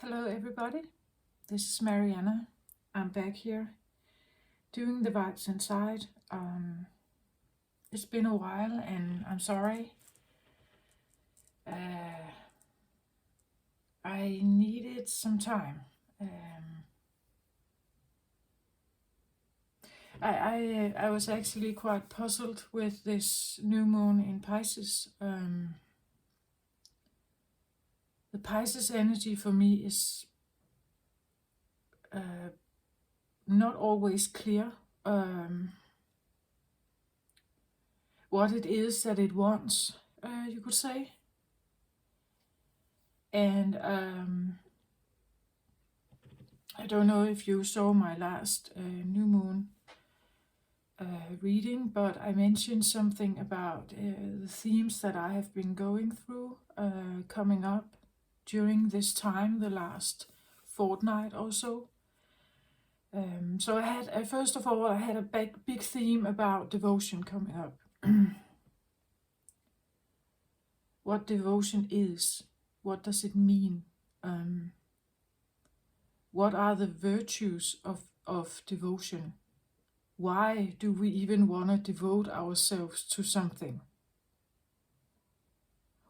Hello everybody, this is Mariana. I'm back here doing the vibes inside. It's been a while and I'm sorry. I needed some time. I was actually quite puzzled with this new moon in Pisces. The Pisces energy for me is not always clear. What it is that it wants, you could say. And I don't know if you saw my last new moon reading, but I mentioned something about the themes that I have been going through coming up during this time, the last fortnight or so. So I had, first of all, I had a big theme about devotion coming up. What devotion is, what does it mean? What are the virtues of devotion? Why do we even want to devote ourselves to something?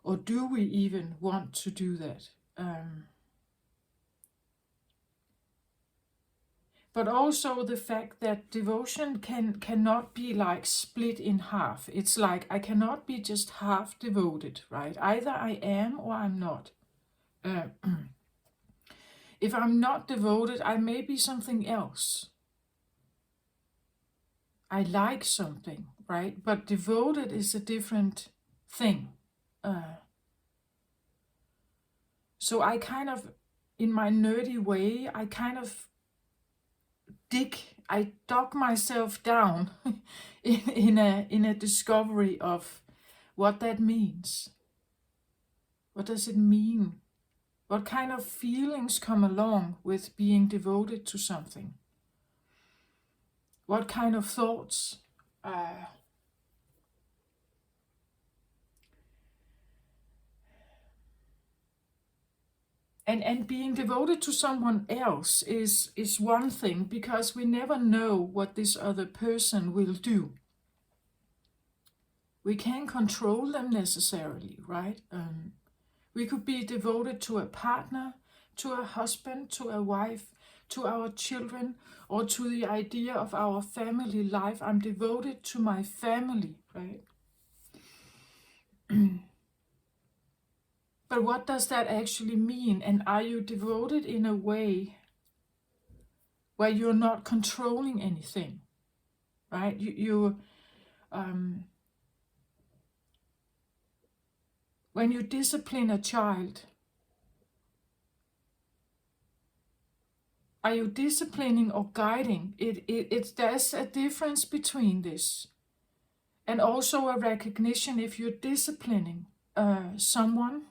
Or do we even want to do that? But also the fact that devotion cannot be like split in half. It's like I cannot be just half devoted, right? Either I am or I'm not. If I'm not devoted, I may be something else. I like something, right? But devoted is a different thing. So I kind of, in my nerdy way, I kind of dug myself down in a discovery of what that means. What does it mean? What kind of feelings come along with being devoted to something? What kind of thoughts? And being devoted to someone else is one thing, because we never know what this other person will do. We can't control them necessarily, right? We could be devoted to a partner, to a husband, to a wife, to our children, or to the idea of our family life. I'm devoted to my family, right? But what does that actually mean? And are you devoted in a way where you're not controlling anything, right? When you discipline a child, are you disciplining or guiding? There's a difference between this. And also a recognition, if you're disciplining someone,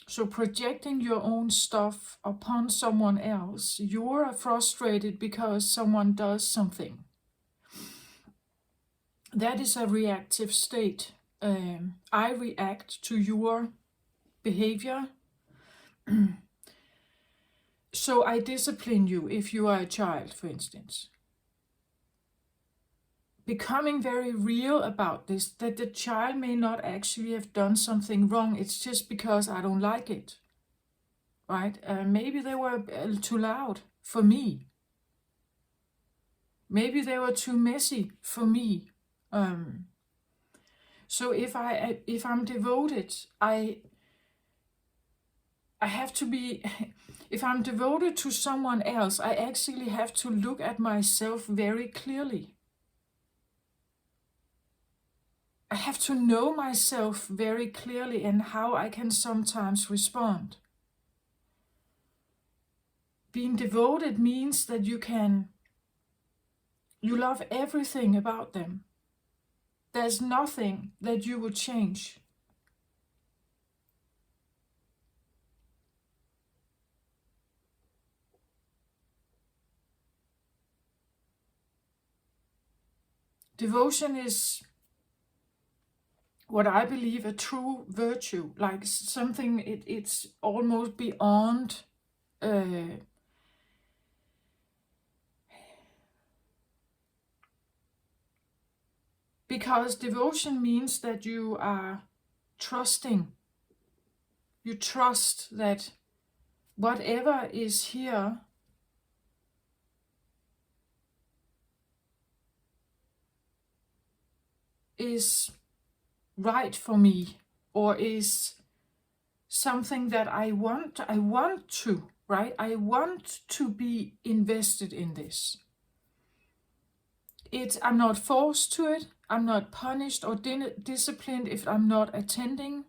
so projecting your own stuff upon someone else, you're frustrated because someone does something. That is a reactive state. I react to your behavior. So I discipline you if you are a child, for instance. Becoming very real about this, that the child may not actually have done something wrong. It's just because I don't like it, right? Maybe they were too loud for me. Maybe they were too messy for me. So if I'm devoted, I have to be. If I'm devoted to someone else, I actually have to look at myself very clearly. I have to know myself very clearly and how I can sometimes respond. Being devoted means that you love everything about them. There's nothing that you would change. Devotion is what I believe a true virtue, like something it's almost beyond because devotion means that you are trusting. You trust that whatever is here is right for me, or is something that I want to, right? I want to be invested in this. I'm not forced to it. I'm not punished or disciplined if I'm not attending.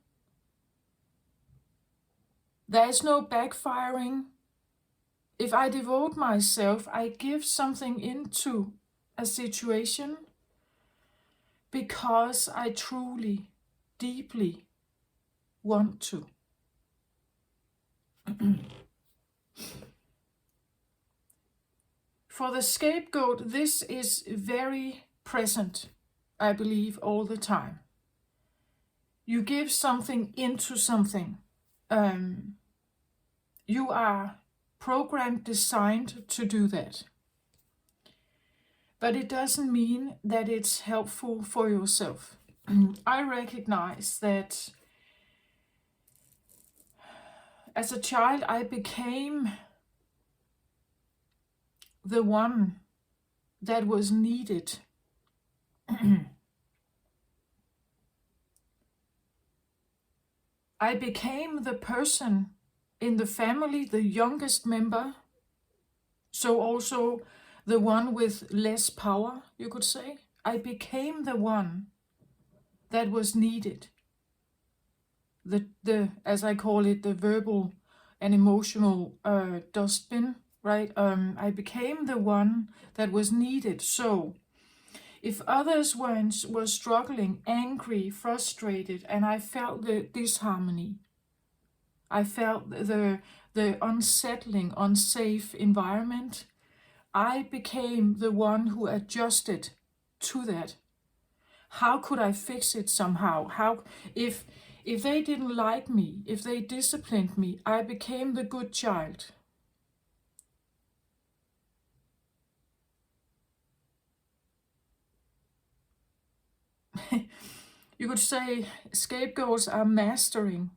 There is no backfiring. If I devote myself, I give something into a situation because I truly, deeply want to. For the scapegoat, this is very present, I believe, all the time. You give something into something. You are programmed, designed to do that. But it doesn't mean that it's helpful for yourself. I recognize that as a child, I became the one that was needed. I became the person in the family, the youngest member, so also the one with less power, you could say. I became the one that was needed. The as I call it, the verbal and emotional dustbin, right? I became the one that was needed. So if others were struggling, angry, frustrated, and I felt the disharmony, I felt the unsettling, unsafe environment, I became the one who adjusted to that. How could I fix it somehow? If they didn't like me, if they disciplined me, I became the good child. You could say scapegoats are mastering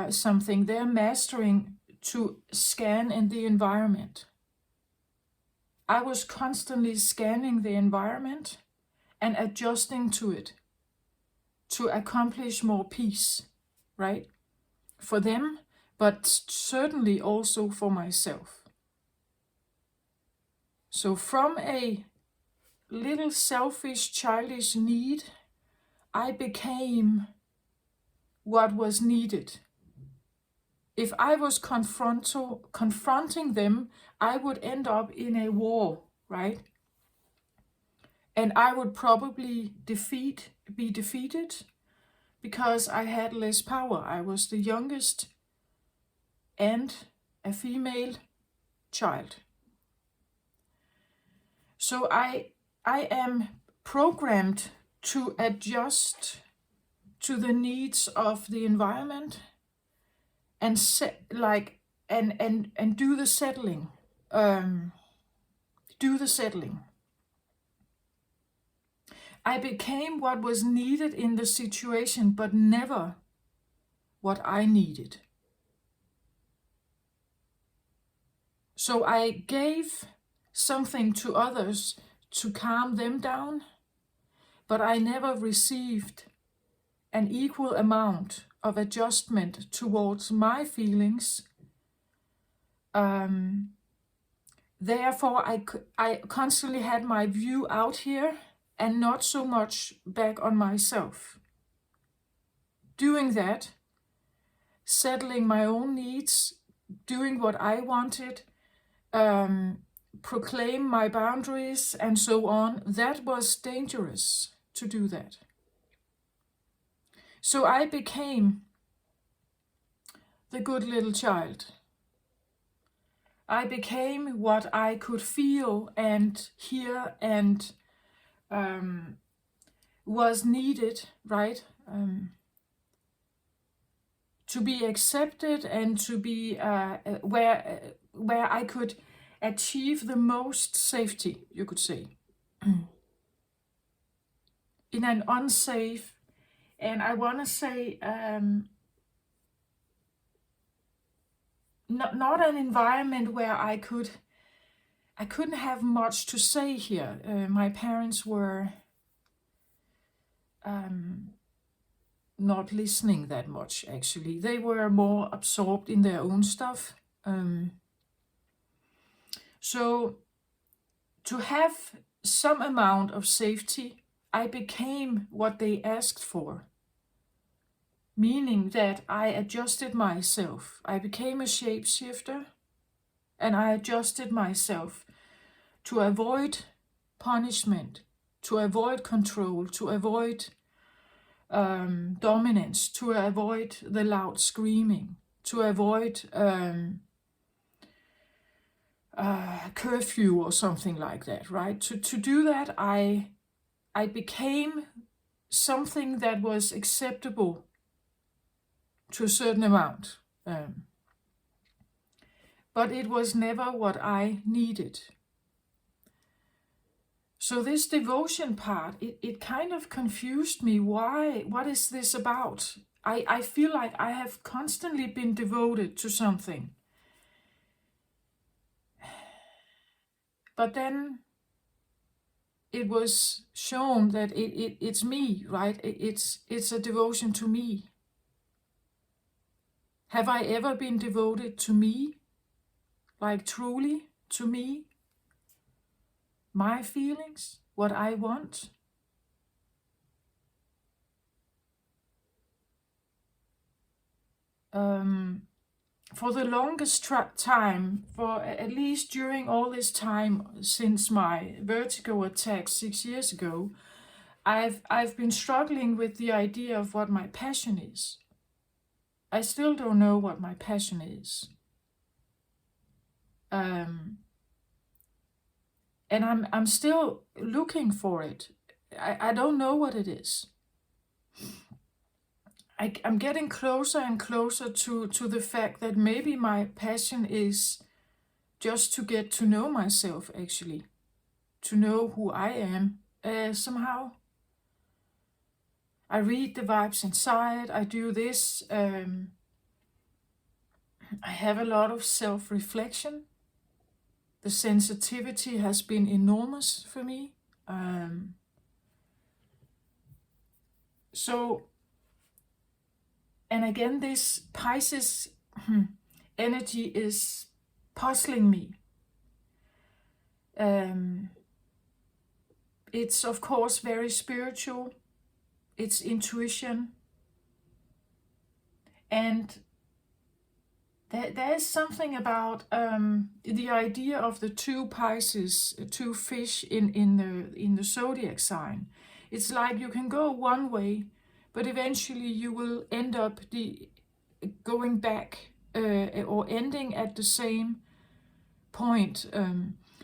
something. They're mastering to scan in the environment. I was constantly scanning the environment and adjusting to it to accomplish more peace, right? For them, but certainly also for myself. So from a little selfish, childish need, I became what was needed. If I was confronting them, I would end up in a war, right? And I would probably be defeated because I had less power. I was the youngest and a female child. So I am programmed to adjust to the needs of the environment and and do the settling. Do the settling. I became what was needed in the situation, but never what I needed. So I gave something to others to calm them down, but I never received an equal amount of adjustment towards my feelings. Therefore, I constantly had my view out here and not so much back on myself. Doing that, settling my own needs, doing what I wanted, proclaim my boundaries, and so on, that was dangerous to do that. So I became the good little child. I became what I could feel and hear and was needed, right? To be accepted and to be where I could achieve the most safety, you could say, in an unsafe, and I want to say not an environment where I couldn't have much to say here. My parents were not listening that much, actually. They were more absorbed in their own stuff. So to have some amount of safety, I became what they asked for, meaning that I adjusted myself. I became a shapeshifter, and I adjusted myself to avoid punishment, to avoid control, to avoid dominance, to avoid the loud screaming, to avoid curfew or something like that, right? To do that, I became something that was acceptable to a certain amount. But it was never what I needed. So this devotion part, it kind of confused me. Why? What is this about? I feel like I have constantly been devoted to something. But then it was shown that it's me, right? It's a devotion to me. Have I ever been devoted to me? Like truly to me? My feelings? What I want? For the longest time, for at least during all this time since my vertigo attack 6 years ago, I've been struggling with the idea of what my passion is. I still don't know what my passion is. And I'm still looking for it. I don't know what it is. I'm getting closer and closer to the fact that maybe my passion is just to get to know myself, actually. To know who I am, somehow. I read the vibes inside, I do this. I have a lot of self-reflection. The sensitivity has been enormous for me. So, and again, this Pisces energy is puzzling me. It's of course very spiritual. It's intuition. And there is something about the idea of the two Pisces, two fish in the zodiac sign. It's like you can go one way, but eventually you will end up going back or ending at the same point.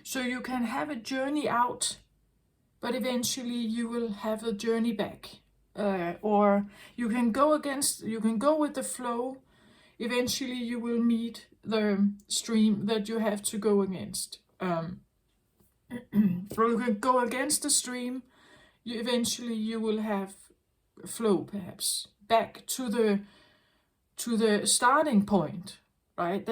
So you can have a journey out, but eventually you will have a journey back. Or you can go with the flow. Eventually you will meet the stream that you have to go against. Or you can go against the stream. Eventually you will have flow, perhaps back to the starting point, right?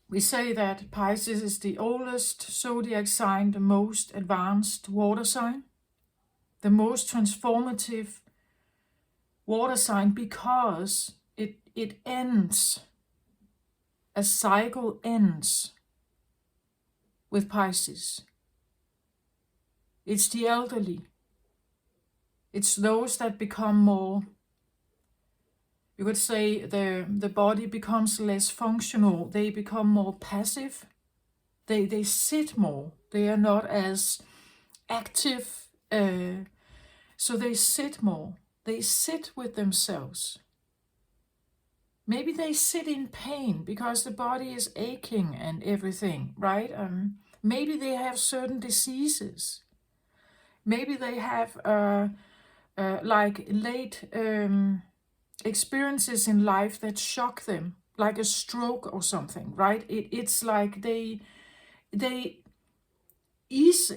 We say that Pisces is the oldest zodiac sign, the most advanced water sign, the most transformative water sign, because it ends, a cycle ends with Pisces. It's the elderly. It's those that become more, you could say, the body becomes less functional. They become more passive. They sit more. They are not as active. So they sit more. They sit with themselves. Maybe they sit in pain because the body is aching and everything, right? Maybe they have certain diseases. Maybe they have like late experiences in life that shock them, like a stroke or something, right? It's like they ease.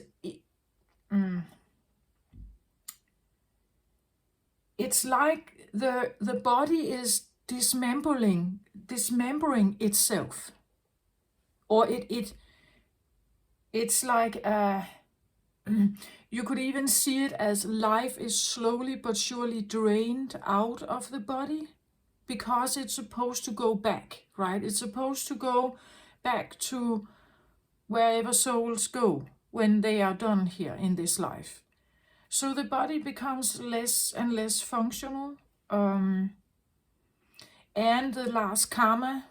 It's like the body is dismembering itself, or it's like you could even see it as life is slowly but surely drained out of the body, because it's supposed to go back, right? It's supposed to go back to wherever souls go when they are done here in this life. So the body becomes less and less functional, and the last karma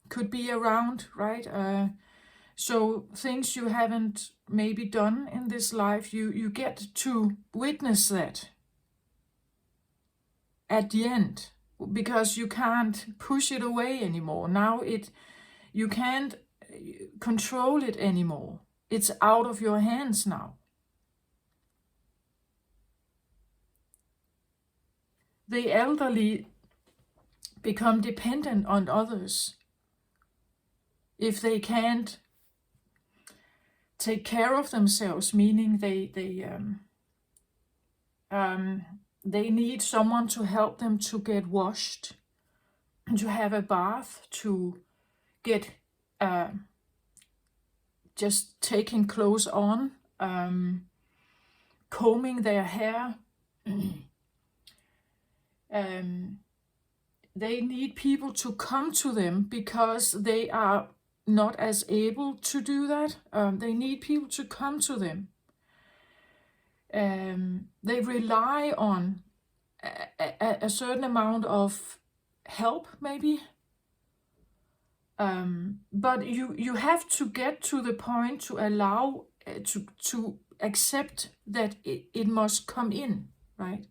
could be around, right? So things you haven't maybe done in this life, you get to witness that at the end, because you can't push it away anymore. Now you can't control it anymore. It's out of your hands now. The elderly become dependent on others if they can't take care of themselves, meaning they need someone to help them to get washed, to have a bath, to get just taking clothes on, combing their hair. They need people to come to them because they are not as able to do that. They need people to come to them. They rely on a certain amount of help, maybe. But you have to get to the point to allow, to accept that it must come in, right?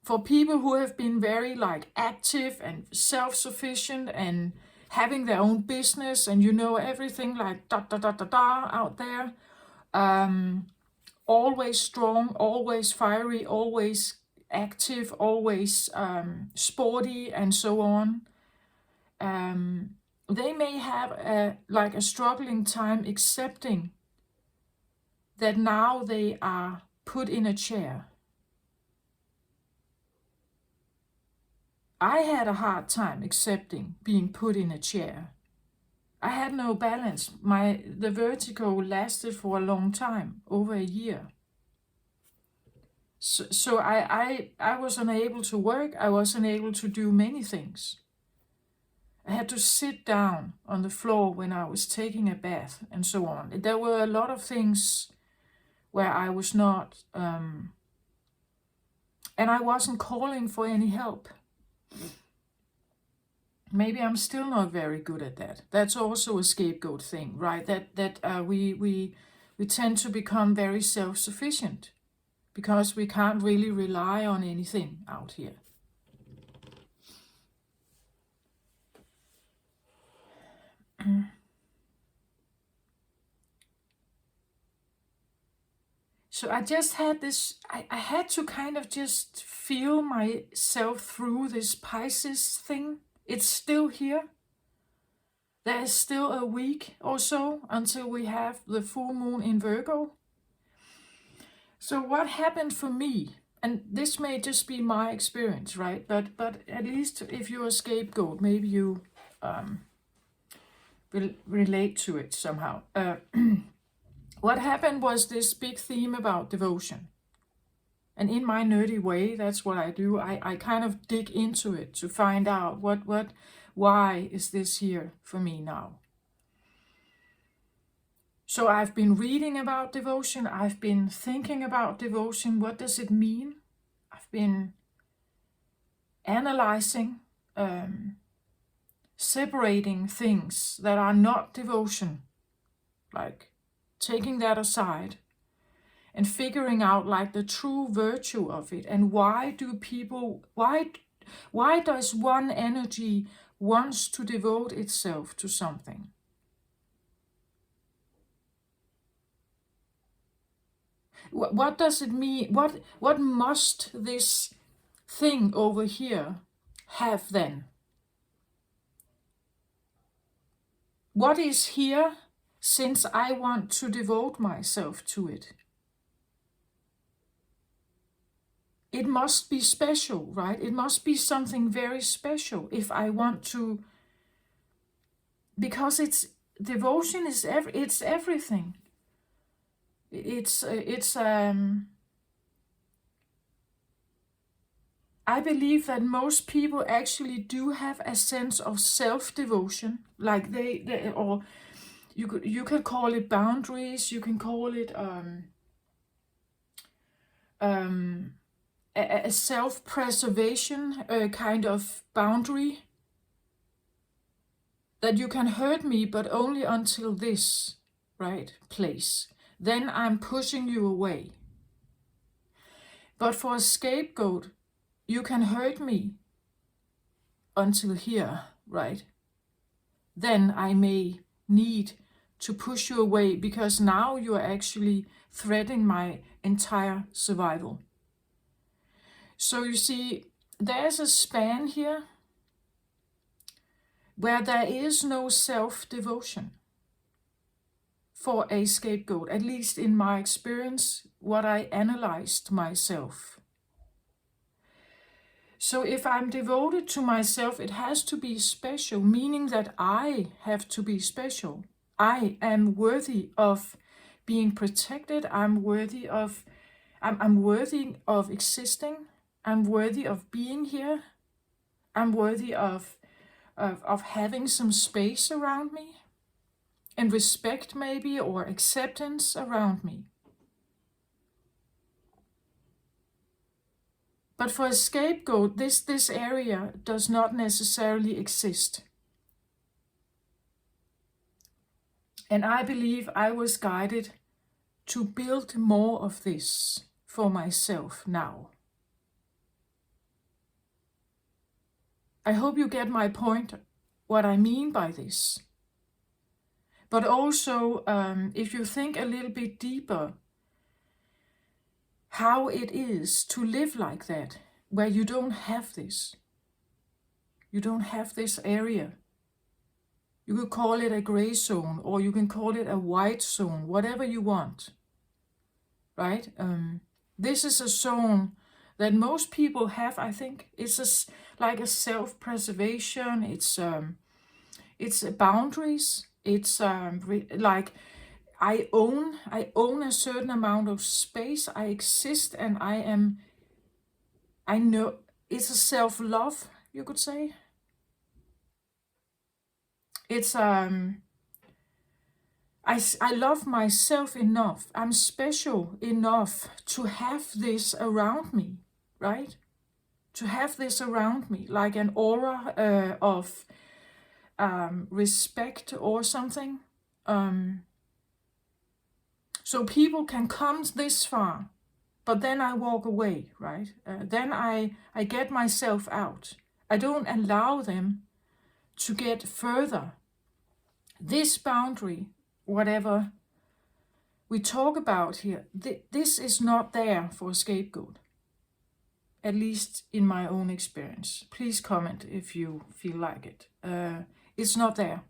For people who have been very like active and self-sufficient and having their own business and everything like out there, always strong, always fiery, always active, always sporty, and so on. They may have a struggling time accepting that now they are put in a chair. I had a hard time accepting being put in a chair. I had no balance. The vertigo lasted for a long time, over a year. So I was unable to work. I was unable to do many things. I had to sit down on the floor when I was taking a bath and so on. There were a lot of things where I was not, and I wasn't calling for any help. Maybe I'm still not very good at that. That's also a scapegoat thing, right? That we tend to become very self-sufficient because we can't really rely on anything out here. So I just had this, I had to kind of just feel myself through this Pisces thing. It's still here. There is still a week or so until we have the full moon in Virgo. So what happened for me, and this may just be my experience, right? But at least if you're a scapegoat, maybe you will relate to it somehow. What happened was this big theme about devotion. And in my nerdy way, that's what I do. I kind of dig into it to find out why is this here for me now. So I've been reading about devotion. I've been thinking about devotion. What does it mean? I've been analyzing, separating things that are not devotion, like taking that aside and figuring out like the true virtue of it, and why does one energy wants to devote itself to something? What does it mean? What must this thing over here have then? What is here since I want to devote myself to it? It must be special, right? It must be something very special if I want to, because devotion is it's everything. I believe that most people actually do have a sense of self-devotion, like they or you could call it boundaries, you can call it a self-preservation kind of boundary, that you can hurt me, but only until this, right, place. Then I'm pushing you away. But for a scapegoat, you can hurt me until here, right? Then I may need to push you away, because now you are actually threatening my entire survival. So you see, there's a span here where there is no self-devotion for a scapegoat, at least in my experience, what I analyzed myself. So if I'm devoted to myself, it has to be special, meaning that I have to be special. I am worthy of being protected. I'm worthy of existing. I'm worthy of being here. I'm worthy of having some space around me, and respect maybe, or acceptance around me. But for a scapegoat, this area does not necessarily exist. And I believe I was guided to build more of this for myself now. I hope you get my point, what I mean by this. But also, if you think a little bit deeper, how it is to live like that, where you don't have this. You don't have this area. You could call it a gray zone, or you can call it a white zone, whatever you want, right? This is a zone that most people have, I think. It's like a self-preservation. It's boundaries. It's like I own a certain amount of space. I exist, and I know it's a self-love, you could say. It's I love myself enough. I'm special enough to have this around me, right? To have this around me, like an aura of respect or something. So people can come this far, but then I walk away, right? Then I get myself out. I don't allow them to get further. This boundary, whatever we talk about here, this is not there for a scapegoat. At least in my own experience. Please comment if you feel like it. It's not there.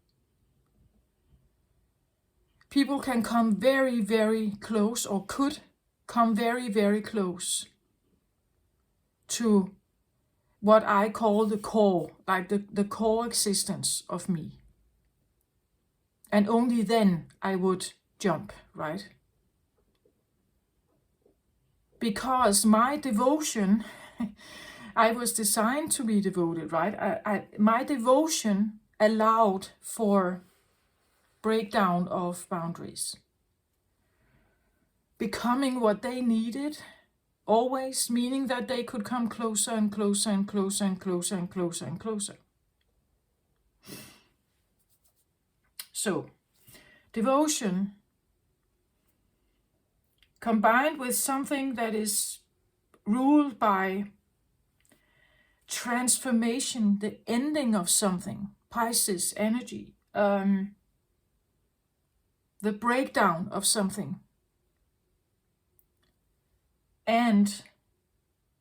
People can come very, very close, or could come very, very close to what I call the core, like the core existence of me. And only then I would jump, right? Because my devotion, I was designed to be devoted, right? My devotion allowed for breakdown of boundaries. Becoming what they needed, always, meaning that they could come closer and closer and closer and closer and closer and closer. So, devotion combined with something that is ruled by transformation, the ending of something, Pisces energy, the breakdown of something, And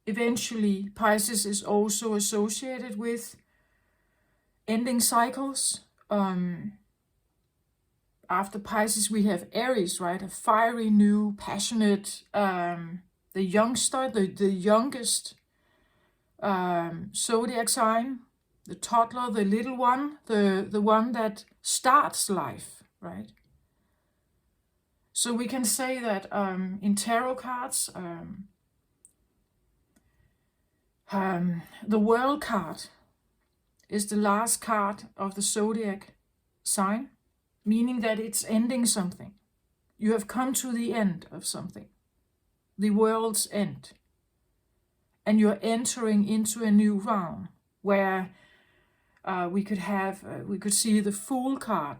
eventually, Pisces is also associated with ending cycles. After Pisces, we have Aries, right? A fiery, new, passionate, the youngster, the youngest zodiac sign, the toddler, the little one, the one that starts life, right? So we can say that in tarot cards, the World card is the last card of the zodiac sign, meaning that it's ending something. You have come to the end of something, the world's end. And you're entering into a new realm where we could see the Fool card,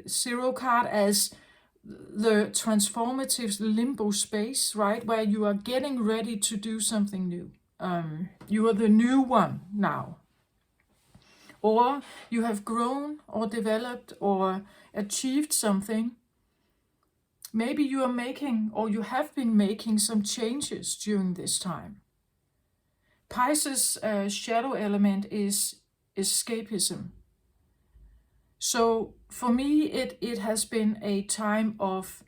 Zero card, as the transformative limbo space, right? Where you are getting ready to do something new. You are the new one now. Or you have grown or developed or achieved something. Maybe you are making, or you have been making, some changes during this time. Pisces' shadow element is escapism. So for me, it has been a time of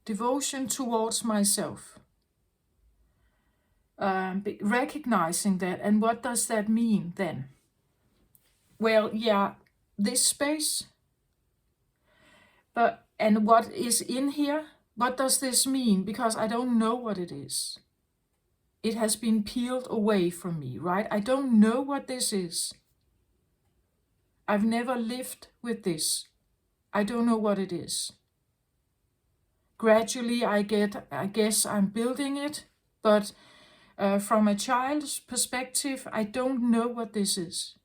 devotion towards myself. Recognizing that, and what does that mean then? Well, yeah, this space, and what is in here, what does this mean? Because I don't know what it is. It has been peeled away from me, right? I don't know what this is. I've never lived with this. I don't know what it is. Gradually, I guess I'm building it, but from a child's perspective, I don't know what this is.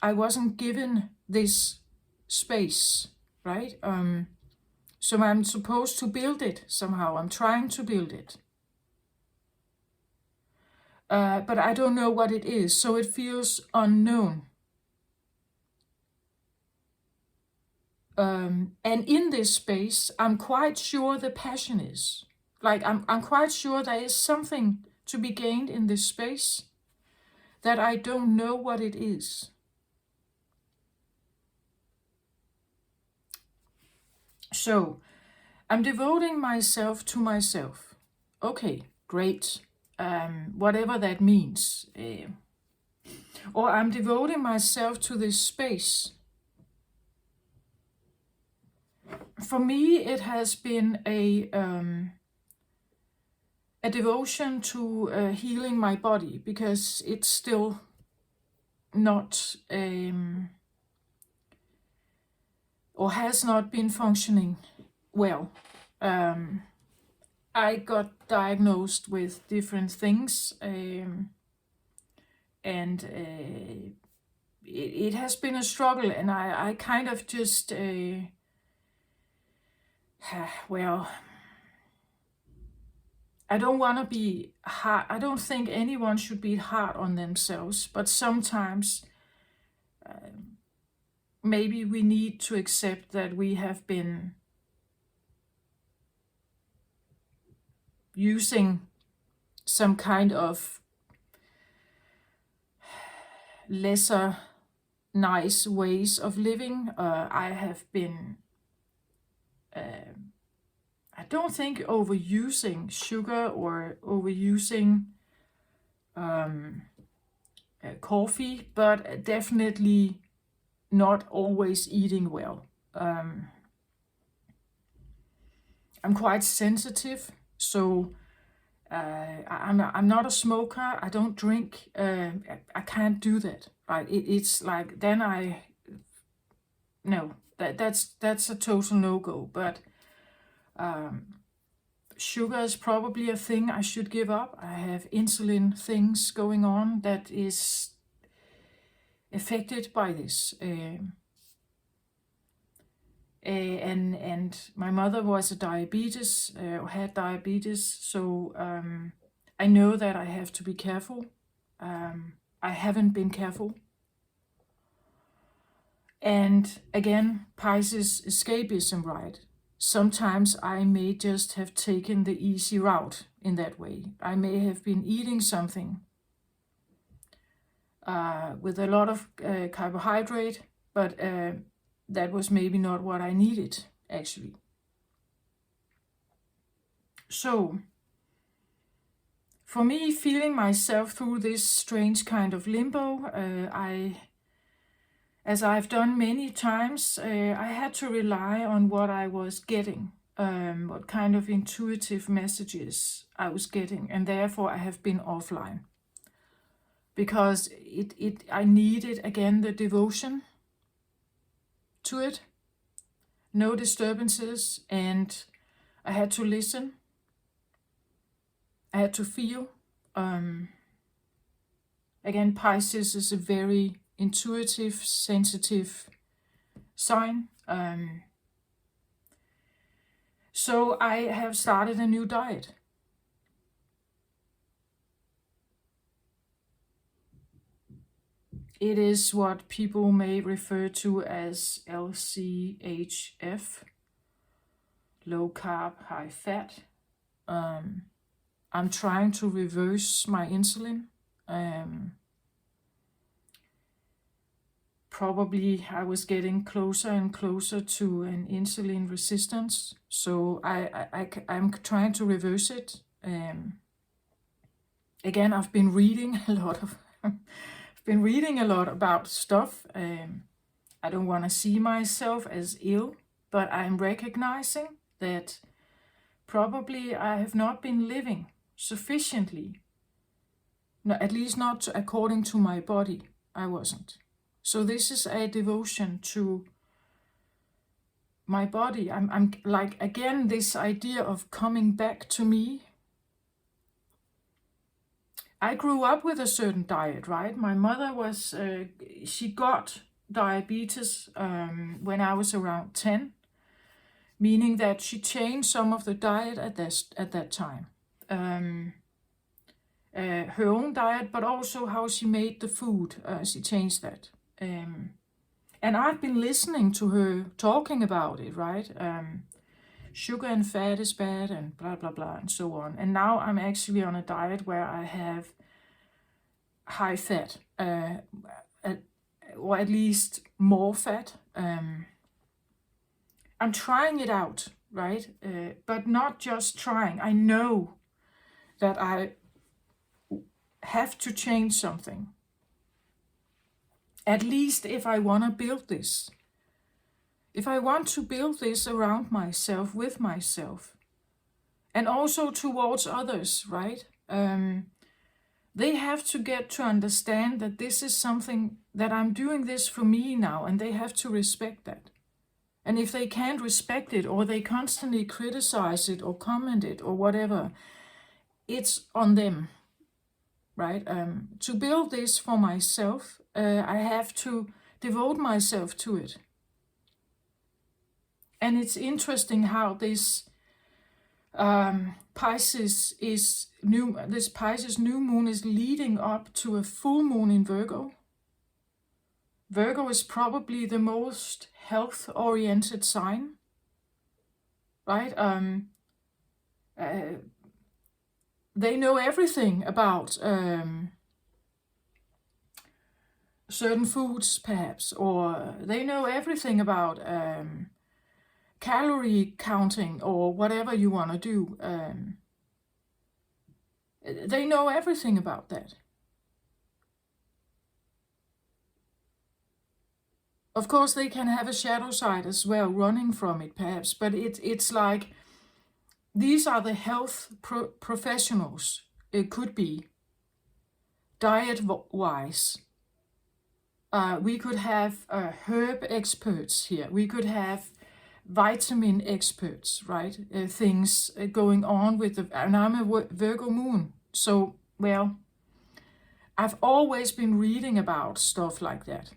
I wasn't given this space, right? So I'm supposed to build it somehow. I'm trying to build it. But I don't know what it is, so it feels unknown. And in this space, I'm quite sure the passion is. Like, I'm quite sure there is something to be gained in this space that I don't know what it is. So, I'm devoting myself to myself. Okay, great. Whatever that means. Or I'm devoting myself to this space. For me, it has been a devotion to healing my body, because it's still not or has not been functioning well. I got diagnosed with different things, and it has been a struggle, and I kind of just well, I don't want to be hard. I don't think anyone should be hard on themselves, but sometimes maybe we need to accept that we have been using some kind of lesser nice ways of living. I have been, I don't think overusing sugar or overusing coffee, but definitely not always eating well. I'm quite sensitive, so I'm not a smoker. I don't drink. I can't do that. Right? It's like then that's a total no-go. But sugar is probably a thing I should give up. I have insulin things going on that is affected by this. And my mother was had diabetes, so I know that I have to be careful. I haven't been careful. And again, Pisces escapism, right? sometimes I may just have taken the easy route in that way. I may have been eating something with a lot of carbohydrate, but that was maybe not what I needed, actually. So, for me, feeling myself through this strange kind of limbo, as I've done many times, I had to rely on what I was getting, what kind of intuitive messages I was getting, and therefore I have been offline. Because I needed, again, the devotion to it, no disturbances, and I had to listen. I had to feel. Again, Pisces is a very intuitive, sensitive sign. So I have started a new diet. It is what people may refer to as LCHF, low carb, high fat. I'm trying to reverse my insulin. Probably I was getting closer and closer to an insulin resistance, so I'm trying to reverse it. Again, I've been reading a lot about stuff. I don't want to see myself as ill, but I'm recognizing that probably I have not been living sufficiently. No, at least not according to my body. I wasn't. So this is a devotion to my body. I'm like, again, this idea of coming back to me. I grew up with a certain diet, right? My mother was, she got diabetes when I was around 10, meaning that she changed some of the diet at that time. Her own diet, but also how she made the food. She changed that. And I've been listening to her talking about it, right? Sugar and fat is bad and blah, blah, blah, and so on. And now I'm actually on a diet where I have high fat, or at least more fat. I'm trying it out, right? But not just trying. I know that I have to change something. At least if I want to build this. If I want to build this around myself, with myself, and also towards others, right? They have to get to understand that this is something that I'm doing this for me now, and they have to respect that. And if they can't respect it, or they constantly criticize it, or comment it, or whatever, it's on them, right? To build this for myself, I have to devote myself to it. And it's interesting how this Pisces new moon is leading up to a full moon in Virgo. Virgo is probably the most health-oriented sign, right? They know everything about certain foods, perhaps, or they know everything about calorie counting, or whatever you want to do. They know everything about that. Of course, they can have a shadow side as well, running from it, perhaps, but it's like, these are the health professionals. It could be diet-wise. We could have herb experts here. We could have vitamin experts, right? Things going on with and I'm a Virgo moon. So, well, I've always been reading about stuff like that.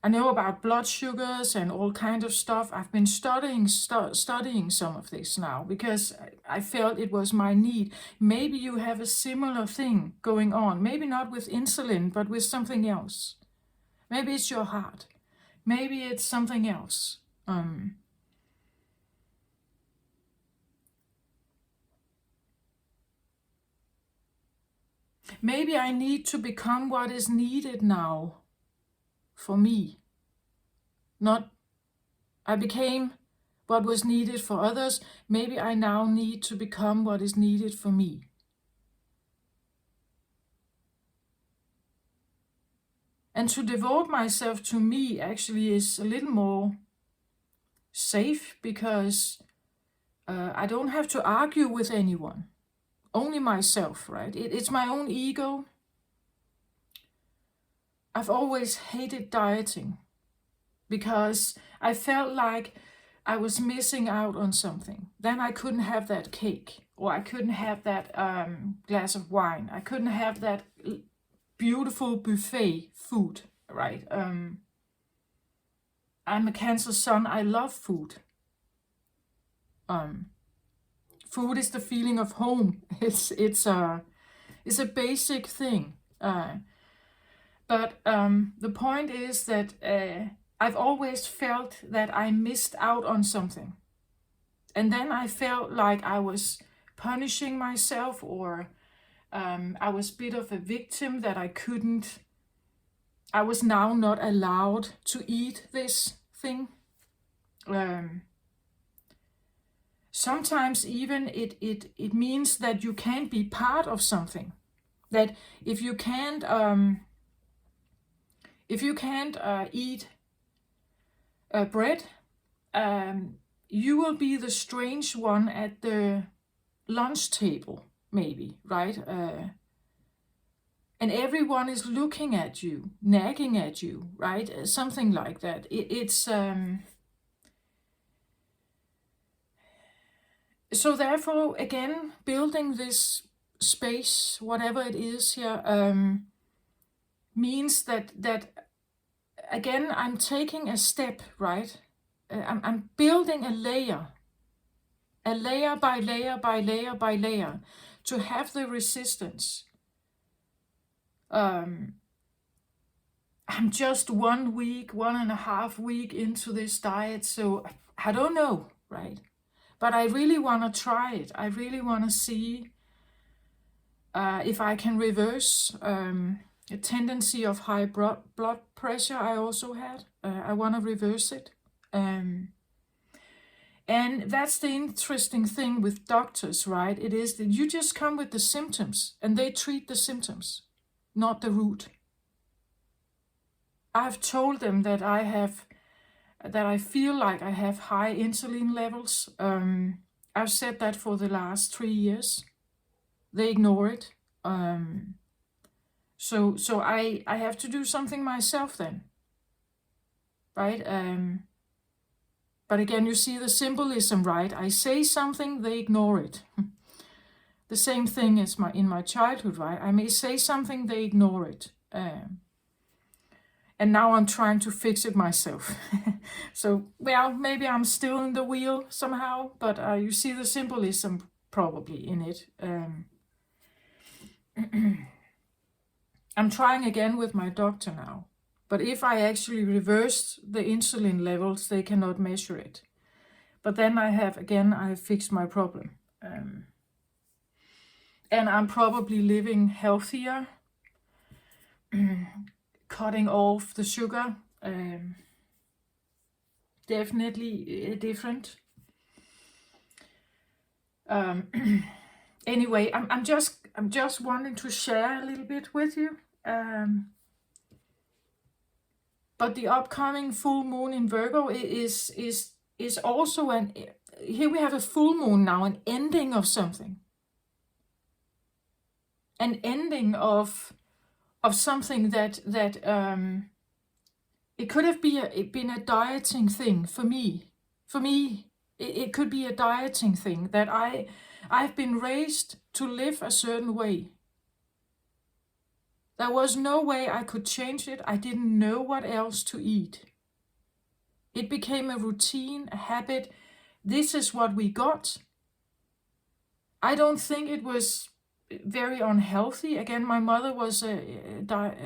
I know about blood sugars and all kind of stuff. I've been studying some of this now because I felt it was my need. Maybe you have a similar thing going on. Maybe not with insulin, but with something else. Maybe it's your heart. Maybe it's something else. maybe I need to become what is needed now for me. Not I became what was needed for others. Maybe I now need to become what is needed for me. And to devote myself to me actually is a little more safe, because I don't have to argue with anyone. Only myself, right? It's my own ego. I've always hated dieting because I felt like I was missing out on something. Then I couldn't have that cake, or I couldn't have that glass of wine. I couldn't have that beautiful buffet food, right? I'm a Cancer Sun. I love food. Food is the feeling of home. It's a basic thing. But the point is that I've always felt that I missed out on something. And then I felt like I was punishing myself, or I was a bit of a victim, that I was now not allowed to eat this thing. Sometimes even it means that you can't be part of something. That if you can't eat bread, you will be the strange one at the lunch table, maybe, right? And everyone is looking at you, nagging at you, right? Something like that. So therefore, again, building this space, whatever it is here, means that again, I'm taking a step, right? I'm building a layer by layer by layer by layer, to have the resistance. I'm just 1 week, 1.5 weeks into this diet, so I don't know, right? But I really want to try it. I really want to see if I can reverse a tendency of high blood pressure I also had. I want to reverse it. And that's the interesting thing with doctors, right? It is that you just come with the symptoms and they treat the symptoms, not the root. I've told them that I feel like I have high insulin levels. I've said that for the last 3 years. They ignore it. So I have to do something myself then, right? But again, you see the symbolism, right? I say something, they ignore it. The same thing as in my childhood, right? I may say something, they ignore it. And now I'm trying to fix it myself. So, well, maybe I'm still in the wheel somehow, but you see the symbolism probably in it. I'm trying again with my doctor now. But if I actually reversed the insulin levels, they cannot measure it. But then I have fixed my problem. And I'm probably living healthier, cutting off the sugar. Definitely different. Anyway, I'm just wanting to share a little bit with you. But the upcoming full moon in Virgo is also here we have a full moon now, an ending of something. An ending of something that it could have been a dieting thing for me. For me, it could be a dieting thing that I've been raised to live a certain way. There was no way I could change it. I didn't know what else to eat. It became a routine, a habit. This is what we got. I don't think it was very unhealthy. Again, my mother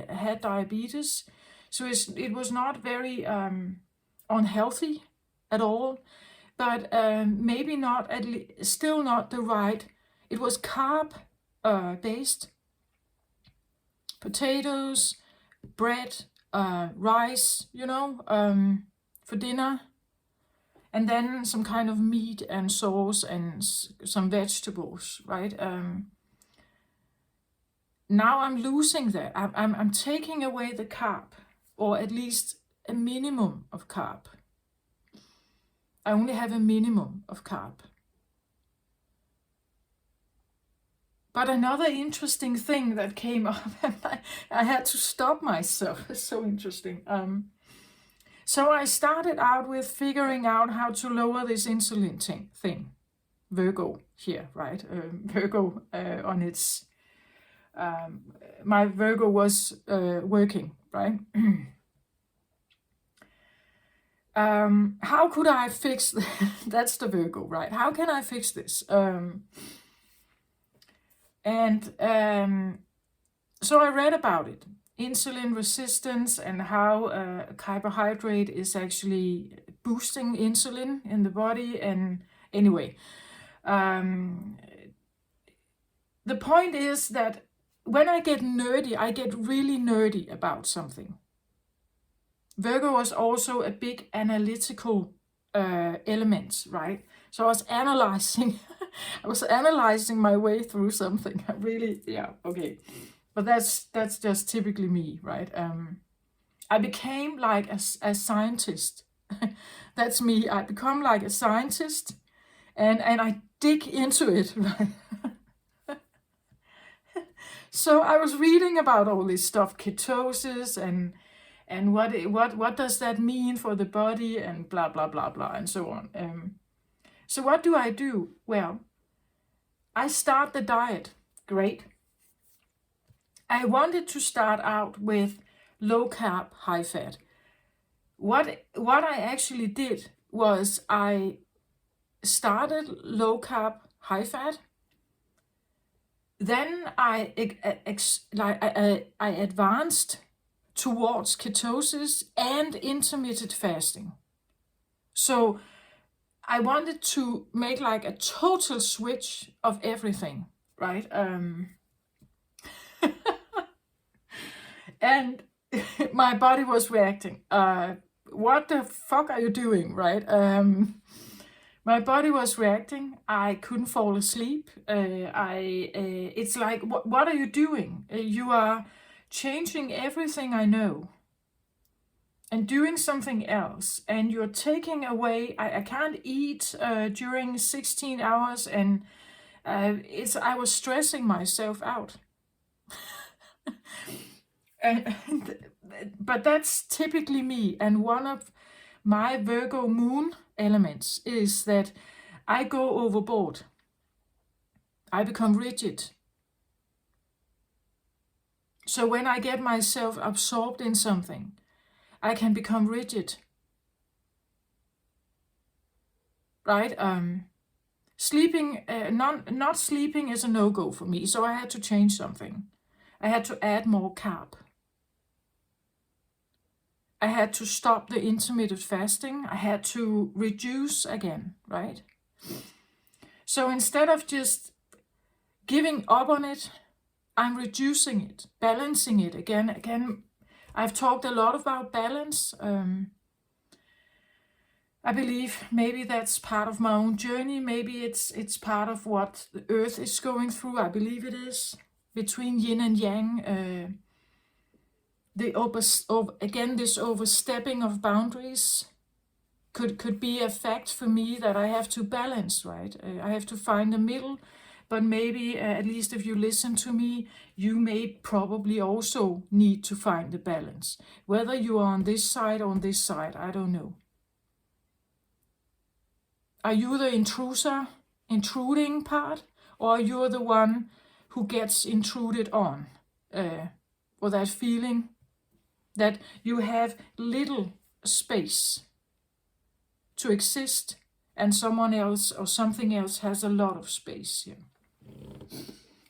had diabetes, so it was not very unhealthy at all. But maybe not, still not the right. It was carb based. potatoes, bread, rice, for dinner, and then some kind of meat and sauce and some vegetables, right? Now I'm losing that. I'm taking away the carb, or at least a minimum of carb. I only have a minimum of carb. But another interesting thing that came up, and I had to stop myself. It's so interesting. So I started out with figuring out how to lower this insulin thing. Virgo here, right? Virgo on its... my Virgo was working, right? How could I fix that's the Virgo, right? How can I fix this? So I read about it, insulin resistance, and how carbohydrate is actually boosting insulin in the body. And anyway, the point is that when I get nerdy, I get really nerdy about something. Virgo was also a big analytical element, right? So I was analyzing my way through something. Okay. But that's just typically me, right? I became like a scientist. That's me. I become like a scientist, and I dig into it, right? So I was reading about all this stuff, ketosis, and what does that mean for the body, and blah blah blah blah, and so on. So what do? Well, I start the diet. Great. I wanted to start out with low carb, high fat. What I actually did was I started low carb, high fat. Then I advanced towards ketosis and intermittent fasting. So I wanted to make like a total switch of everything, right? And my body was reacting. What the fuck are you doing, right? My body was reacting. I couldn't fall asleep. It's like, what are you doing? You are changing everything I know and doing something else, and you're taking away. I can't eat during 16 hours, and I was stressing myself out. But that's typically me, and one of my Virgo moon elements is that I go overboard. I become rigid. So when I get myself absorbed in something, I can become rigid. Right? Sleeping, not sleeping is a no-go for me, so I had to change something. I had to add more carb. I had to stop the intermittent fasting. I had to reduce again, right? So instead of just giving up on it, I'm reducing it, balancing it again. I've talked a lot about balance. I believe maybe that's part of my own journey. Maybe it's part of what the earth is going through. I believe it is, between yin and yang. This overstepping of boundaries could be a fact for me that I have to balance, right? I have to find the middle, but maybe, at least if you listen to me, you may probably also need to find the balance. Whether you are on this side or on this side, I don't know. Are you the intruding part, or are you the one who gets intruded on? Or that feeling that you have little space to exist, and someone else or something else has a lot of space here.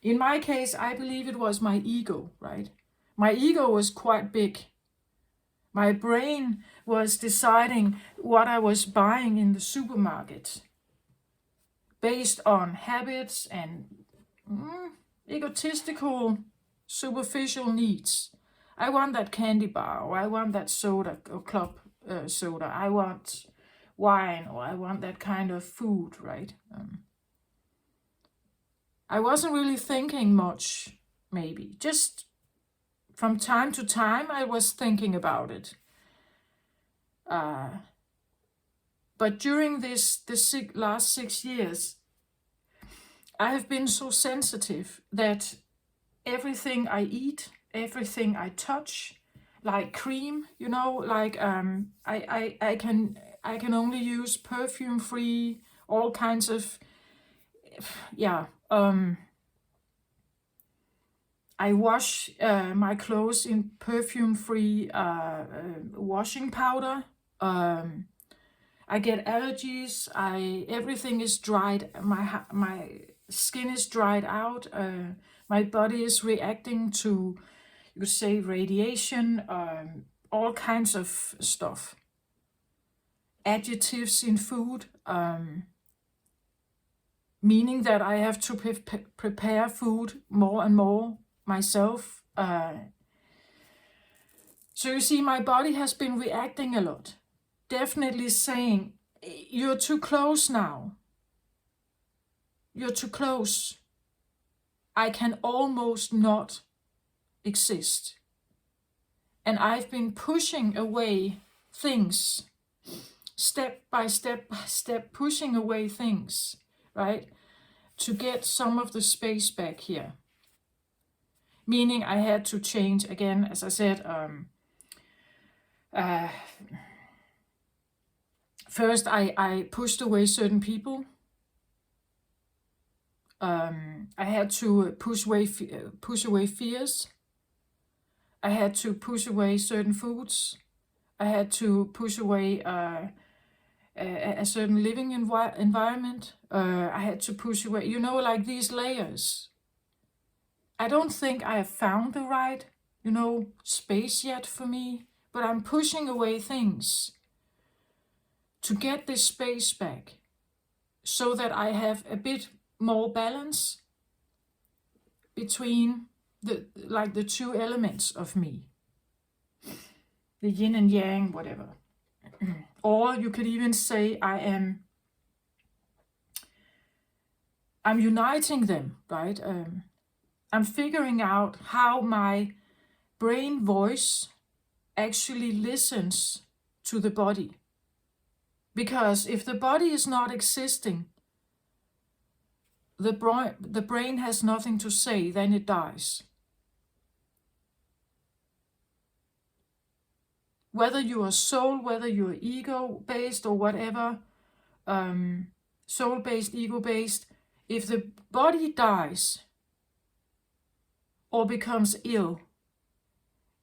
In my case, I believe it was my ego, right? My ego was quite big. My brain was deciding what I was buying in the supermarket based on habits and egotistical superficial needs. I want that candy bar, or I want that soda or club soda. I want wine, or I want that kind of food, right? I wasn't really thinking much, maybe. Just from time to time, I was thinking about it. But during the last 6 years, I have been so sensitive that everything I eat, everything I touch, like cream, like I can only use perfume-free, all kinds of, yeah. I wash my clothes in perfume-free washing powder. I get allergies. Everything is dried. My skin is dried out. My body is reacting to, you could say, radiation, all kinds of stuff. Additives in food, meaning that I have to prepare food more and more myself. So you see, my body has been reacting a lot. Definitely saying, you're too close now. You're too close. I can almost not exist. And I've been pushing away things, step by step by step, pushing away things, right? To get some of the space back here. Meaning I had to change, again, as I said, first I pushed away certain people. I had to push away fears. I had to push away certain foods. I had to push away a certain living environment. I had to push away, like these layers. I don't think I have found the right, space yet for me, but I'm pushing away things to get this space back so that I have a bit more balance between the two elements of me, the yin and yang, whatever. Or you could even say I'm uniting them, right? I'm figuring out how my brain voice actually listens to the body. Because if the body is not existing, the brain has nothing to say, then it dies. Whether you are soul, whether you are ego-based or whatever, soul-based, ego-based, if the body dies or becomes ill,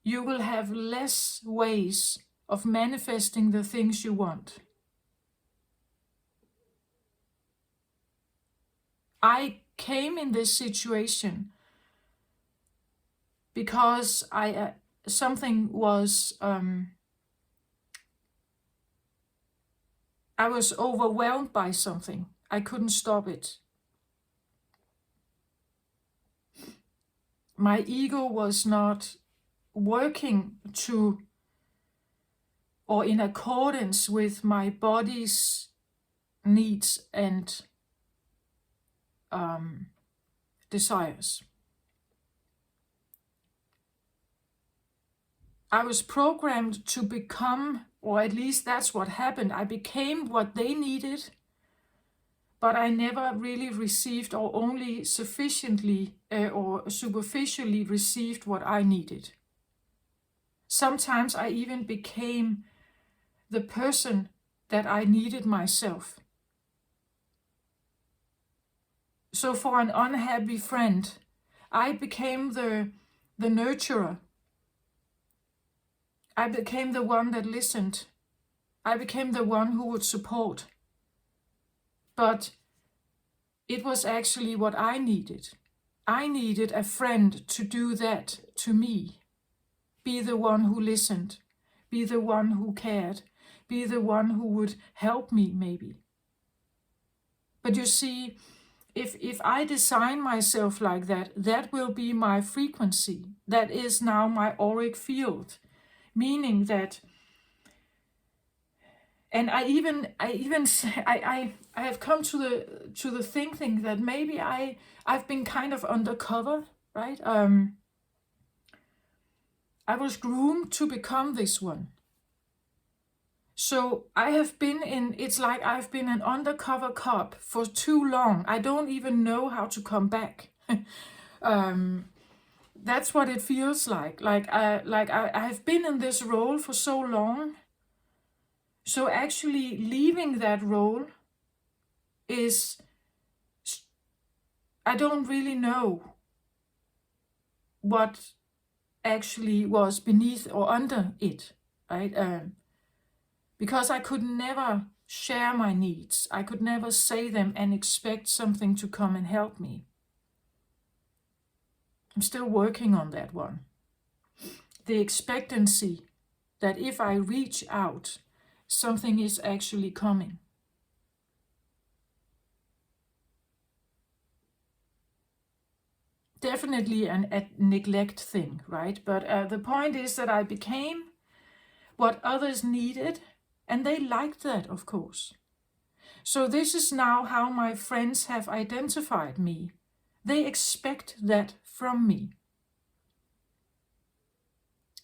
you will have less ways of manifesting the things you want. I came in this situation because something was, I was overwhelmed by something. I couldn't stop it. My ego was not working to or in accordance with my body's needs and desires. I was programmed to become, or at least that's what happened. I became what they needed, but I never really received, or only sufficiently or superficially received what I needed. Sometimes I even became the person that I needed myself. So for an unhappy friend, I became the nurturer. I became the one that listened. I became the one who would support. But it was actually what I needed. I needed a friend to do that to me. Be the one who listened. Be the one who cared. Be the one who would help me, maybe. But you see, if I design myself like that, that will be my frequency. That is now my auric field, meaning that. And I have come to the thinking that maybe I've been kind of undercover, right? I was groomed to become this one. So I have been it's like I've been an undercover cop for too long. I don't even know how to come back. That's what it feels like. I have been in this role for so long. So actually leaving that role is, I don't really know what actually was beneath or under it, right? Because I could never share my needs. I could never say them and expect something to come and help me. I'm still working on that one. The expectancy that if I reach out, something is actually coming. Definitely a neglect thing, right? But the point is that I became what others needed, and they liked that, of course. So this is now how my friends have identified me. They expect that from me.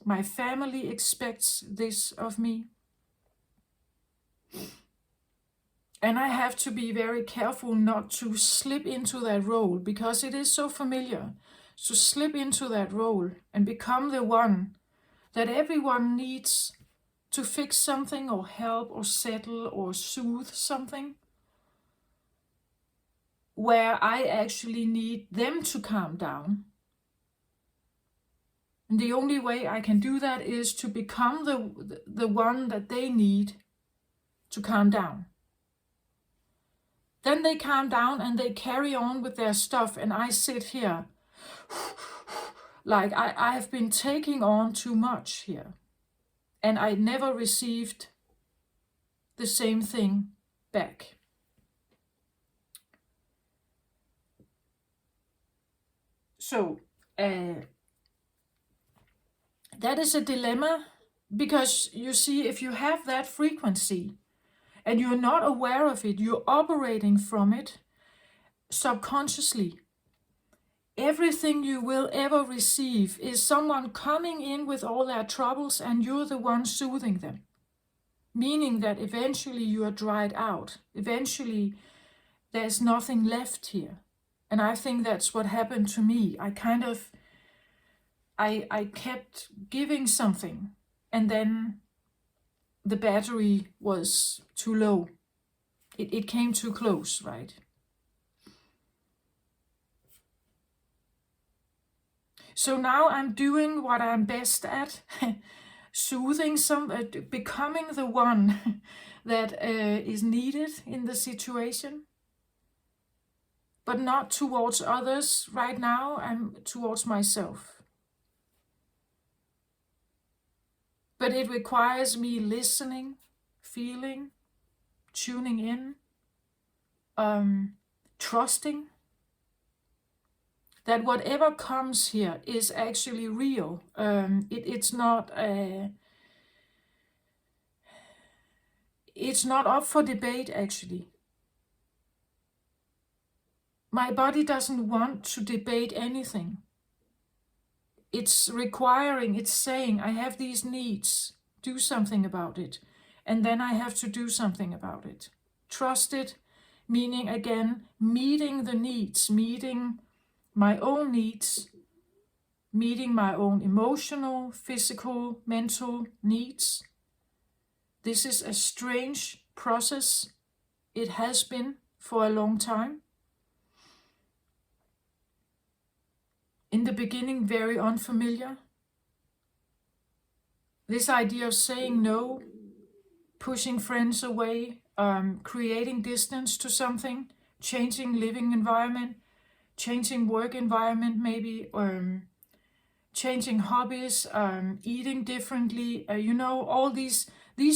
My family expects this of me. And I have to be very careful not to slip into that role, because it is so familiar to slip into that role and become the one that everyone needs to fix something or help or settle or soothe something, where I actually need them to calm down. And the only way I can do that is to become the one that they need to calm down. Then they calm down and they carry on with their stuff, and I sit here like I have been taking on too much here, and I never received the same thing back. So that is a dilemma, because you see, if you have that frequency and you're not aware of it, you're operating from it subconsciously. Everything you will ever receive is someone coming in with all their troubles, and you're the one soothing them. Meaning that eventually you are dried out. Eventually there's nothing left here. And I think that's what happened to me. I kept giving something, and then the battery was too low. It came too close, right? So now I'm doing what I'm best at, soothing becoming the one that is needed in the situation. But not towards others right now, I'm towards myself. But it requires me listening, feeling, tuning in, trusting that whatever comes here is actually real. It's not up for debate, actually. My body doesn't want to debate anything. It's saying, I have these needs, do something about it. And then I have to do something about it. Trust it, meaning again, meeting the needs, meeting my own needs, meeting my own emotional, physical, mental needs. This is a strange process. It has been for a long time. In the beginning, very unfamiliar. This idea of saying no, pushing friends away, creating distance to something, changing living environment, changing work environment maybe, changing hobbies, eating differently, all these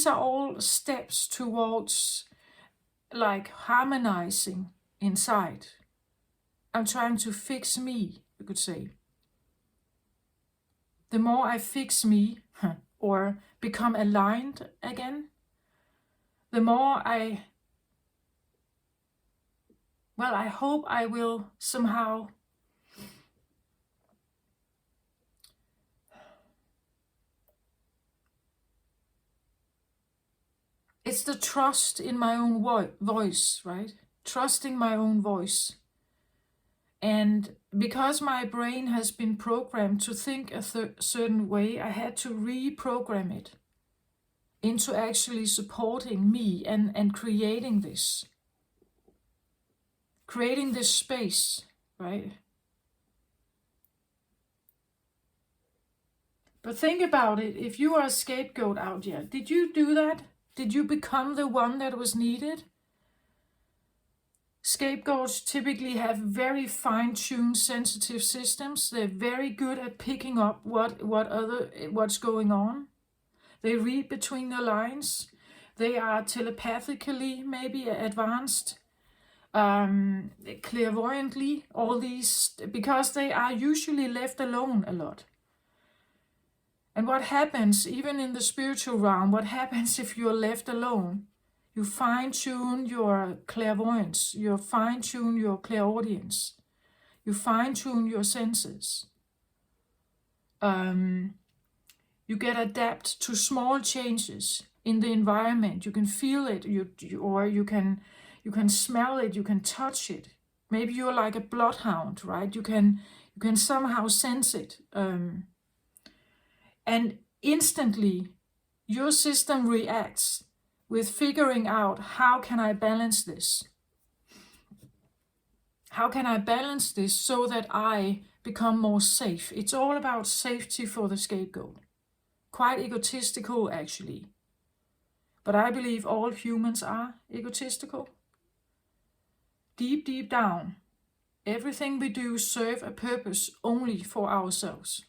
are all steps towards like harmonizing inside. I'm trying to fix me, you could say. The more I fix me or become aligned again, the more I hope I will somehow it's the trust in my own voice, right? Trusting my own voice. And because my brain has been programmed to think a certain way, I had to reprogram it into actually supporting me and creating this space, right? But think about it. If you are a scapegoat out here, did you do that? Did you become the one that was needed? Scapegoats typically have very fine-tuned sensitive systems. They're very good at picking up what's going on. They read between the lines. They are telepathically maybe advanced, clairvoyantly, all these, because they are usually left alone a lot. And what happens, even in the spiritual realm, what happens if you're left alone? You fine-tune your clairvoyance, you fine-tune your clairaudience, you fine-tune your senses. You get adapt to small changes in the environment. You can feel it, or you can smell it, you can touch it. Maybe you're like a bloodhound, right? You can somehow sense it. And instantly, your system reacts with figuring out, how can I balance this? How can I balance this so that I become more safe? It's all about safety for the scapegoat. Quite egotistical, actually. But I believe all humans are egotistical. Deep, deep down, everything we do serves a purpose only for ourselves.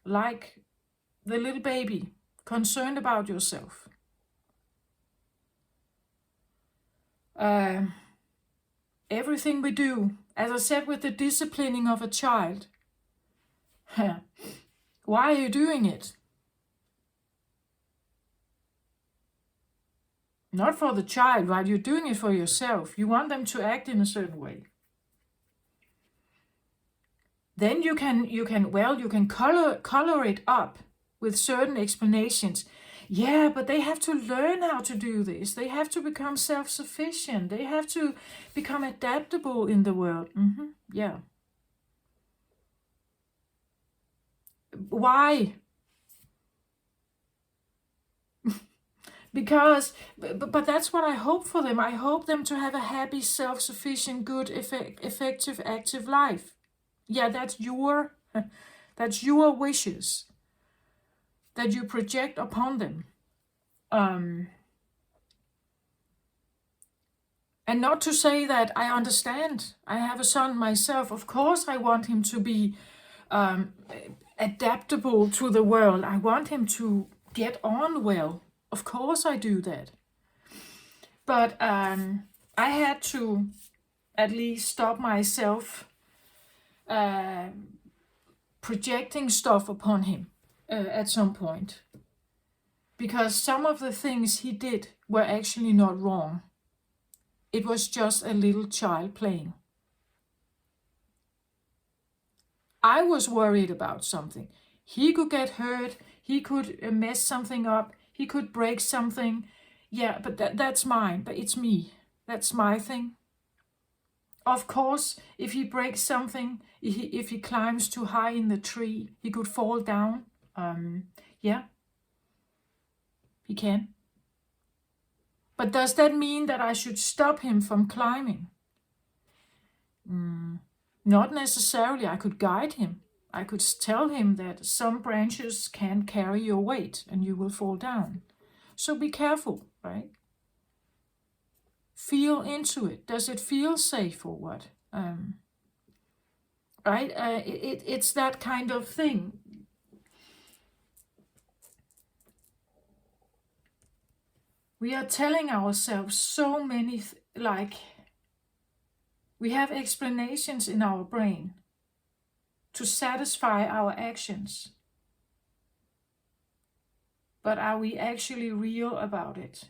Like the little baby, concerned about yourself. Everything we do, as I said with the disciplining of a child, why are you doing it? Not for the child, right? You're doing it for yourself. You want them to act in a certain way. Then you can color it up with certain explanations. Yeah, but they have to learn how to do this. They have to become self-sufficient. They have to become adaptable in the world. Yeah. Why? Because, but that's what I hope for them. I hope them to have a happy, self-sufficient, good, effective, active life. Yeah, that's your wishes that you project upon them. And not to say that I understand. I have a son myself. Of course, I want him to be adaptable to the world. I want him to get on well. Of course, I do that. But I had to at least stop myself projecting stuff upon him at some point. Because some of the things he did were actually not wrong. It was just a little child playing. I was worried about something. He could get hurt. He could mess something up. He could break something. Yeah, but that's mine. But it's me. That's my thing. Of course, if he breaks something, if he climbs too high in the tree, he could fall down. Yeah, he can. But does that mean that I should stop him from climbing? Not necessarily. I could guide him. I could tell him that some branches can't carry your weight and you will fall down. So be careful, right? Feel into it. Does it feel safe or what? Right? It's that kind of thing. We are telling ourselves so many, We have explanations in our brain to satisfy our actions. But are we actually real about it?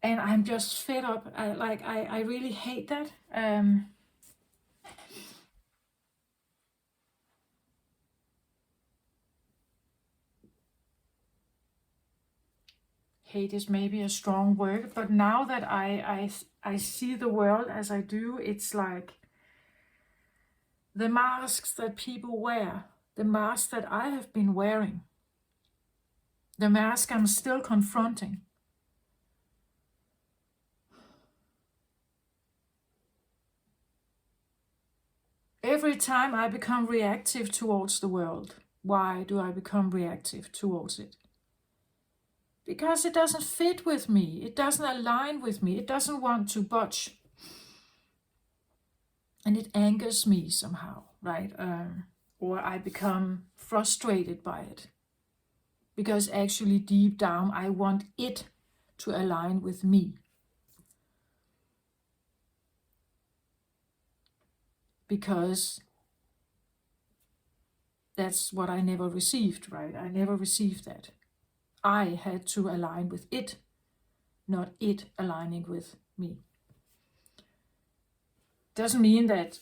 And I'm just fed up. I really hate that. Hate is maybe a strong word, but now that I see the world as I do, it's like the masks that people wear, the mask that I have been wearing, the mask I'm still confronting. Every time I become reactive towards the world, why do I become reactive towards it? Because it doesn't fit with me. It doesn't align with me. It doesn't want to budge. And it angers me somehow, right? Or I become frustrated by it. Because actually deep down, I want it to align with me. Because that's what I never received, right? I never received that. I had to align with it, not it aligning with me. Doesn't mean that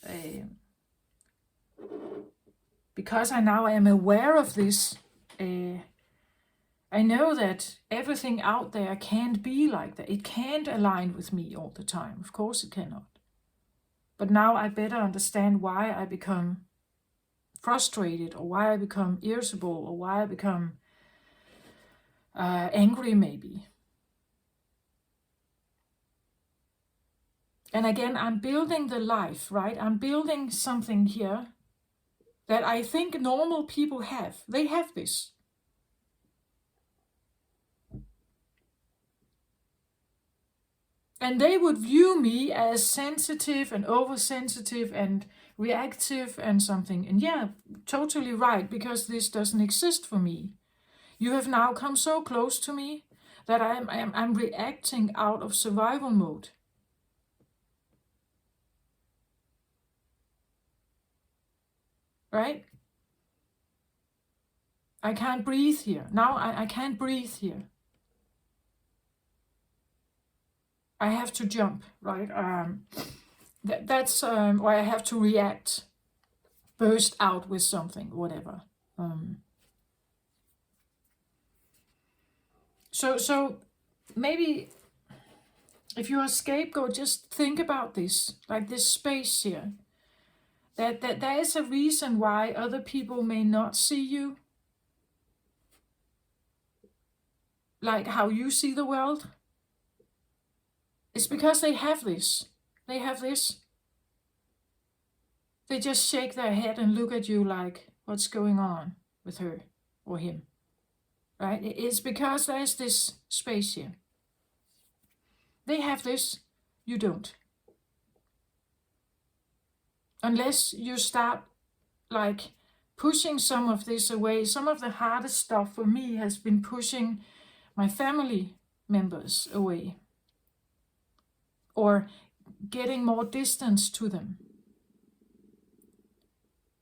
because I now am aware of this, I know that everything out there can't be like that. It can't align with me all the time. Of course it cannot. But now I better understand why I become frustrated, or why I become irritable, or why I become angry maybe. And again, I'm building the life, right? I'm building something here that I think normal people have. They have this. And they would view me as sensitive and oversensitive and reactive and something. And yeah, totally right, because this doesn't exist for me. You have now come so close to me that I'm reacting out of survival mode. Right? I can't breathe here. Now I can't breathe here. I have to jump, right? That's or I have to react, burst out with something, whatever. So maybe if you're a scapegoat, just think about this, like this space here. That there is a reason why other people may not see you like how you see the world. It's because they have this. They have this. They just shake their head and look at you like, what's going on with her or him? Right? It's because there's this space here. They have this, you don't. Unless you start like pushing some of this away. Some of the hardest stuff for me has been pushing my family members away, or getting more distance to them.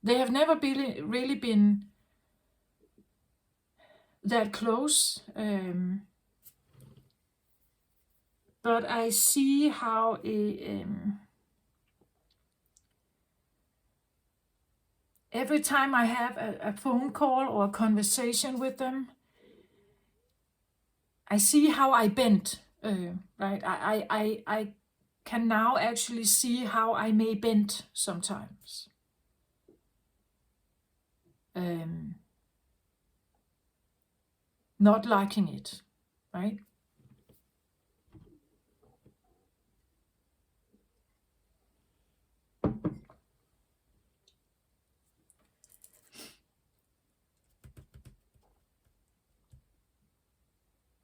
They have never really been that close, but I see how every time I have a phone call or a conversation with them, I see how I bend, right? I can now actually see how I may bend sometimes. Not liking it, right?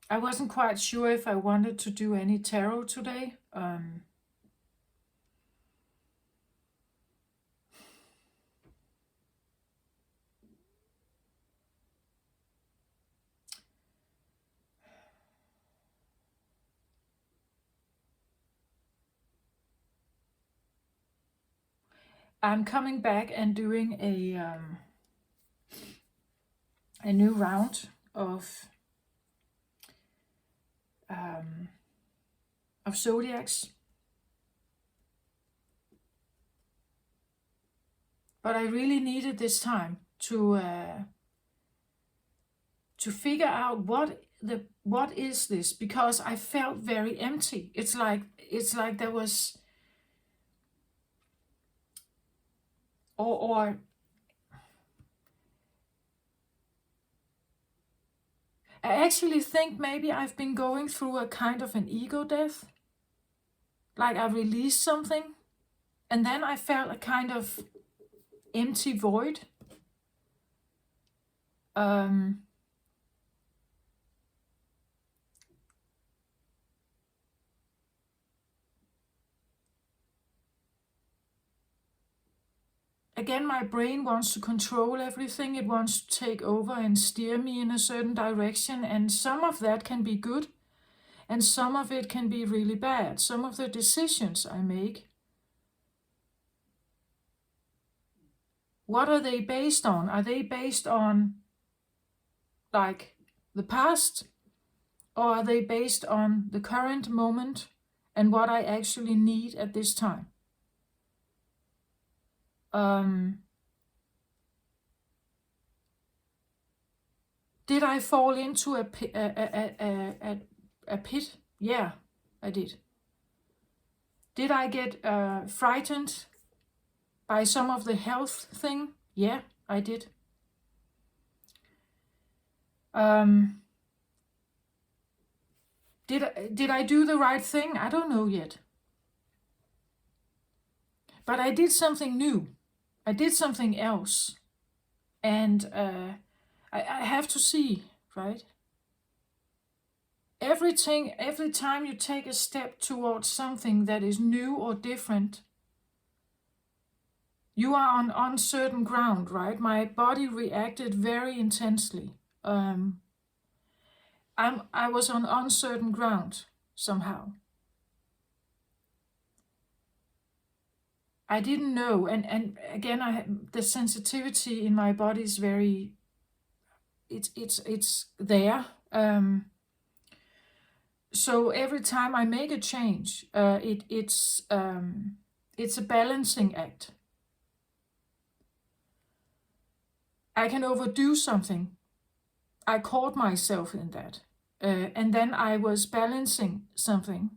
I wasn't quite sure if I wanted to do any tarot today. I'm coming back and doing a new round of zodiacs, but I really needed this time to figure out what is this, because I felt very empty. It's like there was, or I actually think maybe I've been going through a kind of an ego death. Like I released something and then I felt a kind of empty void. Again, my brain wants to control everything. It wants to take over and steer me in a certain direction. And some of that can be good. And some of it can be really bad. Some of the decisions I make, what are they based on? Are they based on like the past? Or are they based on the current moment and what I actually need at this time? Did I fall into a pit? Yeah, I did. Did I get frightened by some of the health thing? Yeah, I did. Did I do the right thing? I don't know yet. But I did something new. I did something else. And I have to see, right? Every time you take a step towards something that is new or different, you are on uncertain ground, right? My body reacted very intensely. I was on uncertain ground somehow. I didn't know, and again, the sensitivity in my body is very. It's there. So every time I make a change, it's a balancing act. I can overdo something. I caught myself in that, and then I was balancing something.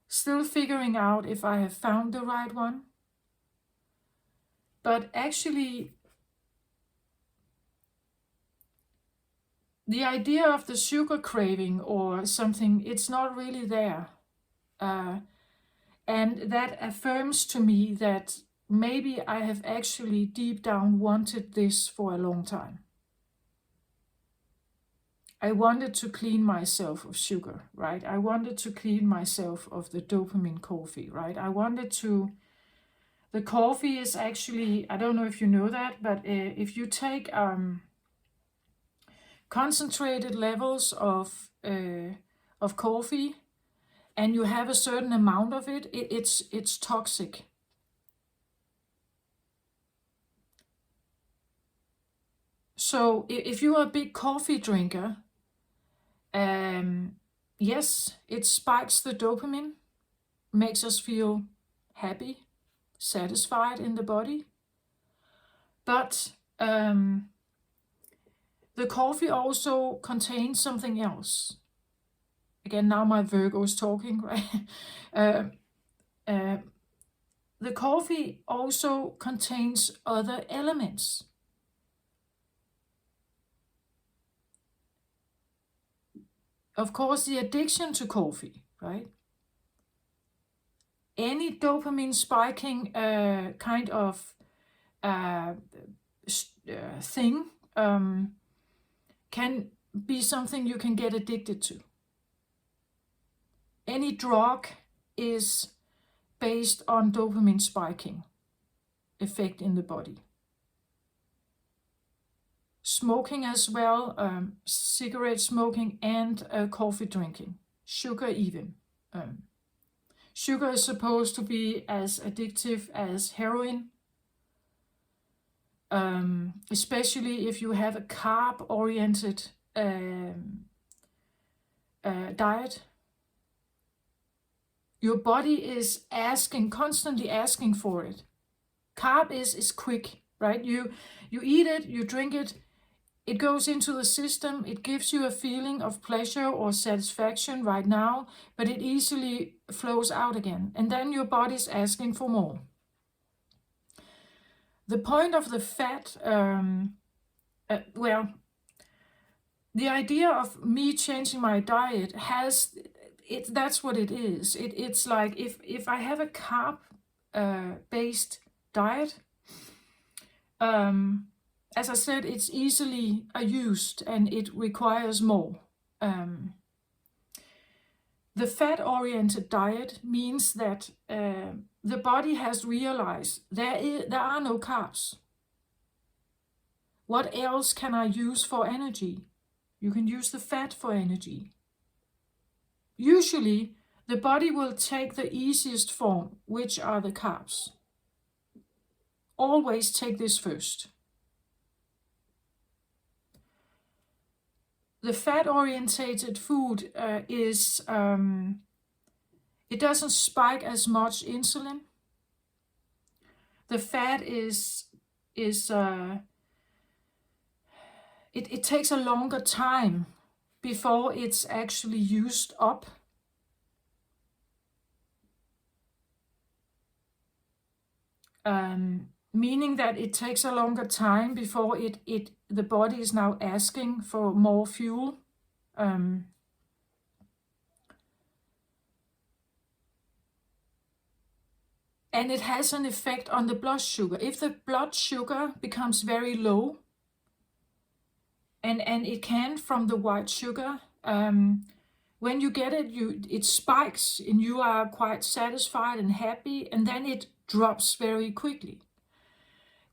Still figuring out if I have found the right one. But actually, the idea of the sugar craving or something, it's not really there. And that affirms to me that maybe I have actually deep down wanted this for a long time. I wanted to clean myself of sugar, right? I wanted to clean myself of the dopamine coffee, right? The coffee is actually, I don't know if you know that, but if you take concentrated levels of coffee and you have a certain amount of it, it's toxic. So if you are a big coffee drinker, yes, it spikes the dopamine, makes us feel happy, satisfied in the body. But the coffee also contains something else. Again, now my Virgo is talking, right? The coffee also contains other elements. Of course, the addiction to coffee, right? Any dopamine spiking kind of thing can be something you can get addicted to. Any drug is based on dopamine spiking effect in the body. Smoking as well, cigarette smoking and coffee drinking, sugar even. Sugar is supposed to be as addictive as heroin, especially if you have a carb-oriented diet. Your body is constantly asking for it. Carb is quick, right? You eat it, you drink it, it goes into the system, it gives you a feeling of pleasure or satisfaction right now, but it easily flows out again. And then your body's asking for more. The point of the fat, the idea of me changing my diet that's what it is. It's like if I have a carb based diet, as I said, it's easily used and it requires more. The fat-oriented diet means that the body has realized there are no carbs. What else can I use for energy? You can use the fat for energy. Usually, the body will take the easiest form, which are the carbs. Always take this first. The fat-orientated food it doesn't spike as much insulin. The fat it takes a longer time before it's actually used up. Meaning that it takes a longer time before the body is now asking for more fuel. And it has an effect on the blood sugar. If the blood sugar becomes very low, and it can from the white sugar, when you get it, it spikes and you are quite satisfied and happy, and then it drops very quickly.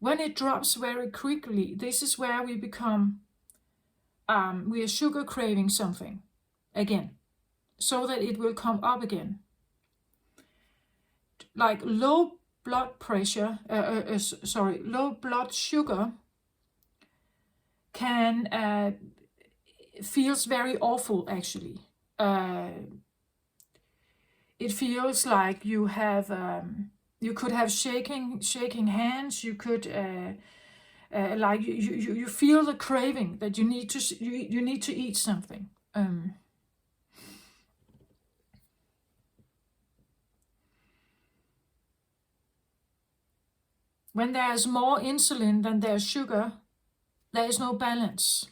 When it drops very quickly, this is where we become, we are sugar craving something again, so that it will come up again. Like low blood pressure, low blood sugar feels very awful actually. It feels like you could have shaking hands. You could like you feel the craving that you need to eat something. When there's more insulin than there's sugar, there is no balance.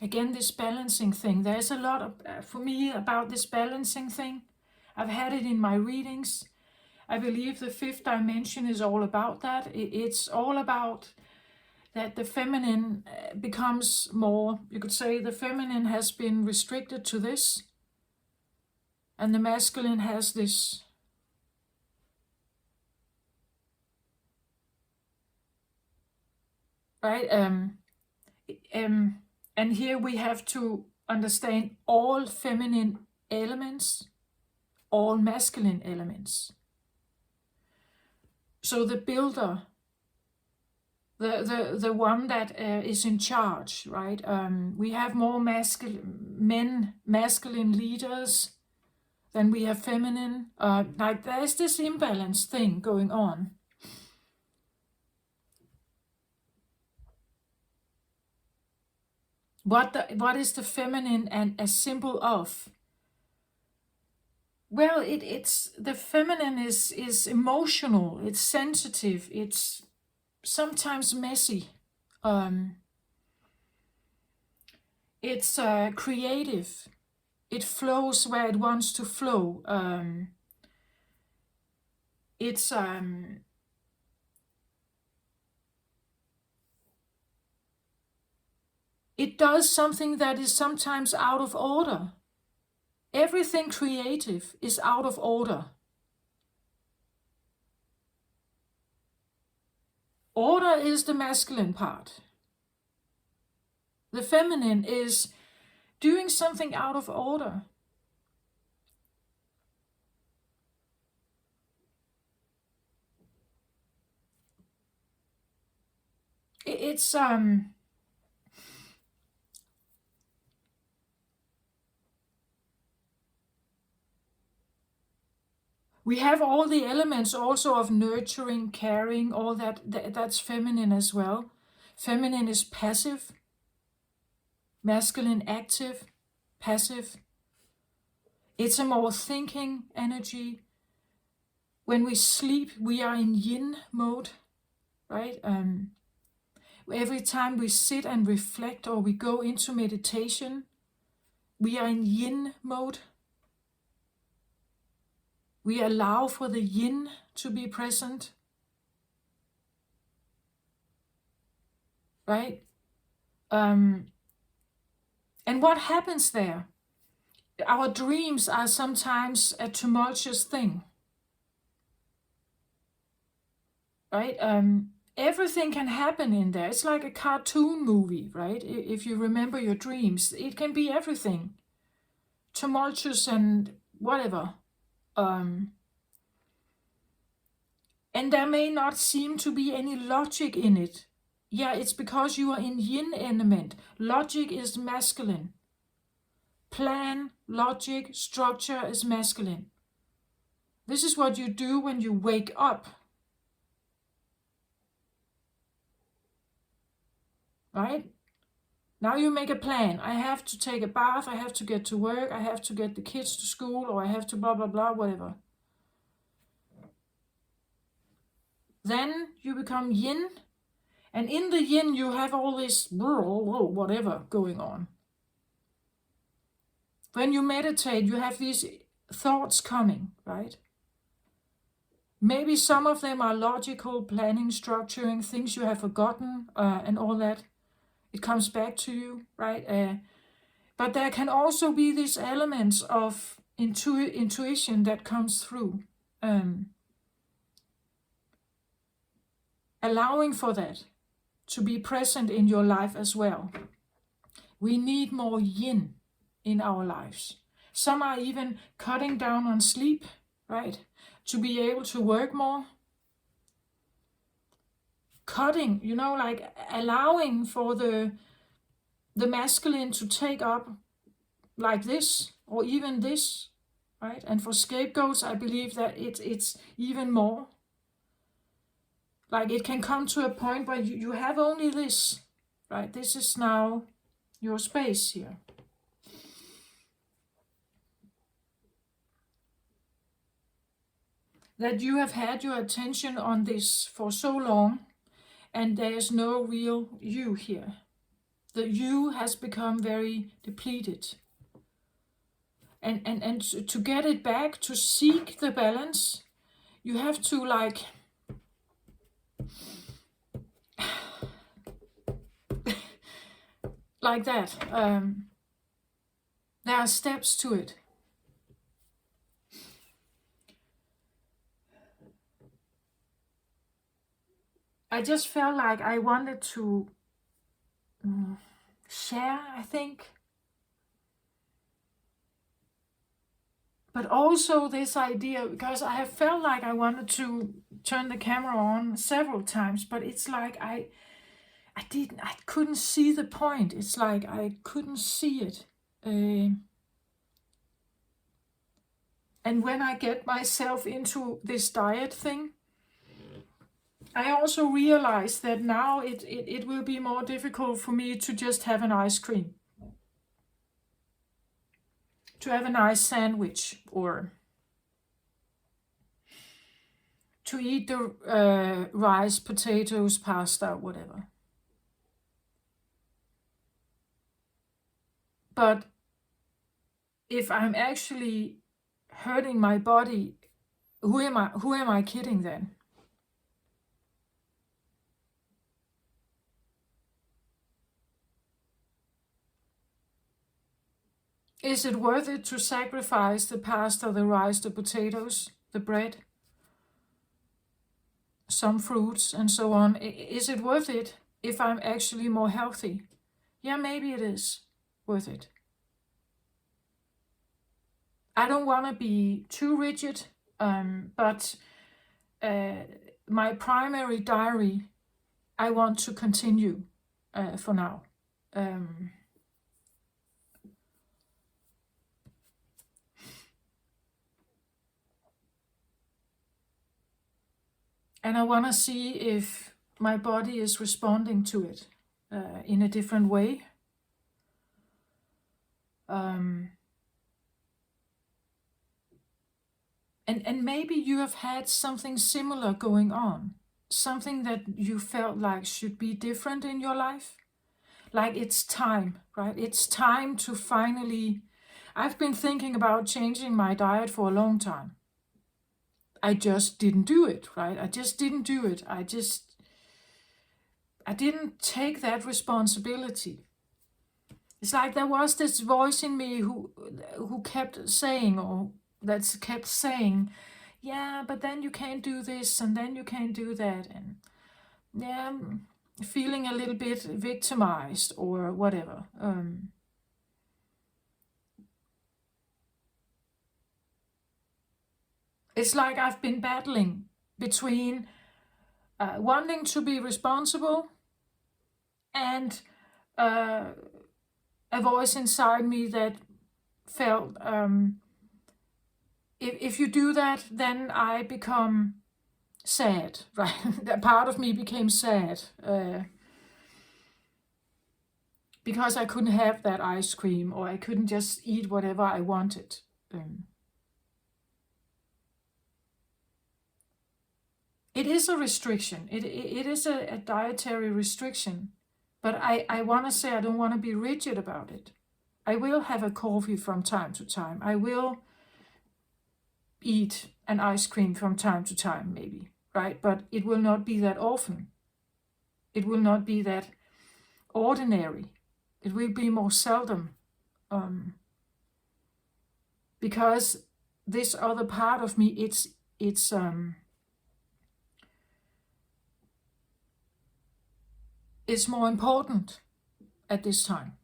Again, this balancing thing. There's a lot for me about this balancing thing. I've had it in my readings. I believe the fifth dimension is all about that. It's all about that the feminine becomes more, you could say the feminine has been restricted to this, and the masculine has this. Right? And here we have to understand all feminine elements, all masculine elements. So the builder, the one that is in charge, right? We have more masculine leaders than we have feminine. Like there's this imbalance thing going on. What is the feminine and a symbol of? Well, it's the feminine is emotional, it's sensitive, it's sometimes messy. It's creative. It flows where it wants to flow. It does something that is sometimes out of order. Everything creative is out of order. Order is the masculine part. The feminine is doing something out of order. it's we have all the elements also of nurturing, caring, all that's feminine as well. Feminine is passive, masculine active, passive. It's a more thinking energy. When we sleep, we are in yin mode, right? Every time we sit and reflect or we go into meditation, we are in yin mode. We allow for the yin to be present, right? And what happens there? Our dreams are sometimes a tumultuous thing, right? Everything can happen in there. It's like a cartoon movie, right? If you remember your dreams, it can be everything, tumultuous and whatever. And there may not seem to be any logic in it. Yeah, it's because you are in yin element. Logic is masculine. Plan, logic, structure is masculine. This is what you do when you wake up. Right? Now you make a plan. I have to take a bath, I have to get to work, I have to get the kids to school, or I have to blah, blah, blah, whatever. Then you become yin, and in the yin you have all this whatever going on. When you meditate, you have these thoughts coming, right? Maybe some of them are logical, planning, structuring, things you have forgotten, and all that. It comes back to you, right? But there can also be these elements of intuition that comes through. Allowing for that to be present in your life as well. We need more yin in our lives. Some are even cutting down on sleep, right? To be able to work more. Cutting, like allowing for the masculine to take up like this or even this, right? And for scapegoats, I believe that it's even more. Like it can come to a point where you have only this, right? This is now your space here. That you have had your attention on this for so long, and there's no real you here. The you has become very depleted. And to get it back, to seek the balance, you have to like like that. There are steps to it. I just felt like I wanted to share, I think. But also this idea, because I have felt like I wanted to turn the camera on several times, but it's like I couldn't see the point. It's like I couldn't see it. And when I get myself into this diet thing, I also realize that now it will be more difficult for me to just have an ice cream. To have a nice sandwich, or to eat the rice, potatoes, pasta, whatever. But if I'm actually hurting my body, who am I kidding then? Is it worth it to sacrifice the pasta, the rice, the potatoes, the bread, some fruits and so on? Is it worth it if I'm actually more healthy? Yeah, maybe it is worth it. I don't want to be too rigid, but my primary diary, I want to continue for now. And I want to see if my body is responding to it in a different way. And maybe you have had something similar going on, something that you felt like should be different in your life. Like it's time, right? It's time to finally. I've been thinking about changing my diet for a long time. I just didn't do it, right? I just didn't do it. I didn't take that responsibility. It's like there was this voice in me who kept saying, yeah, but then you can't do this, and then you can't do that, and yeah, feeling a little bit victimized or whatever. It's like I've been battling between wanting to be responsible and a voice inside me that felt if you do that, then I become sad, right? That part of me became sad because I couldn't have that ice cream, or I couldn't just eat whatever I wanted. It is a restriction. It is a dietary restriction. But I want to say I don't want to be rigid about it. I will have a coffee from time to time. I will eat an ice cream from time to time, maybe, right? But it will not be that often. It will not be that ordinary. It will be more seldom. Because this other part of me, it's more important at this time.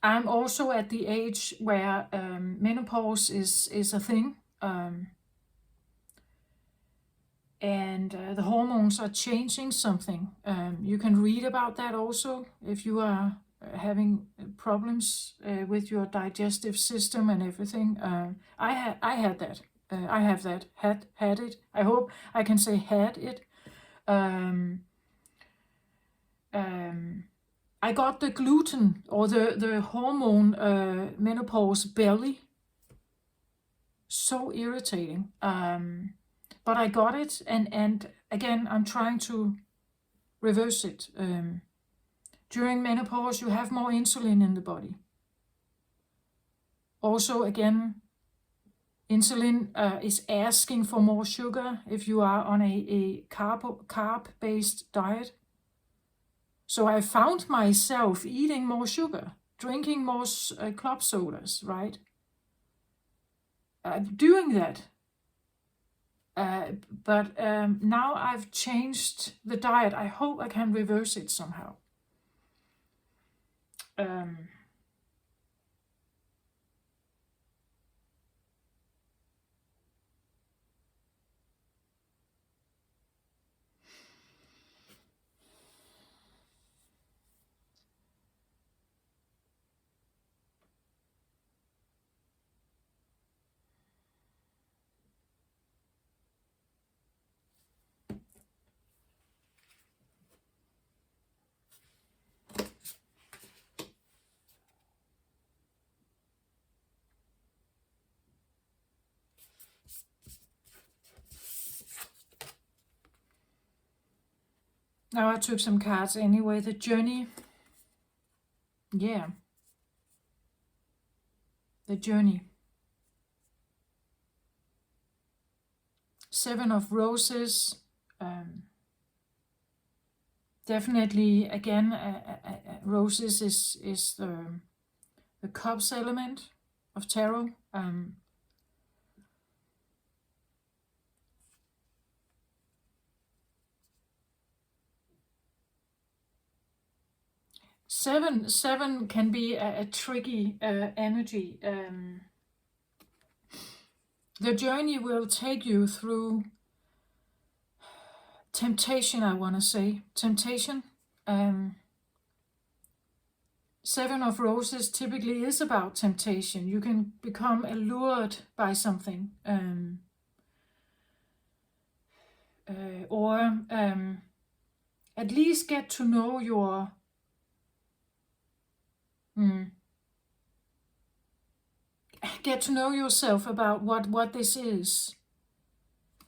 I'm also at the age where menopause is a thing, and the hormones are changing something. You can read about that also if you are having problems with your digestive system and everything. I had that. I have that. Had it. I hope I can say had it. I got the gluten or the hormone menopause belly. So irritating. But I got it, and again, I'm trying to reverse it. During menopause, you have more insulin in the body. Also, again, insulin is asking for more sugar if you are on a carb-based diet. So I found myself eating more sugar, drinking more club sodas, right? Doing that. But now I've changed the diet. I hope I can reverse it somehow. Now I took some cards anyway. The journey. Yeah. The journey. 7 of Roses. Definitely, again, roses is the cups element of tarot. Seven can be a tricky energy. The journey will take you through temptation, I want to say. Temptation. Seven of Roses typically is about temptation. You can become allured by something. Or at least get to know get to know yourself about what this is.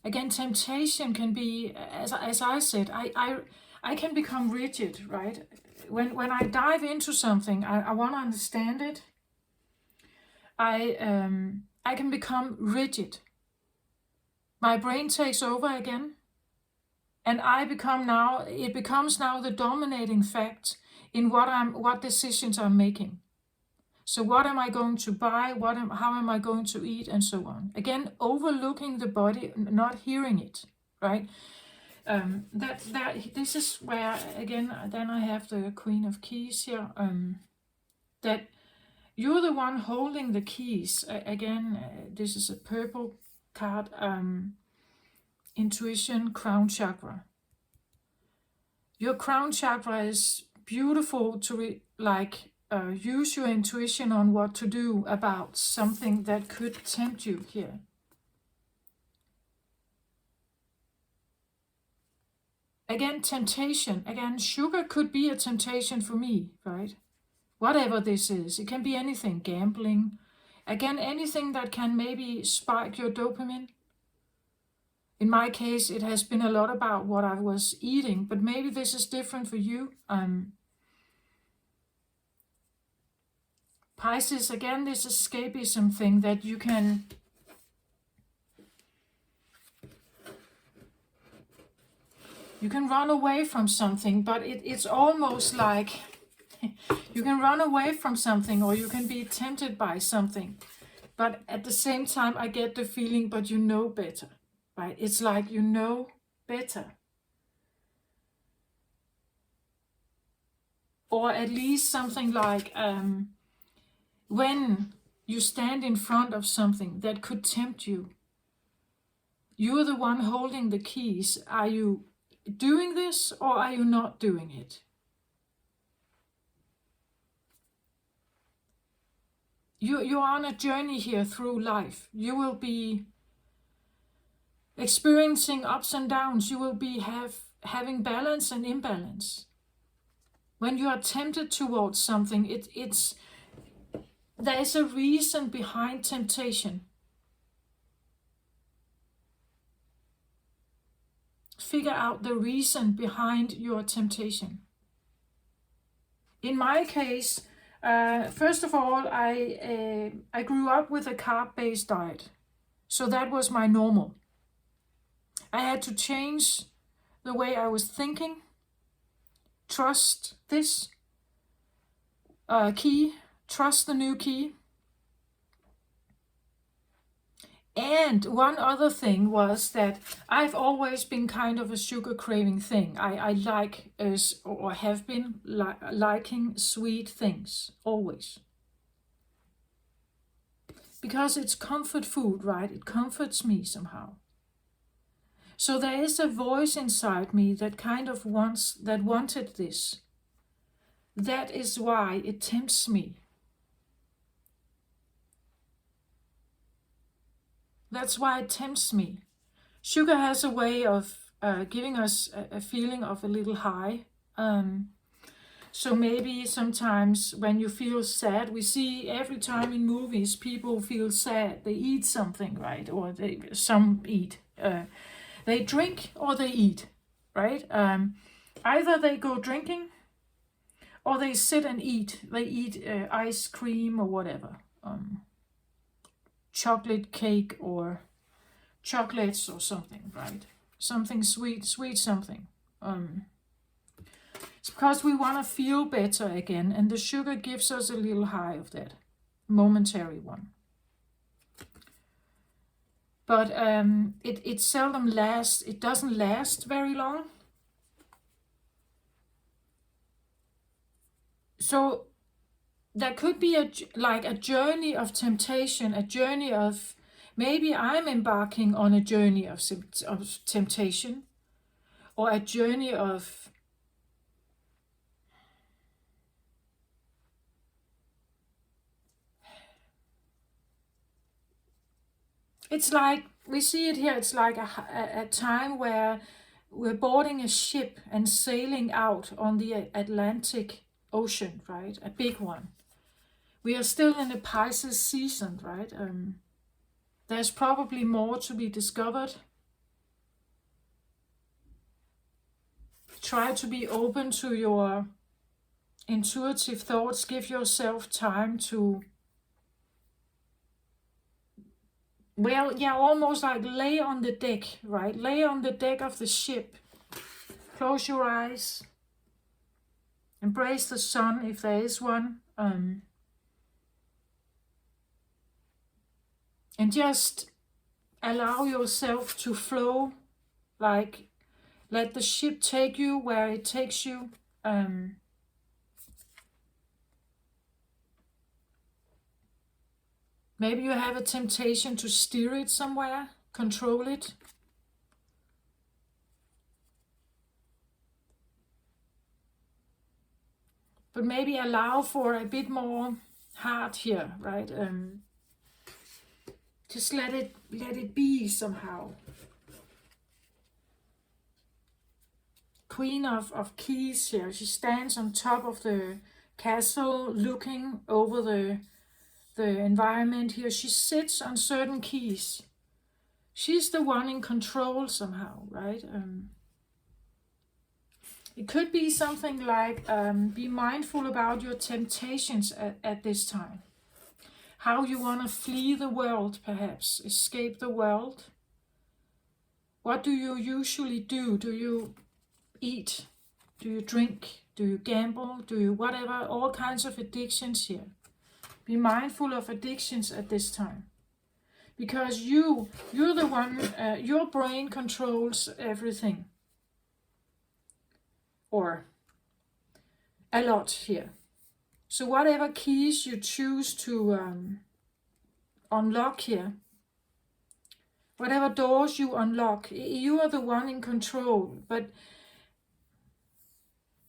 Again, temptation can be, as I said, I can become rigid, right? When I dive into something, I want to understand it. I can become rigid. My brain takes over again, and it becomes now the dominating fact in what decisions I'm making. So what am I going to buy? How am I going to eat, and so on? Again, overlooking the body, not hearing it, right? This is where, again, then I have the Queen of Keys here. That you're the one holding the keys. This is a purple card. Intuition, crown chakra. Your crown chakra is beautiful to use your intuition on what to do about something that could tempt you here. Again, temptation. Again, sugar could be a temptation for me, right? Whatever this is. It can be anything. Gambling. Again, anything that can maybe spike your dopamine. In my case, it has been a lot about what I was eating, but maybe this is different for you. Pisces, again, this escapism thing that you can run away from something, but it's almost like you can run away from something, or you can be tempted by something, but at the same time I get the feeling, but you know better, right? It's like you know better, or at least something like when you stand in front of something that could tempt you, you're the one holding the keys. Are you doing this, or are you not doing it? You're on a journey here through life. You will be experiencing ups and downs. You will be having balance and imbalance. When you are tempted towards something, there is a reason behind temptation. Figure out the reason behind your temptation. In my case, first of all, I grew up with a carb-based diet. So that was my normal. I had to change the way I was thinking. Trust this key. Trust the new key. And one other thing was that I've always been kind of a sugar craving thing. I like or have been liking sweet things, always. Because it's comfort food, right? It comforts me somehow. So there is a voice inside me that kind of wanted this. That is why it tempts me. That's why it tempts me. Sugar has a way of giving us a feeling of a little high. So maybe sometimes when you feel sad, we see every time in movies people feel sad, they eat something, right? Or some eat. They drink or they eat, right? Either they go drinking or they sit and eat. They eat ice cream or whatever. Chocolate cake or chocolates or something, right? Something sweet something. It's because we want to feel better again, and the sugar gives us a little high of that, momentary one. But it seldom lasts. It doesn't last very long. So there could be a journey of temptation, a journey of, maybe I'm embarking on a journey of temptation, or a journey of, it's like, we see it here, it's like a time where we're boarding a ship and sailing out on the Atlantic Ocean, right? A big one. We are still in the Pisces season, right? There's probably more to be discovered. Try to be open to your intuitive thoughts. Give yourself time to, well, yeah, almost like lay on the deck, right? Lay on the deck of the ship. Close your eyes. Embrace the sun if there is one. And just allow yourself to flow, like let the ship take you where it takes you. Maybe you have a temptation to steer it somewhere, control it. But maybe allow for a bit more heart here, right? Just let it be somehow. Queen of Keys here. She stands on top of the castle, looking over the environment here. She sits on certain keys. She's the one in control somehow, right? It could be something like, be mindful about your temptations at this time. How you want to flee the world, perhaps. Escape the world. What do you usually do? Do you eat? Do you drink? Do you gamble? Do you whatever? All kinds of addictions here. Be mindful of addictions at this time. Because you're the one, your brain controls everything. Or a lot here. So whatever keys you choose to unlock here, whatever doors you unlock, you are the one in control. But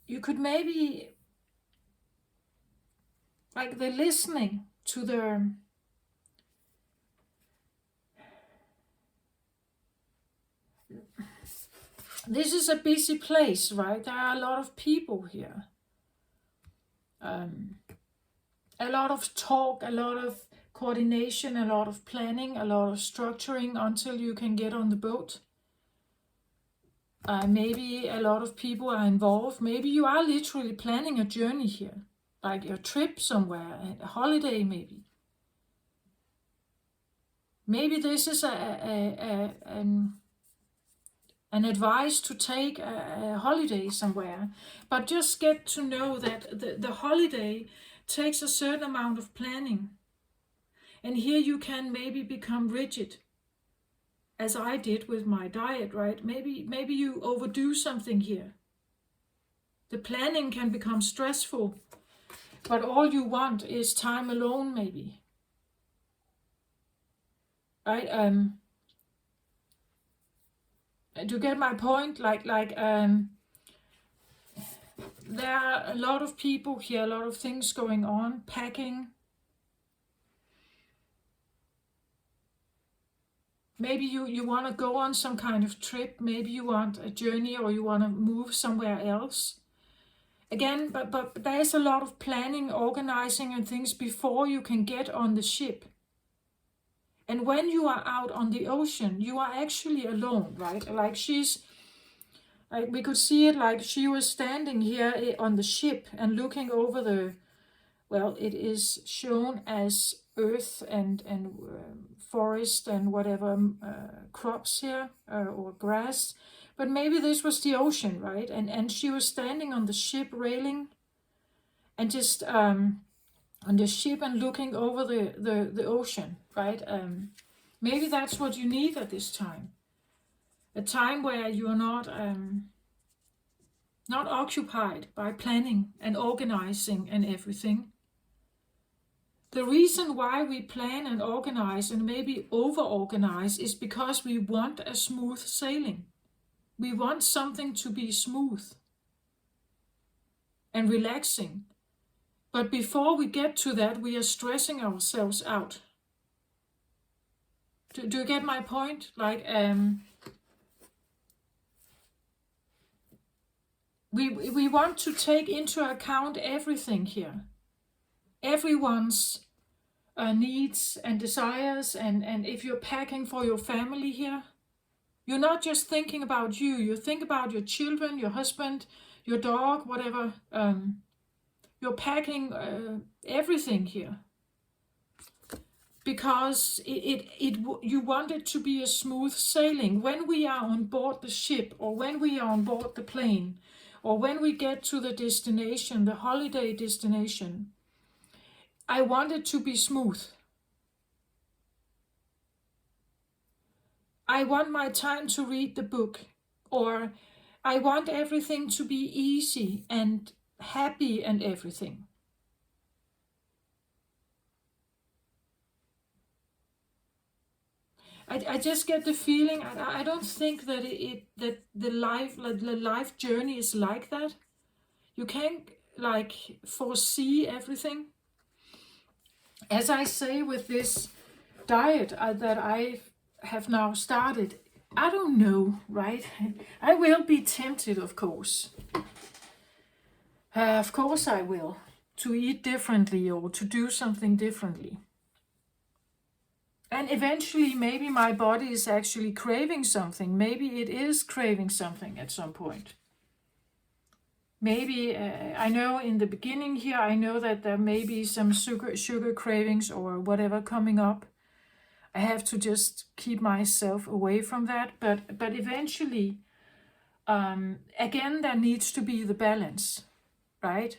you could maybe, like the listening to the, this is a busy place, right? There are a lot of people here. A lot of talk, a lot of coordination, a lot of planning, a lot of structuring until you can get on the boat. Maybe a lot of people are involved. Maybe you are literally planning a journey here, like a trip somewhere, a holiday maybe. Maybe this is an advice to take a holiday somewhere, but just get to know that the holiday takes a certain amount of planning. And here you can maybe become rigid, as I did with my diet, right? Maybe you overdo something here. The planning can become stressful, but all you want is time alone, maybe. Right? Do you get my point? There are a lot of people here, a lot of things going on, packing. Maybe you want to go on some kind of trip. Maybe you want a journey, or you want to move somewhere else. Again, but there's a lot of planning, organizing and things before you can get on the ship. And when you are out on the ocean, you are actually alone, right? Like we could see it like she was standing here on the ship and looking over the, well, it is shown as earth and forest and whatever crops here or grass. But maybe this was the ocean, right? And she was standing on the ship railing and just on the ship and looking over the ocean, right? Maybe that's what you need at this time. A time where you're not not occupied by planning and organizing and everything. The reason why we plan and organize and maybe over-organize is because we want a smooth sailing. We want something to be smooth and relaxing. But before we get to that, we are stressing ourselves out. Do you get my point? Like, we want to take into account everything here. Everyone's needs and desires, and if you're packing for your family here, you're not just thinking about you. You think about your children, your husband, your dog, whatever. You're packing everything here because you want it to be a smooth sailing. When we are on board the ship, or when we are on board the plane, or when we get to the destination, the holiday destination, I want it to be smooth. I want my time to read the book, or I want everything to be easy and happy and everything. I just get the feeling, I don't think that that the life journey is like that. You can't like foresee everything. As I say with this diet that I have now started, I don't know, right? I will be tempted, of course. Of course I will, to eat differently or to do something differently. And eventually, maybe my body is actually craving something. Maybe it is craving something at some point. Maybe, I know in the beginning here, I know that there may be some sugar cravings or whatever coming up. I have to just keep myself away from that. But eventually, again, there needs to be the balance, right?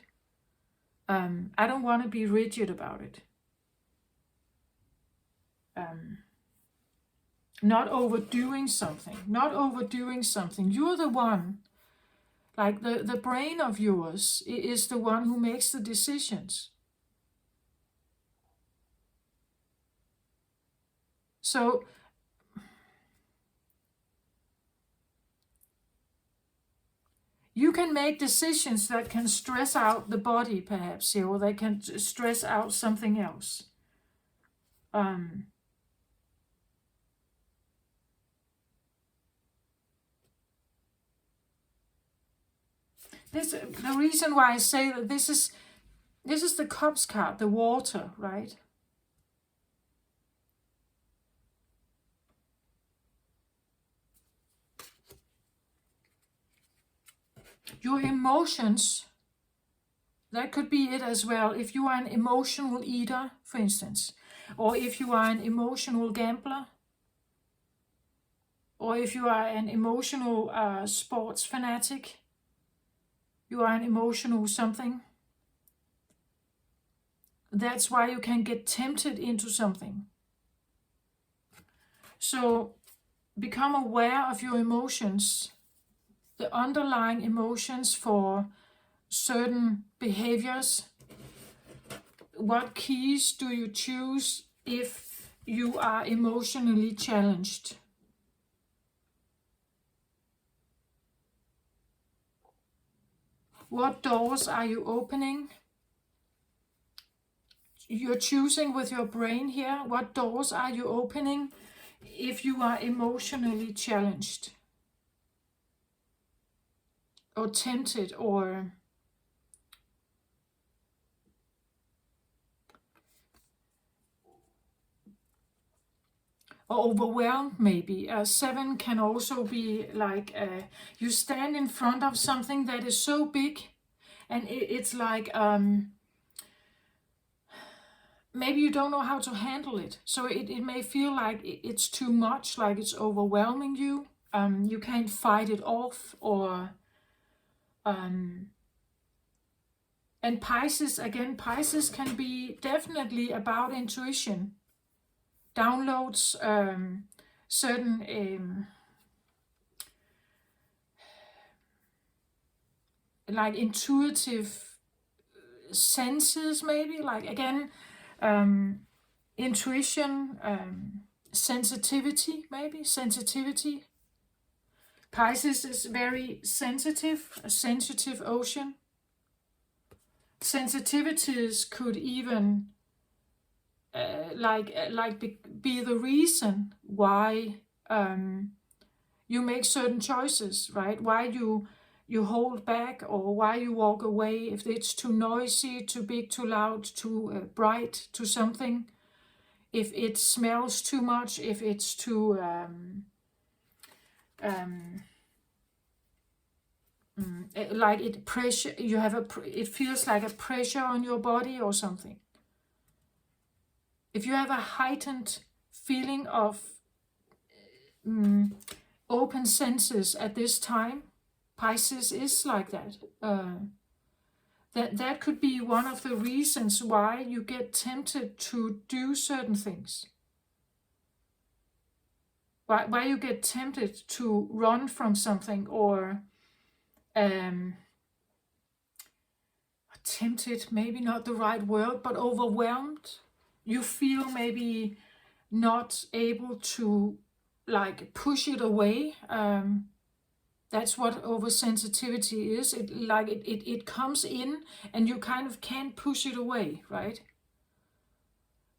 I don't want to be rigid about it. Not overdoing something. You're the one, like the brain of yours is the one who makes the decisions. So you can make decisions that can stress out the body, perhaps, or they can stress out something else. The reason why I say that this is the Cups card, the water, right? Your emotions, that could be it as well. If you are an emotional eater, for instance, or if you are an emotional gambler, or if you are an emotional sports fanatic, you are an emotional something. That's why you can get tempted into something. So become aware of your emotions, the underlying emotions for certain behaviors. What keys do you choose if you are emotionally challenged? What doors are you opening? You're choosing with your brain here. What doors are you opening if you are emotionally challenged or tempted or overwhelmed maybe. 7 can also be like you stand in front of something that is so big, and it's like maybe you don't know how to handle it. So it may feel like it's too much, like it's overwhelming you. You can't fight it off, or and Pisces, again, Pisces can be definitely about intuition. Downloads certain like intuitive senses, maybe, like again, intuition, sensitivity, maybe sensitivity. Pisces is very sensitive, a sensitive ocean. Sensitivities could even be the reason why you make certain choices, right? Why you hold back, or why you walk away if it's too noisy, too big, too loud, too bright, to something. If it smells too much, if it's too like it pressure, you have it feels like a pressure on your body or something. If you have a heightened feeling of open senses at this time, Pisces is like that. That could be one of the reasons why you get tempted to do certain things. Why you get tempted to run from something, or tempted, maybe not the right word, but overwhelmed. You feel maybe not able to like push it away. That's what oversensitivity is. It comes in and you kind of can't push it away, right?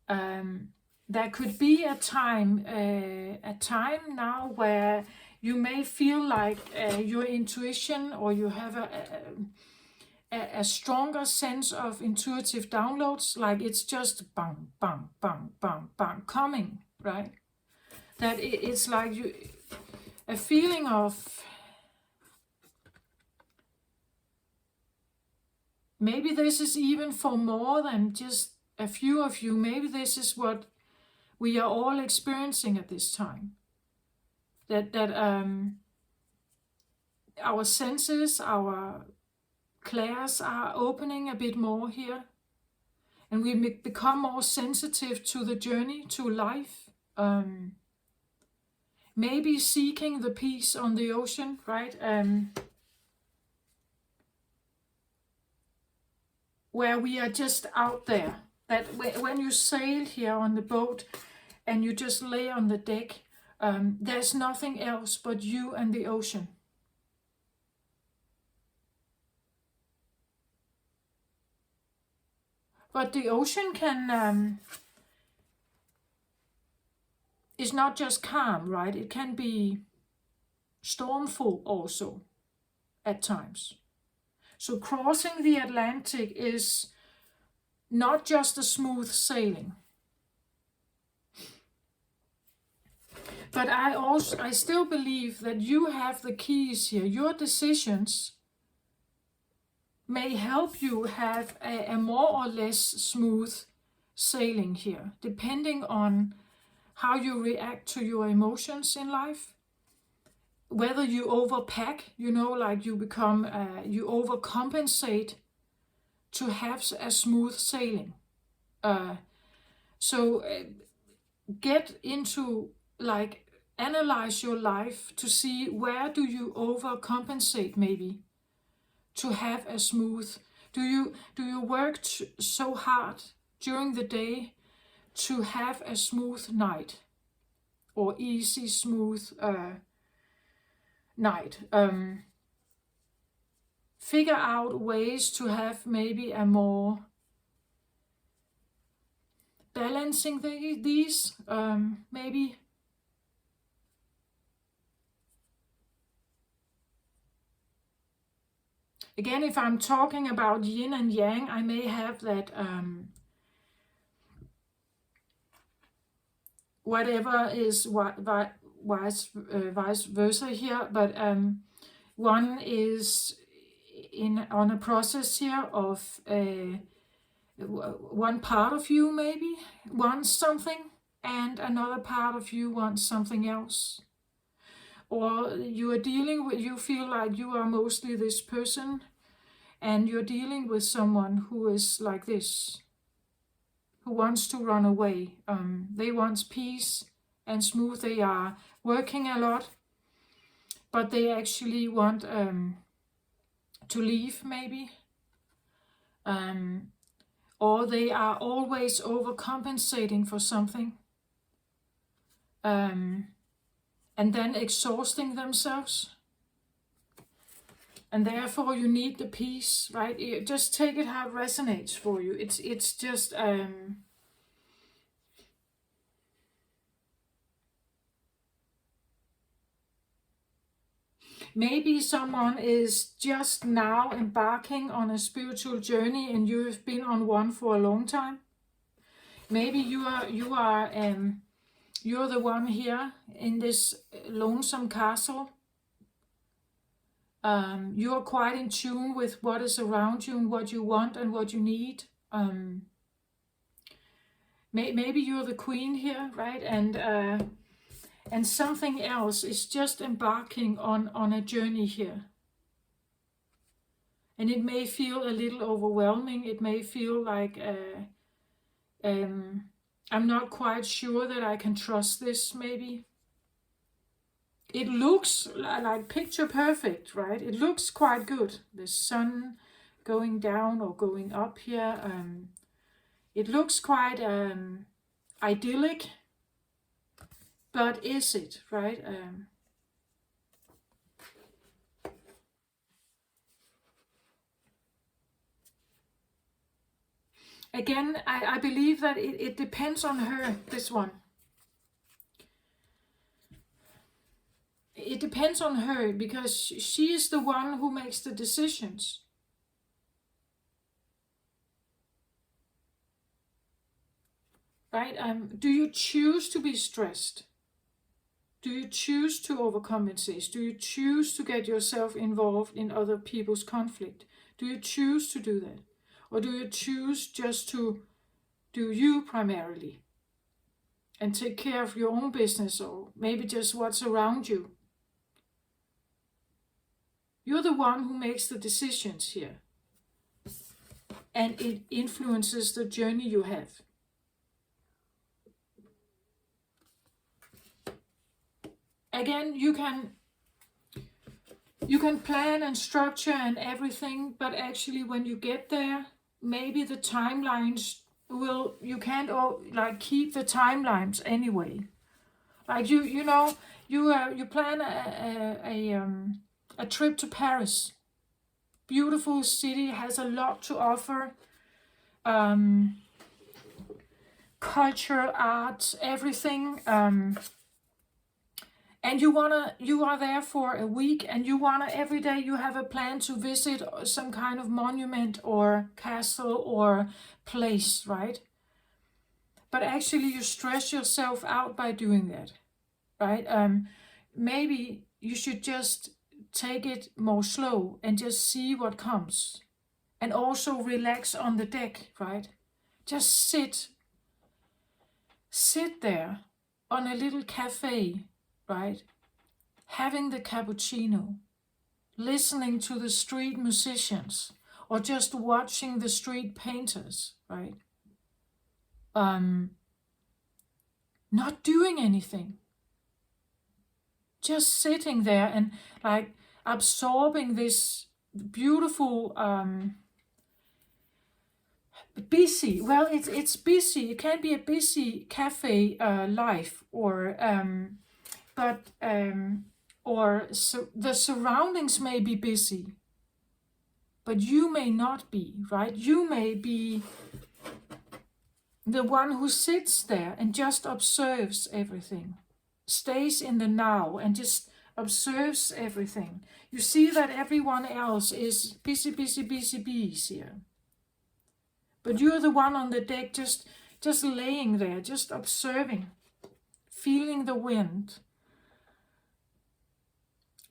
There could be a time now where you may feel like your intuition, or you have a stronger sense of intuitive downloads, like it's just bang, bang, bang, bang, bang, coming, right? That it's like a feeling of, maybe this is even for more than just a few of you, maybe this is what we are all experiencing at this time. That our senses, our clairs are opening a bit more here, and we become more sensitive to the journey, to life. Maybe seeking the peace on the ocean, right? Where we are just out there. That when you sail here on the boat and you just lay on the deck, there's nothing else but you and the ocean. But the ocean is not just calm, right? It can be stormful also at times. So crossing the Atlantic is not just a smooth sailing. But I still believe that you have the keys here. Your decisions may help you have a more or less smooth sailing here, depending on how you react to your emotions in life. Whether you overpack, like you become, you overcompensate to have a smooth sailing. So get into, like, analyze your life to see where do you overcompensate, maybe, to have a smooth. Do you work so hard during the day to have a smooth night, or easy, smooth night? Figure out ways to have maybe a more balancing these, maybe. Again, if I'm talking about yin and yang, I may have that whatever is vice versa here, but one is on a process here of one part of you maybe wants something, and another part of you wants something else. Or you feel like you are mostly this person, and you're dealing with someone who is like this, who wants to run away. They want peace and smooth. They are working a lot, but they actually want to leave maybe, or they are always overcompensating for something, and then exhausting themselves. And therefore you need the peace, right? Just take it how it resonates for you. It's just maybe someone is just now embarking on a spiritual journey and you have been on one for a long time. Maybe you're the one here in this lonesome castle. You are quite in tune with what is around you and what you want and what you need. Maybe you're the queen here, right? And something else is just embarking on a journey here. And it may feel a little overwhelming. It may feel like I'm not quite sure that I can trust this, maybe. It looks like picture perfect, right? It looks quite good. The sun going down or going up here. It looks quite idyllic. But is it, right? Again, I believe that it depends on her, this one. It depends on her because she is the one who makes the decisions. Right? Do you choose to be stressed? Do you choose to overcompensate? Do you choose to get yourself involved in other people's conflict? Do you choose to do that? Or do you choose just to do you primarily and take care of your own business or maybe just what's around you? You're the one who makes the decisions here. And it influences the journey you have. Again, you can plan and structure and everything, but actually when you get there, maybe the timelines you can't keep the timelines anyway. Like you plan a trip to Paris. Beautiful city, has a lot to offer. Culture, art, everything. And you are there for a week, and every day you have a plan to visit some kind of monument or castle or place, right? But actually you stress yourself out by doing that, right? Maybe you should just take it more slow and just see what comes. And also relax on the deck, right? Just sit there on a little cafe, right? Having the cappuccino, listening to the street musicians, or just watching the street painters, right? Not doing anything. Just sitting there and like absorbing this beautiful busy. Well, it's busy. It can be a busy cafe life, or the surroundings may be busy, but you may not be, right? You may be the one who sits there and just observes everything, stays in the now and just observes everything. You see that everyone else is busy bees here. But you're the one on the deck just laying there, just observing, feeling the wind,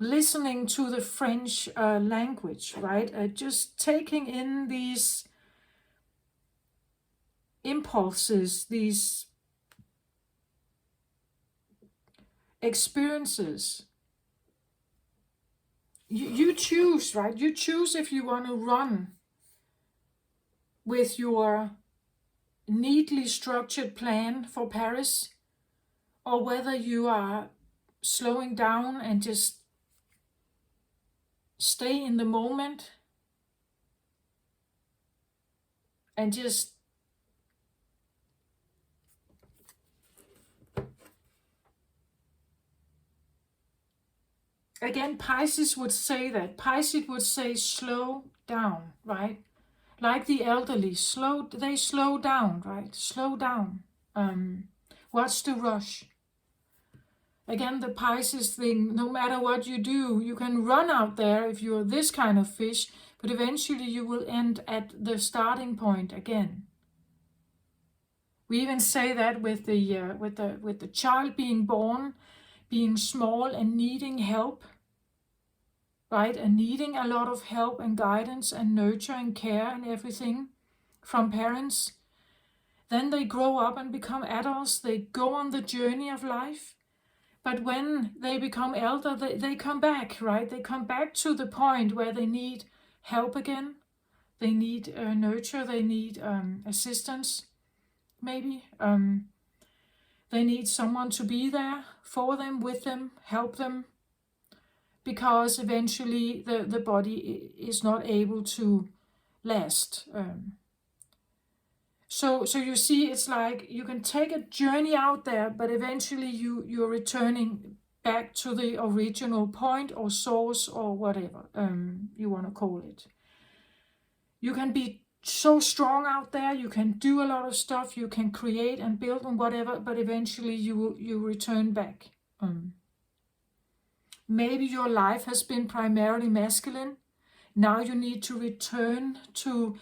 listening to the French language, right? Just taking in these impulses, these experiences. You choose, right? You choose if you want to run with your neatly structured plan for Paris, or whether you are slowing down and just stay in the moment and just again, Pisces would say that. Pisces would say slow down, right? Like the elderly, they slow down, right? Slow down. What's the rush? Again, the Pisces thing, no matter what you do, you can run out there if you're this kind of fish, but eventually you will end at the starting point again. We even say that with the child being born, being small and needing help, right? And needing a lot of help and guidance and nurture and care and everything from parents. Then they grow up and become adults. They go on the journey of life. But when they become elder, they come back, right? They come back to the point where they need help again. They need nurture. They need assistance, maybe. They need someone to be there for them, with them, help them. Because eventually the body is not able to last. So you see, it's like you can take a journey out there, but eventually you're returning back to the original point or source or whatever you want to call it. You can be so strong out there, you can do a lot of stuff, you can create and build and whatever, but eventually you return back. Maybe your life has been primarily masculine. Now you need to return to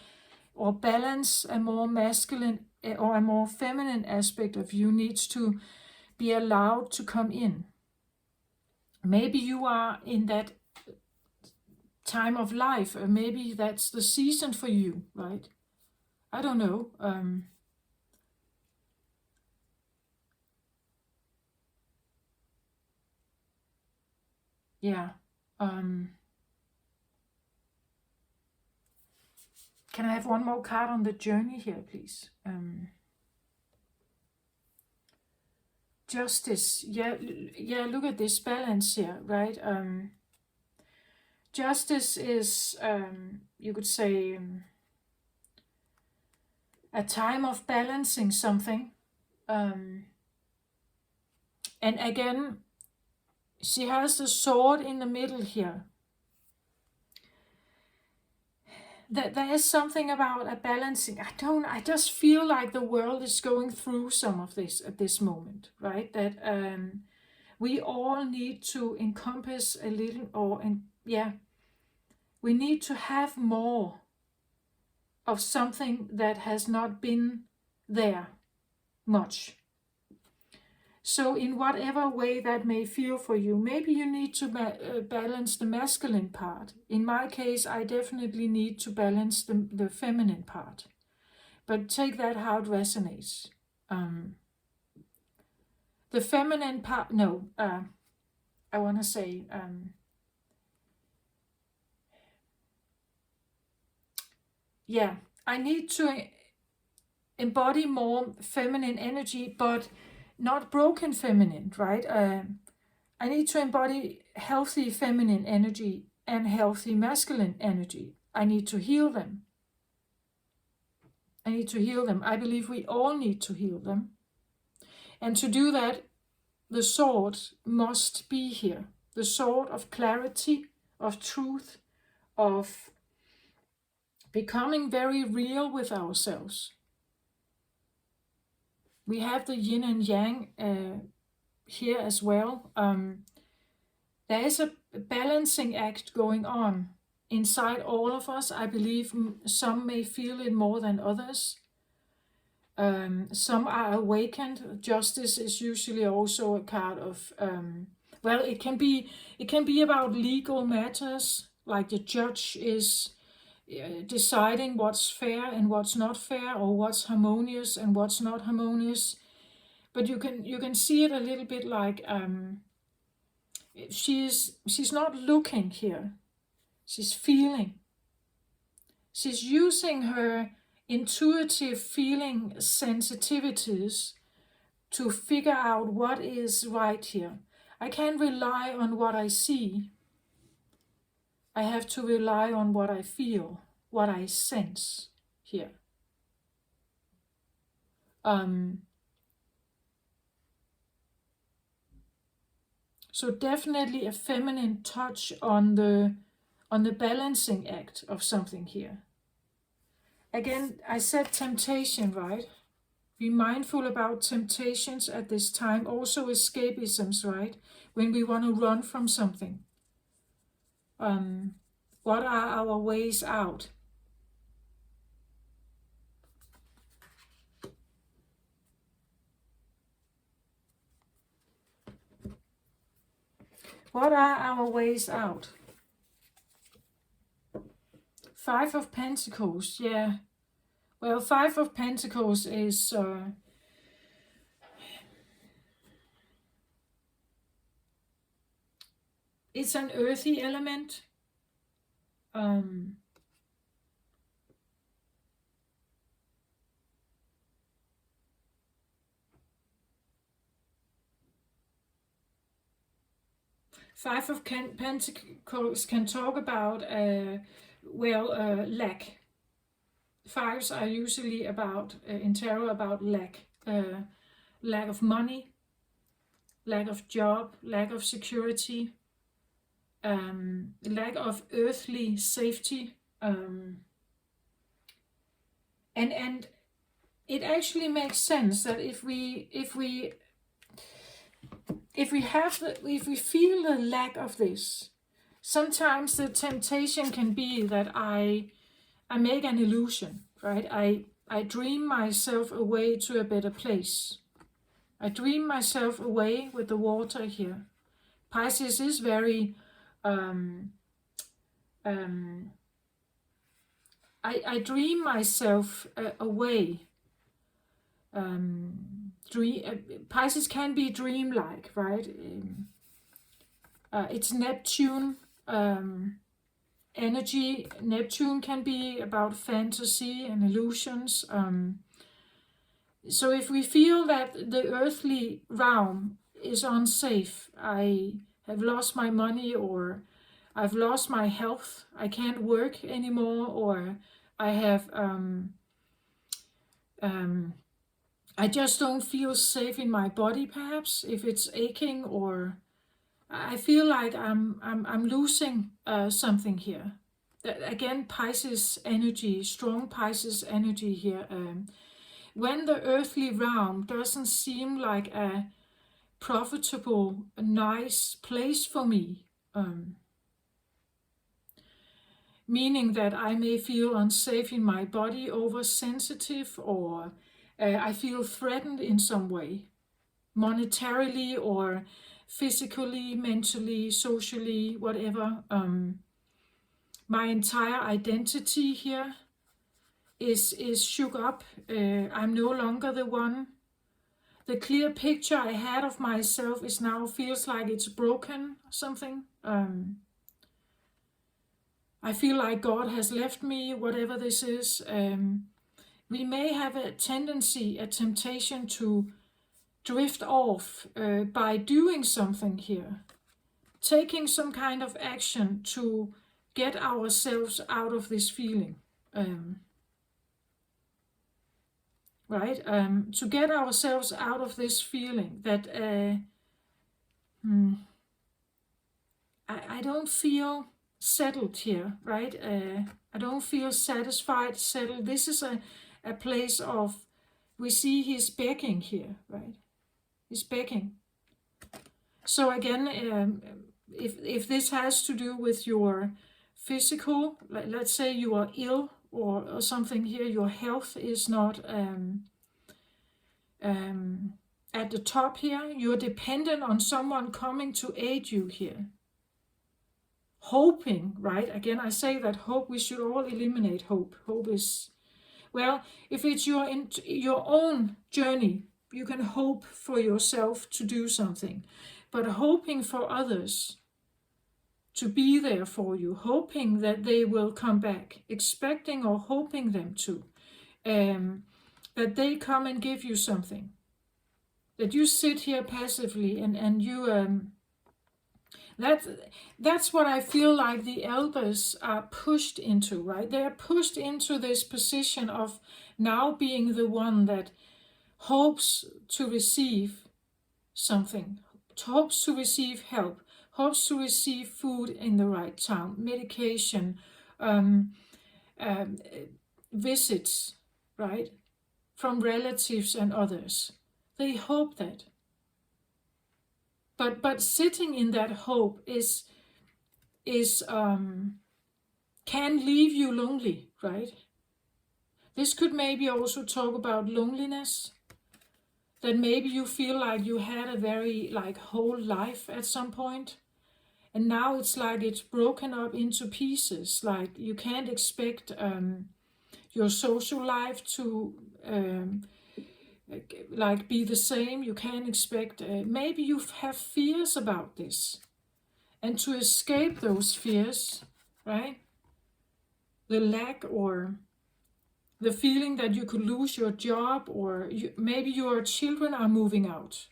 or balance a more masculine or a more feminine aspect of you needs to be allowed to come in. Maybe you are in that time of life, or maybe that's the season for you, right? I don't know. Yeah. Can I have one more card on the journey here, please? Justice. Yeah, look at this balance here, right? Justice is, you could say, a time of balancing something. And again, she has the sword in the middle here. That there is something about a balancing. I just feel like the world is going through some of this at this moment, right? That we all need to encompass a little, we need to have more of something that has not been there much. So in whatever way that may feel for you, maybe you need to balance the masculine part. In my case, I definitely need to balance the feminine part. But take that how it resonates. The feminine part, I want to say, I need to embody more feminine energy, but not broken feminine, right? I need to embody healthy feminine energy and healthy masculine energy. I need to heal them. I believe we all need to heal them. And to do that, the sword must be here. The sword of clarity, of truth, of becoming very real with ourselves. We have the yin and yang here as well. There is a balancing act going on inside all of us. I believe some may feel it more than others. Some are awakened. Justice is usually also a card of, it can be about legal matters, like the judge is deciding what's fair and what's not fair, or what's harmonious and what's not harmonious. But you can see it a little bit like she's not looking here. She's feeling. She's using her intuitive feeling sensitivities to figure out what is right here. I can't rely on what I see. I have to rely on what I feel, what I sense here. So definitely a feminine touch on the balancing act of something here. Again, I said temptation, right? Be mindful about temptations at this time, also escapisms, right? When we want to run from something. What are our ways out? What are our ways out? Five of Pentacles, yeah. Well, Five of Pentacles is it's an earthy element. Five of Pentacles can talk about lack. Fives are usually about in tarot about lack, lack of money, lack of job, lack of security, lack of earthly safety, and it actually makes sense that if we feel the lack of this, sometimes the temptation can be that I make an illusion, right? I dream myself away to a better place. I dream myself away with the water here. Pisces is very I dream myself away. Pisces can be dreamlike, right? It's Neptune energy. Neptune can be about fantasy and illusions. So if we feel that the earthly realm is unsafe, I have lost my money, or I've lost my health, I can't work anymore, or I have I just don't feel safe in my body, perhaps, if it's aching, or I feel like I'm losing something here. Again, Pisces energy, strong Pisces energy here. When the earthly realm doesn't seem like a profitable, nice place for me, meaning that I may feel unsafe in my body, oversensitive, or I feel threatened in some way, monetarily or physically, mentally, socially, whatever. My entire identity here is shook up. I'm no longer the one. The clear picture I had of myself is now feels like it's broken, something. I feel like God has left me, whatever this is. We may have a tendency, a temptation to drift off by doing something here, taking some kind of action to get ourselves out of this feeling. Right? To get ourselves out of this feeling that I don't feel settled here, right? I don't feel satisfied, settled. This is a place of, we see he's begging here, right? He's begging. So again, if this has to do with your physical, let's say you are ill or something here, your health is not at the top here, you're dependent on someone coming to aid you here. Hoping, right? Again, I say that hope, we should all eliminate hope. Hope is, well, if it's your own journey, you can hope for yourself to do something. But hoping for others to be there for you, hoping that they will come back, expecting or hoping them to, that they come and give you something, that you sit here passively and you, that's what I feel like the elders are pushed into, right? They're pushed into this position of now being the one that hopes to receive something, hopes to receive help, hopes to receive food in the right time, medication, um, um, visits, right, from relatives and others. They hope that. But sitting in that hope is can leave you lonely, right? This could maybe also talk about loneliness, that maybe you feel like you had a very whole life at some point, and now it's like it's broken up into pieces. Like you can't expect your social life to be the same. You can't expect, maybe you have fears about this, and to escape those fears, right? The lack or the feeling that you could lose your job, or maybe your children are moving out.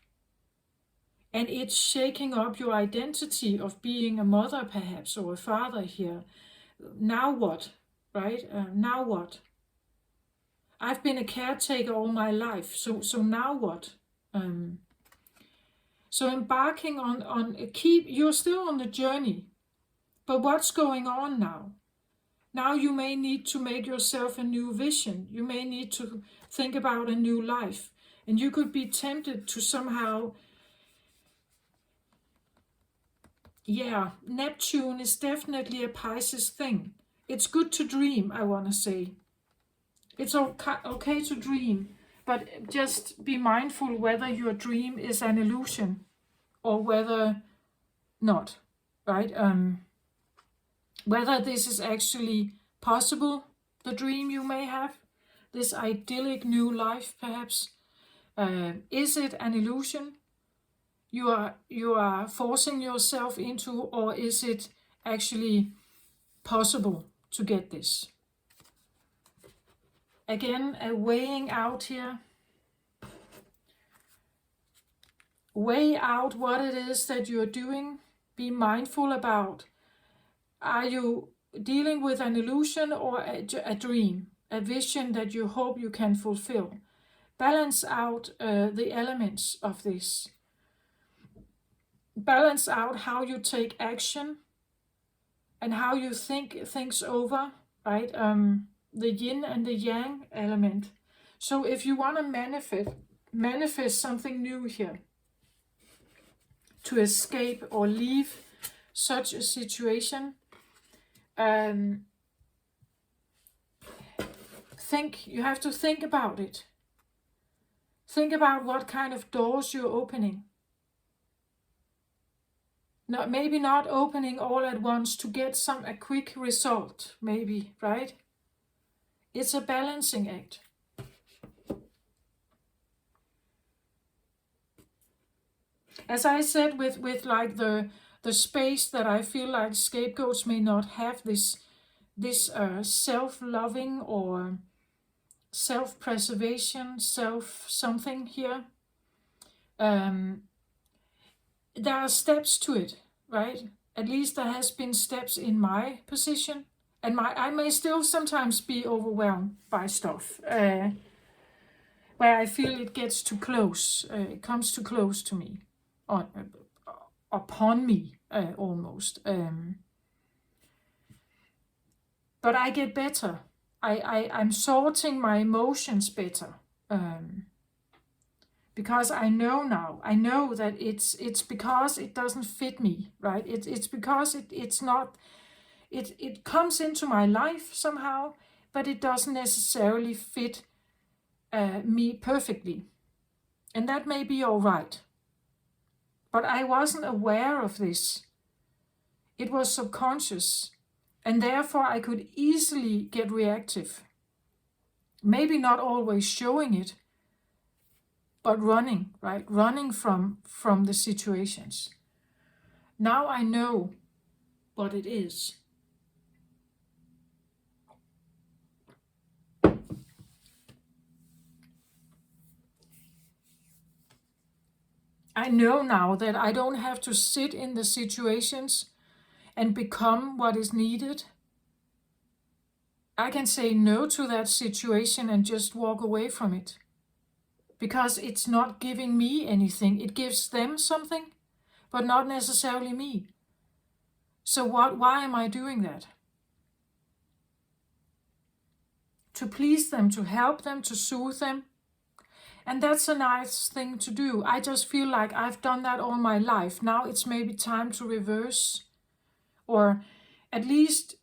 And it's shaking up your identity of being a mother, perhaps, or a father here. Now what, right? Now what? I've been a caretaker all my life, so now what? So embarking on you're still on the journey, but what's going on now? Now you may need to make yourself a new vision. You may need to think about a new life. And you could be tempted to somehow, Neptune is definitely a Pisces thing. It's good to dream, I want to say. It's okay to dream, but just be mindful whether your dream is an illusion or whether not, right? Whether this is actually possible, the dream you may have, this idyllic new life perhaps. Is it an illusion you are forcing yourself into, or is it actually possible to get this? Again, a weighing out here. Weigh out what it is that you're doing. Be mindful about, are you dealing with an illusion or a dream, a vision that you hope you can fulfill? Balance out the elements of this. Balance out how you take action and how you think things over, right? The yin and the yang element. So if you want to manifest something new here, to escape or leave such a situation, you have to think about it. Think about what kind of doors you're opening. Maybe not opening all at once to get a quick result, maybe, right? It's a balancing act. As I said, with like the space that I feel like scapegoats may not have, this self-loving or self-preservation, something here. There are steps to it, right? At least there has been steps in my position, and I may still sometimes be overwhelmed by stuff where I feel it gets too close. It comes too close to me, upon me almost. But I get better. I'm sorting my emotions better. Because I know that it's because it doesn't fit me, right? It's because it's not, it comes into my life somehow, but it doesn't necessarily fit me perfectly. And that may be all right. But I wasn't aware of this. It was subconscious, and therefore I could easily get reactive. Maybe not always showing it, but running, right? Running from the situations. Now I know what it is. I know now that I don't have to sit in the situations and become what is needed. I can say no to that situation and just walk away from it. because it's not giving me anything. It gives them something, but not necessarily me. So why am I doing that? To please them, to help them, to soothe them. And that's a nice thing to do. I just feel like I've done that all my life. Now it's maybe time to reverse, or at least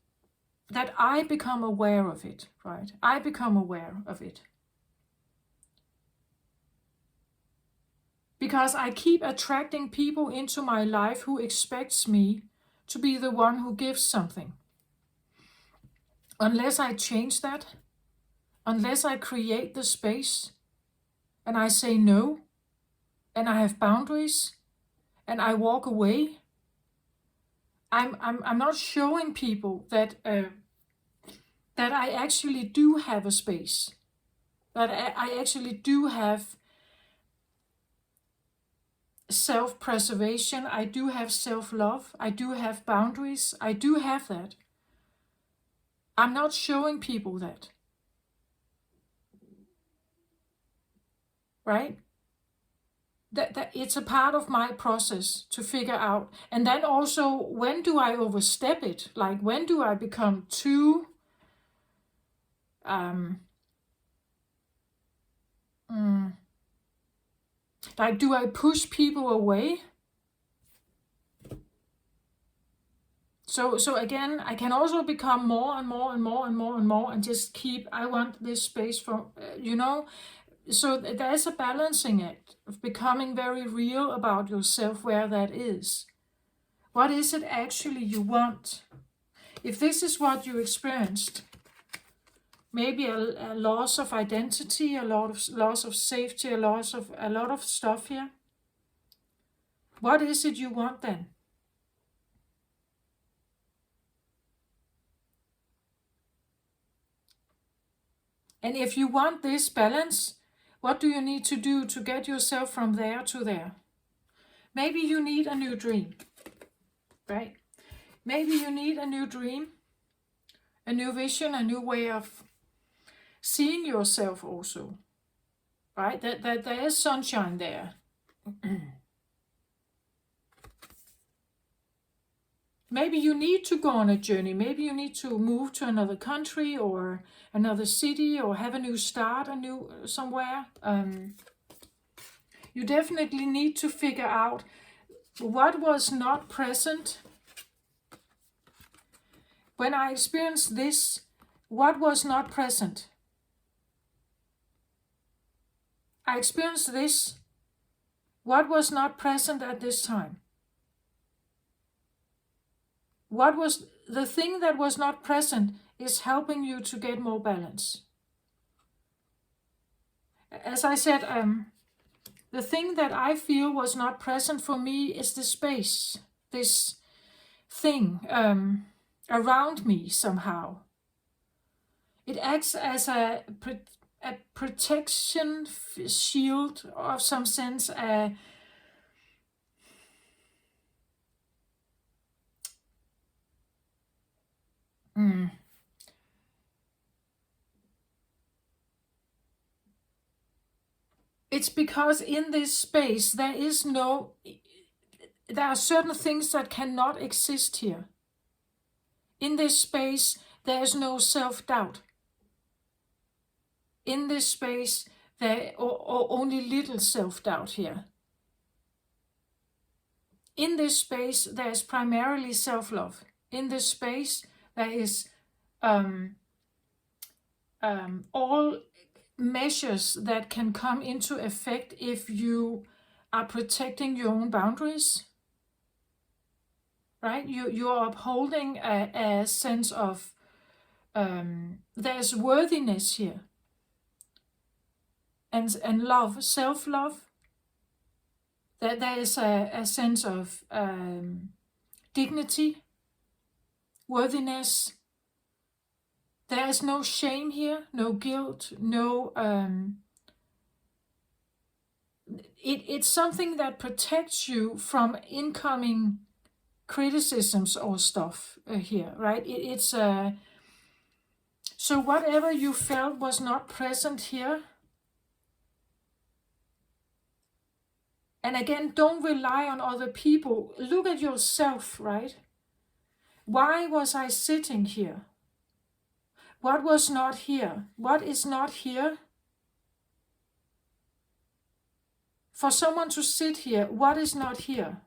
that I become aware of it, right? I become aware of it. Because I keep attracting people into my life who expects me to be the one who gives something. Unless I change that, unless I create the space, and I say no, and I have boundaries, and I walk away, I'm not showing people that I actually do have a space, that I actually do have self-preservation, I do have self-love, I do have boundaries, I do have that. I'm not showing people that. Right? That it's a part of my process to figure out. And then also, when do I overstep it? Like, when do I become too like, do I push people away? So again, I can also become more and more and more and more and more, and just keep, I want this space for, so there's a balancing act of becoming very real about yourself, where that is. What is it actually you want? If this is what you experienced, maybe a loss of identity, a loss of safety, a lot of stuff here. What is it you want then? And if you want this balance, what do you need to do to get yourself from there to there? Maybe you need a new dream, right? Maybe you need a new dream, a new vision, a new way of seeing yourself also, right? That there is sunshine there. Maybe you need to go on a journey. Maybe you need to move to another country or another city, or have a new start, somewhere. You definitely need to figure out what was not present. When I experienced this, what was not present? I experienced this. What was not present at this time? What was the thing that was not present is helping you to get more balance. As I said, the thing that I feel was not present for me is the space, this thing around me somehow. It acts as a protection shield of some sense, It's because in this space there are certain things that cannot exist here. In this space there is no self-doubt. In this space there or only little self-doubt here. In this space there is primarily self-love. In this space there is all measures that can come into effect if you are protecting your own boundaries, right? You are upholding a sense of there's worthiness here, and love, self-love. That there is a sense of dignity, worthiness. There is no shame here, no guilt, no... It's something that protects you from incoming criticisms or stuff here, right? So whatever you felt was not present here, And again, don't rely on other people. Look at yourself, right? Why was I sitting here? What was not here? What is not here? For someone to sit here, what is not here?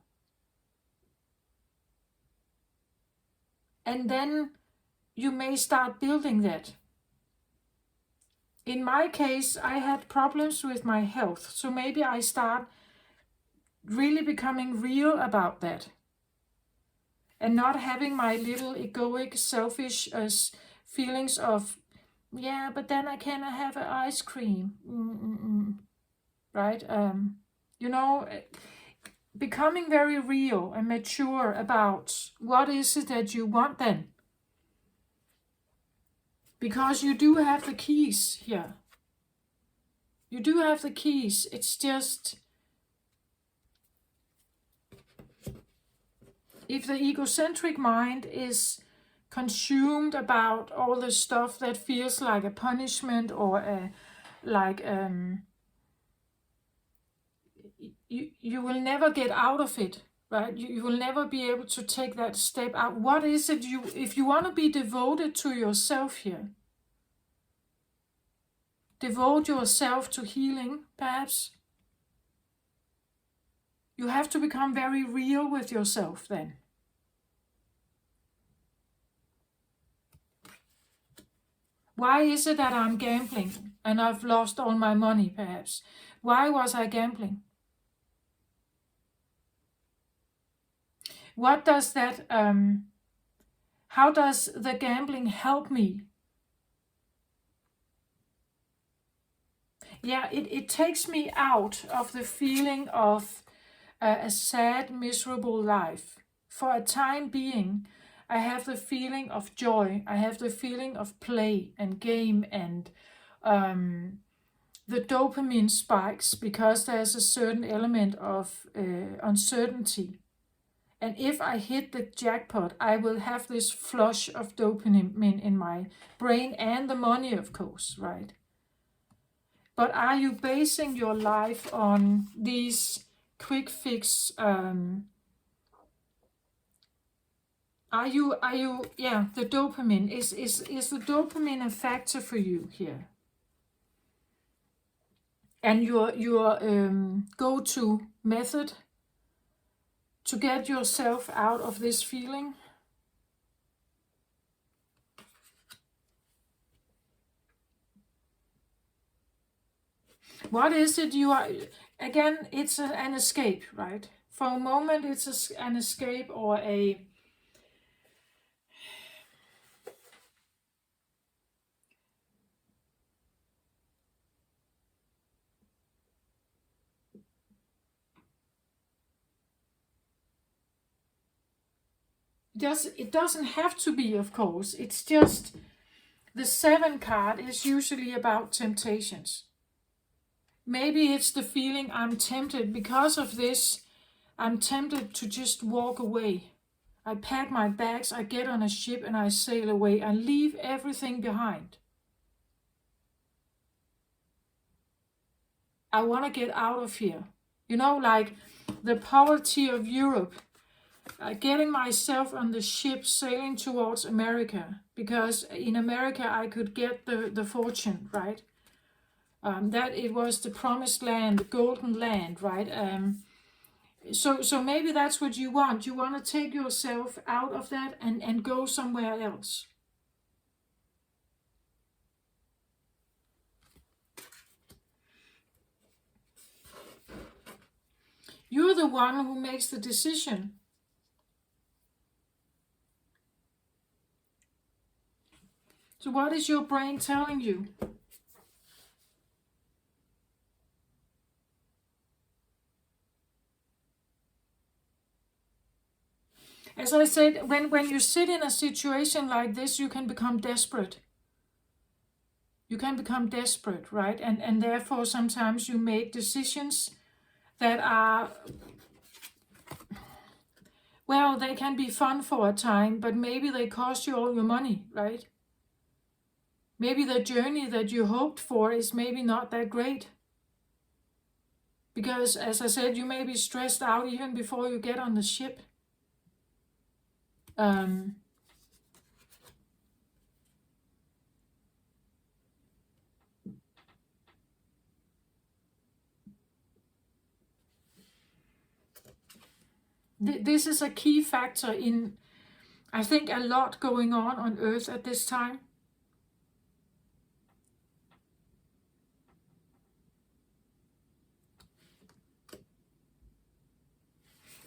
And then you may start building that. In my case, I had problems with my health. So maybe I start really becoming real about that. And not having my little egoic, selfish feelings of, yeah, but then I cannot have an ice cream. Right? Becoming very real and mature about what is it that you want then. Because you do have the keys here. You do have the keys. It's just, if the egocentric mind is consumed about all the stuff that feels like a punishment or you will never get out of it, right? You will never be able to take that step out. What is it if you want to be devoted to yourself here? Devote yourself to healing, perhaps. You have to become very real with yourself then. Why is it that I'm gambling and I've lost all my money, perhaps? Why was I gambling? What does that, how does the gambling help me? Yeah, it takes me out of the feeling of a sad, miserable life. For a time being, I have the feeling of joy. I have the feeling of play and game, and the dopamine spikes because there's a certain element of uncertainty. And if I hit the jackpot, I will have this flush of dopamine in my brain and the money, of course, right? But are you basing your life on these quick fix? The dopamine is the dopamine a factor for you here? And your go-to method to get yourself out of this feeling? What is it you are? Again, it's an escape, right? For a moment, it's an escape or a... It doesn't have to be, of course. It's just the 7 card is usually about temptations. Maybe it's the feeling I'm tempted because of this. I'm tempted to just walk away. I pack my bags, I get on a ship and I sail away. I leave everything behind. I want to get out of here. Like the poverty of Europe. Getting myself on the ship sailing towards America, because in America I could get the fortune, right? That it was the promised land, the golden land, right? So maybe that's what you want. You want to take yourself out of that and go somewhere else. You're the one who makes the decision. So what is your brain telling you? As I said, when you sit in a situation like this, you can become desperate. You can become desperate, right? And therefore, sometimes you make decisions that are, well, they can be fun for a time, but maybe they cost you all your money, right? Maybe the journey that you hoped for is maybe not that great. Because, as I said, you may be stressed out even before you get on the ship. This is a key factor in, I think, a lot going on Earth at this time.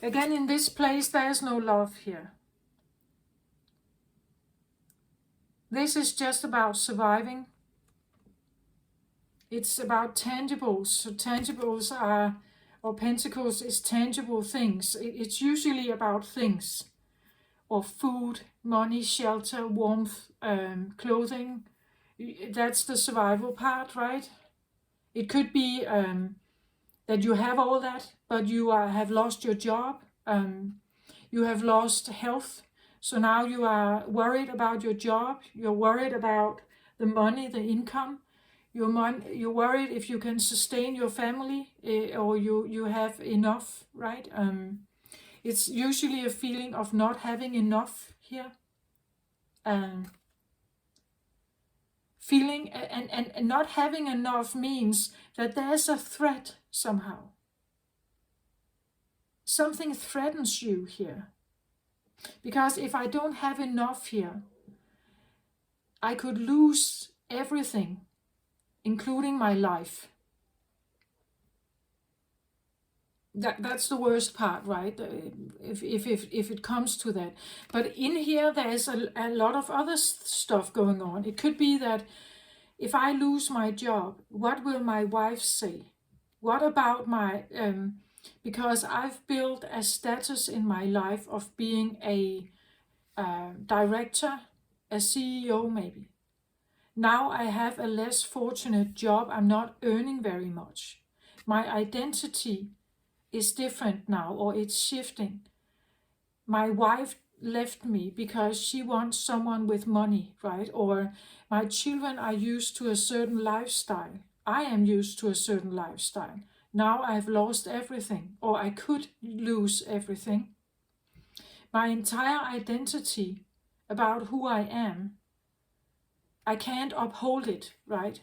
Again, in this place, there's no love here. This is just about surviving. It's about tangibles. So tangibles are, or pentacles is tangible things. It's usually about things, or food, money, shelter, warmth, clothing. That's the survival part, right? It could be that you have all that, but you have lost your job, you have lost health, so now you are worried about your job, you're worried about the money, the income, you're worried if you can sustain your family, or you have enough, right? It's usually a feeling of not having enough here. Feeling and not having enough means that there's a threat somehow. Something threatens you here. Because if I don't have enough here, I could lose everything, including my life. That's the worst part, right? If it comes to that. But in here, there's a lot of other stuff going on. It could be that if I lose my job, what will my wife say? What about my, because I've built a status in my life of being a director, a CEO maybe. Now I have a less fortunate job. I'm not earning very much. My identity is different now, or it's shifting. My wife left me because she wants someone with money, right? Or my children are used to a certain lifestyle. I am used to a certain lifestyle. Now I've lost everything, or I could lose everything. My entire identity about who I am, I can't uphold it, right?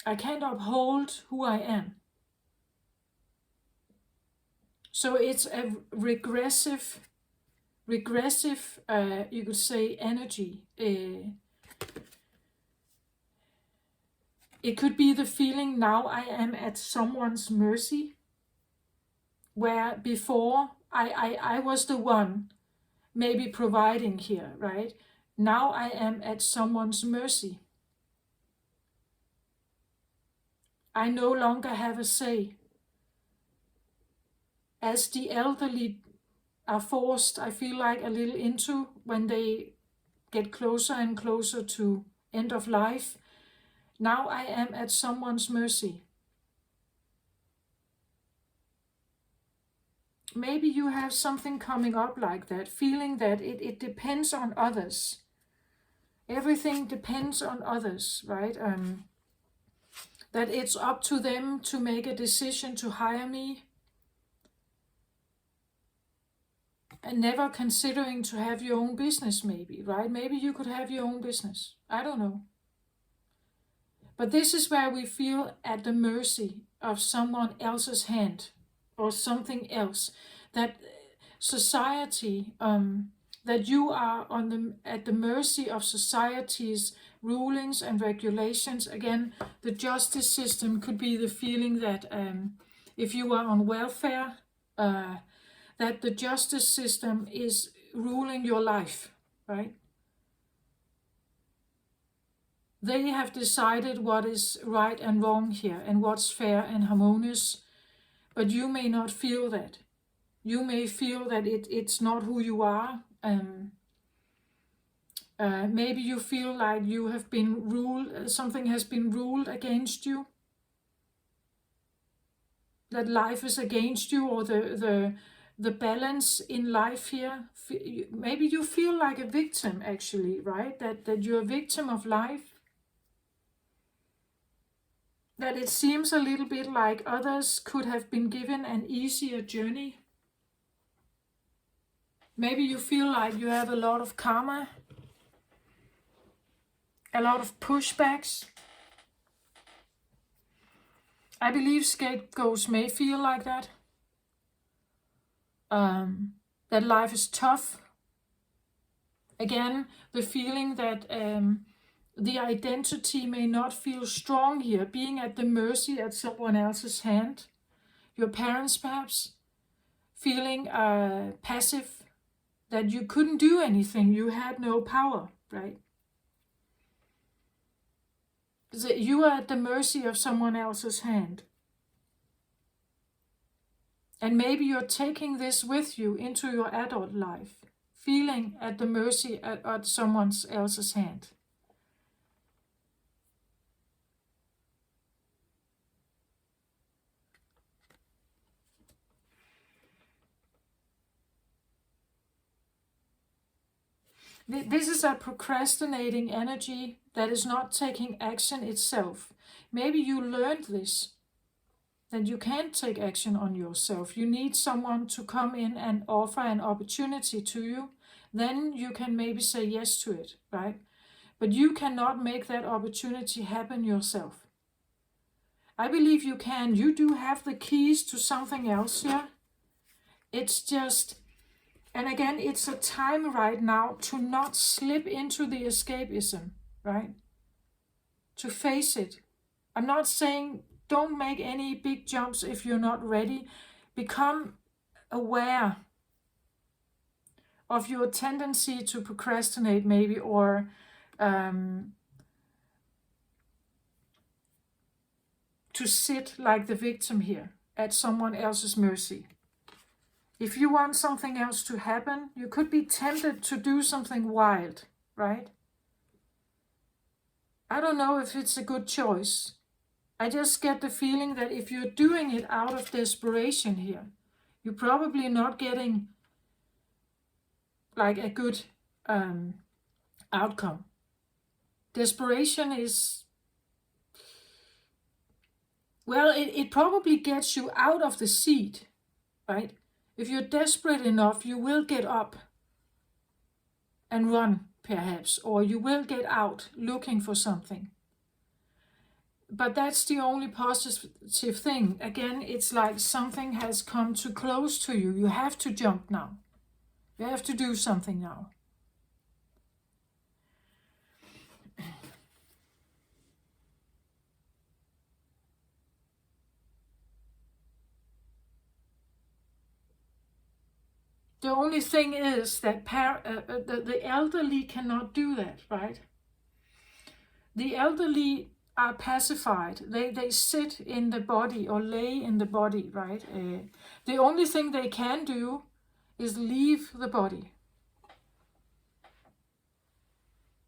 I can't uphold who I am. So it's a regressive, you could say, energy. It could be the feeling now I am at someone's mercy, where before I was the one maybe providing here, right? Now I am at someone's mercy. I no longer have a say. As the elderly are forced, I feel like, a little into when they get closer and closer to end of life. Now I am at someone's mercy. Maybe you have something coming up like that, feeling that it depends on others. Everything depends on others, right? That it's up to them to make a decision to hire me. And never considering to have your own business maybe, right? Maybe you could have your own business. I don't know. But this is where we feel at the mercy of someone else's hand or something else. That society, that you are at the mercy of society's rulings and regulations. Again, the justice system could be the feeling that if you are on welfare, that the justice system is ruling your life, right? They have decided what is right and wrong here and what's fair and harmonious, but you may not feel that. You may feel that it's not who you are. Maybe you feel like you have been ruled, something has been ruled against you. That life is against you, or the balance in life here. Maybe you feel like a victim actually, right? That you're a victim of life. that it seems a little bit like others could have been given an easier journey. Maybe you feel like you have a lot of karma, a lot of pushbacks. I believe scapegoats may feel like that. That life is tough. Again, the feeling that the identity may not feel strong here, being at the mercy at someone else's hand. Your parents perhaps, feeling passive, that you couldn't do anything, you had no power, right? That you are at the mercy of someone else's hand. And maybe you're taking this with you into your adult life, feeling at the mercy at someone else's hand. This is a procrastinating energy that is not taking action itself. Maybe you learned this, that you can't take action on yourself. You need someone to come in and offer an opportunity to you. Then you can maybe say yes to it, right? But you cannot make that opportunity happen yourself. I believe you can. You do have the keys to something else here. It's just, and again, it's a time right now to not slip into the escapism, right? To face it. I'm not saying don't make any big jumps if you're not ready. Become aware of your tendency to procrastinate maybe, or to sit like the victim here at someone else's mercy. If you want something else to happen, you could be tempted to do something wild, right? I don't know if it's a good choice. I just get the feeling that if you're doing it out of desperation here, you're probably not getting like a good outcome. Desperation is, well, it probably gets you out of the seat, right? If you're desperate enough, you will get up and run, perhaps, or you will get out looking for something. But that's the only positive thing. Again, it's like something has come too close to you. You have to jump now. You have to do something now. The only thing is that the elderly cannot do that, right? The elderly are pacified. They sit in the body or lay in the body, right? The only thing they can do is leave the body.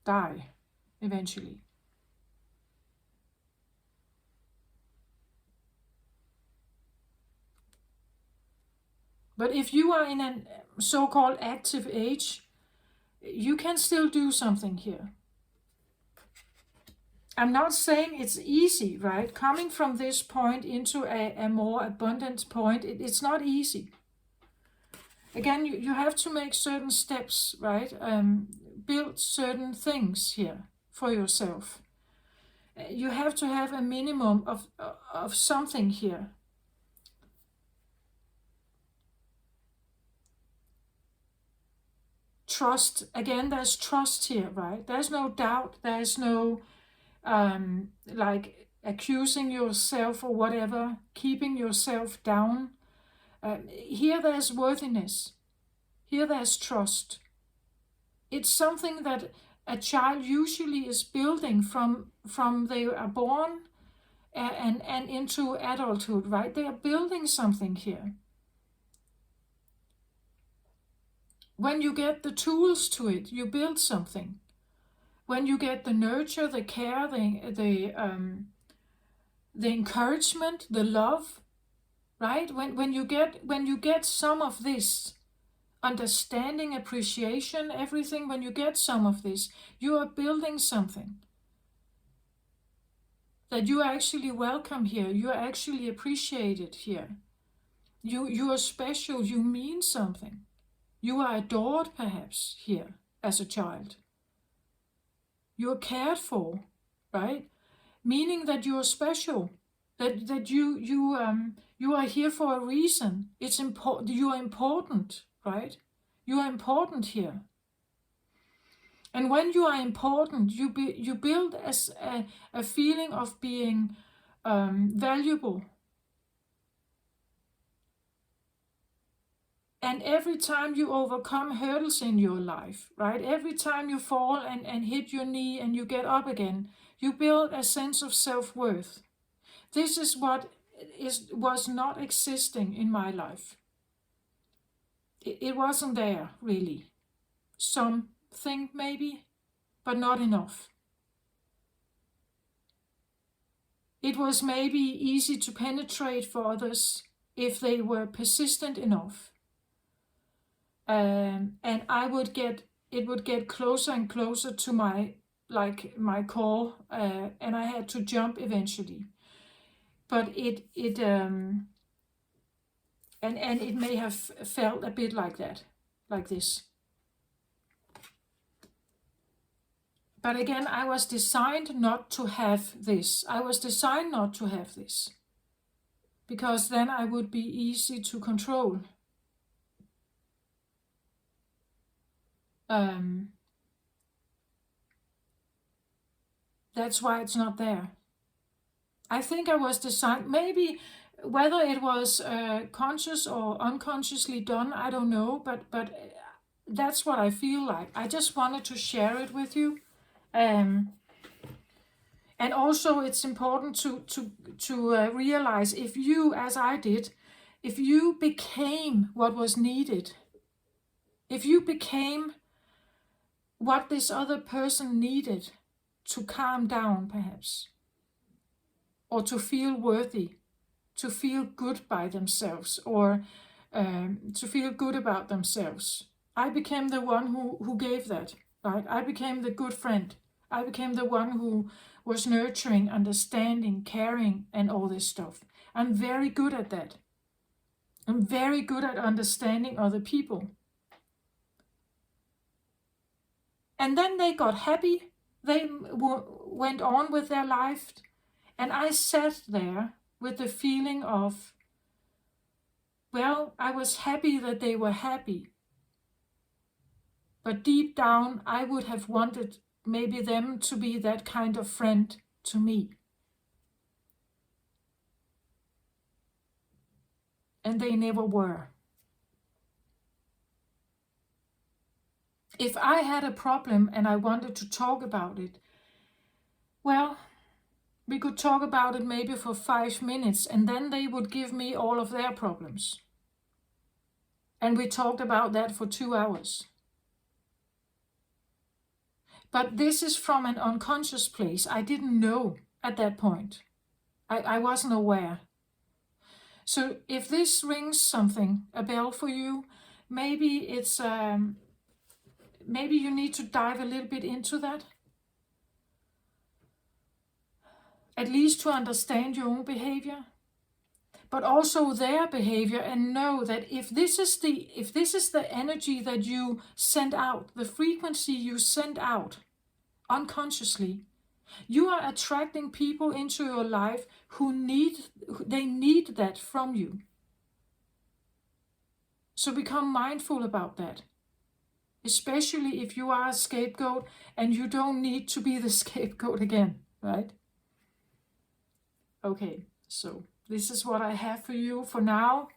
Die, eventually. But if you are in a so-called active age, you can still do something here. I'm not saying it's easy, right? Coming from this point into a more abundant point, it's not easy. Again, you have to make certain steps, right? Build certain things here for yourself. You have to have a minimum of something here. Trust, again, there's trust here, right? There's no doubt, there's no like accusing yourself or whatever, keeping yourself down. Here there's worthiness. Here there's trust. It's something that a child usually is building from they are born and into adulthood, right? They are building something here. When you get the tools to it, you build something. When you get the nurture, the care, the encouragement, the love, right? When you get some of this, understanding, appreciation, everything, when you get some of this, you are building something. that you are actually welcome here, you are actually appreciated here. You are special, you mean something. You are adored perhaps here as a child. You are cared for, right? Meaning that you are special, that you are here for a reason. It's important. You are important, right? You are important here. And when you are important, you build as a feeling of being valuable. And every time you overcome hurdles in your life, right? Every time you fall and hit your knee and you get up again, you build a sense of self-worth. This is what was not existing in my life. It wasn't there, really. Something maybe, but not enough. It was maybe easy to penetrate for others if they were persistent enough. And it would get closer and closer to my core, and I had to jump eventually. But it may have felt a bit like that, like this. But again, I was designed not to have this. I was designed not to have this, because then I would be easy to control. That's why it's not there. I think I was designed, maybe whether it was conscious or unconsciously done, I don't know, but that's what I feel like. I just wanted to share it with you. And also it's important to realize, if you, as I did, if you became what was needed, if you became what this other person needed to calm down perhaps, or to feel worthy, to feel good by themselves, or to feel good about themselves, I became the one who gave that, right? I became the good friend. I became the one who was nurturing, understanding, caring, and all this stuff. I'm very good at that. I'm very good at understanding other people. And then they got happy. They went on with their life. And I sat there with the feeling of, well, I was happy that they were happy. But deep down, I would have wanted maybe them to be that kind of friend to me. And they never were. If I had a problem and I wanted to talk about it, well, we could talk about it maybe for 5 minutes, and then they would give me all of their problems. And we talked about that for 2 hours. But this is from an unconscious place. I didn't know at that point. I wasn't aware. So if this rings a bell for you, maybe it's maybe you need to dive a little bit into that. At least to understand your own behavior, but also their behavior, and know that if this is the energy that you send out, the frequency you send out unconsciously, you are attracting people into your life who need that from you. So become mindful about that, especially if you are a scapegoat and you don't need to be the scapegoat again, right? Okay, so this is what I have for you for now.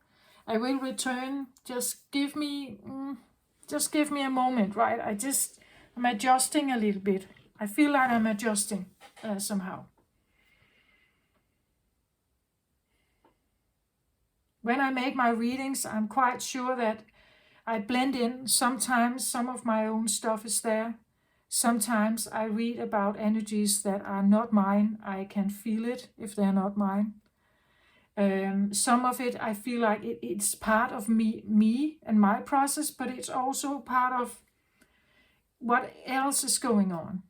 I will return. Just give me a moment, right? I'm adjusting a little bit. I feel like I'm adjusting somehow. When I make my readings, I'm quite sure that I blend in. Sometimes some of my own stuff is there. Sometimes I read about energies that are not mine. I can feel it if they're not mine. Some of it, I feel like it's part of me and my process, but it's also part of what else is going on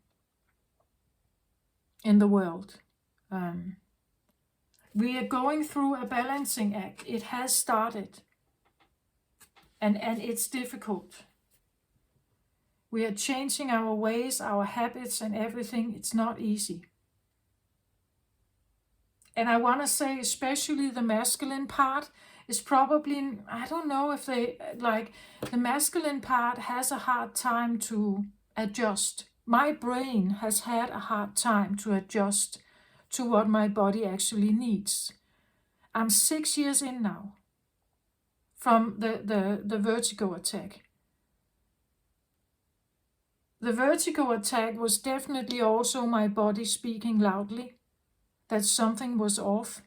in the world. We are going through a balancing act. It has started, and it's difficult. We are changing our ways, our habits, and everything. It's not easy. And I want to say, especially the masculine part is probably, I don't know if they, like, the masculine part has a hard time to adjust. My brain has had a hard time to adjust to what my body actually needs. I'm 6 years in now from the vertigo attack. The vertigo attack was definitely also my body speaking loudly that something was off.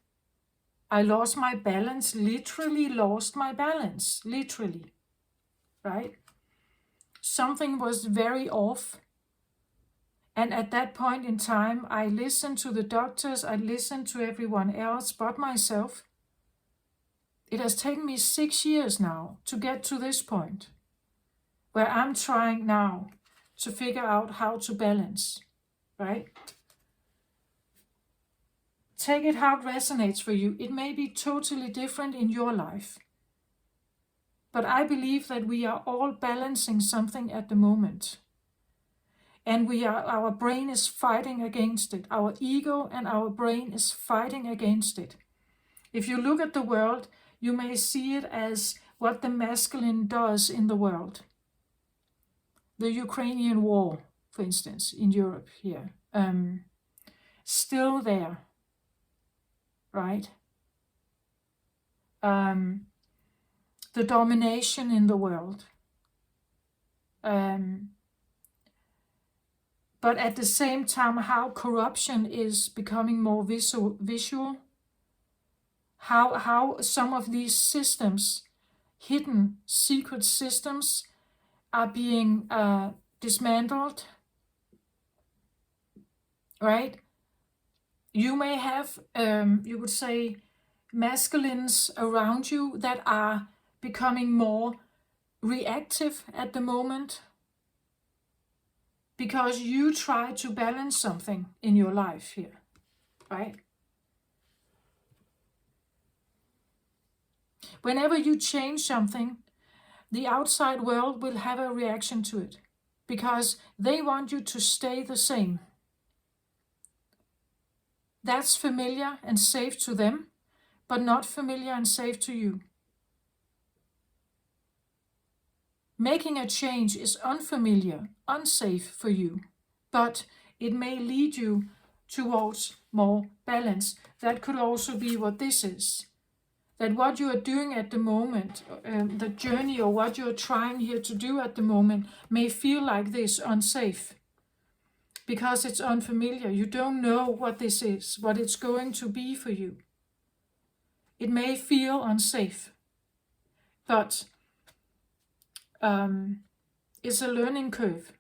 I lost my balance, literally lost my balance, literally, right? Something was very off. And at that point in time, I listened to the doctors, I listened to everyone else but myself. It has taken me 6 years now to get to this point, where I'm trying now to figure out how to balance, right? Take it how it resonates for you. It may be totally different in your life. But I believe that we are all balancing something at the moment. And our brain is fighting against it. Our ego and our brain is fighting against it. If you look at the world, you may see it as what the masculine does in the world. The Ukrainian war, for instance, in Europe here, still there, right? The domination in the world. But at the same time, how corruption is becoming more visual, how some of these systems, hidden secret systems, are being dismantled, right? You may have, you would say, masculines around you that are becoming more reactive at the moment because you try to balance something in your life here, right? Whenever you change something, the outside world will have a reaction to it because they want you to stay the same. That's familiar and safe to them, but not familiar and safe to you. Making a change is unfamiliar, unsafe for you, but it may lead you towards more balance. That could also be what this is. That what you are doing at the moment, the journey or what you are trying here to do at the moment may feel like this, unsafe. Because it's unfamiliar. You don't know what this is, what it's going to be for you. It may feel unsafe, but it's a learning curve.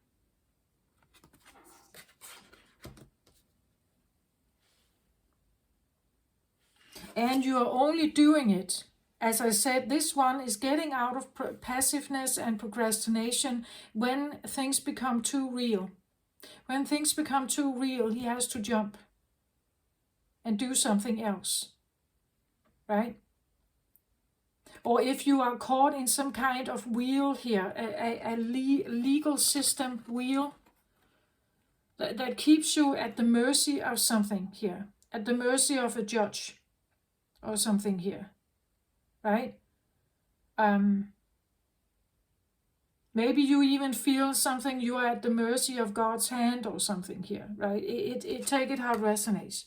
And you are only doing it, as I said, this one is getting out of passiveness and procrastination when things become too real. When things become too real, he has to jump and do something else, right? Or if you are caught in some kind of wheel here, a legal system wheel that keeps you at the mercy of something here, at the mercy of a judge or something here, right? Maybe you even feel something, you are at the mercy of God's hand or something here, right? Take it how it resonates.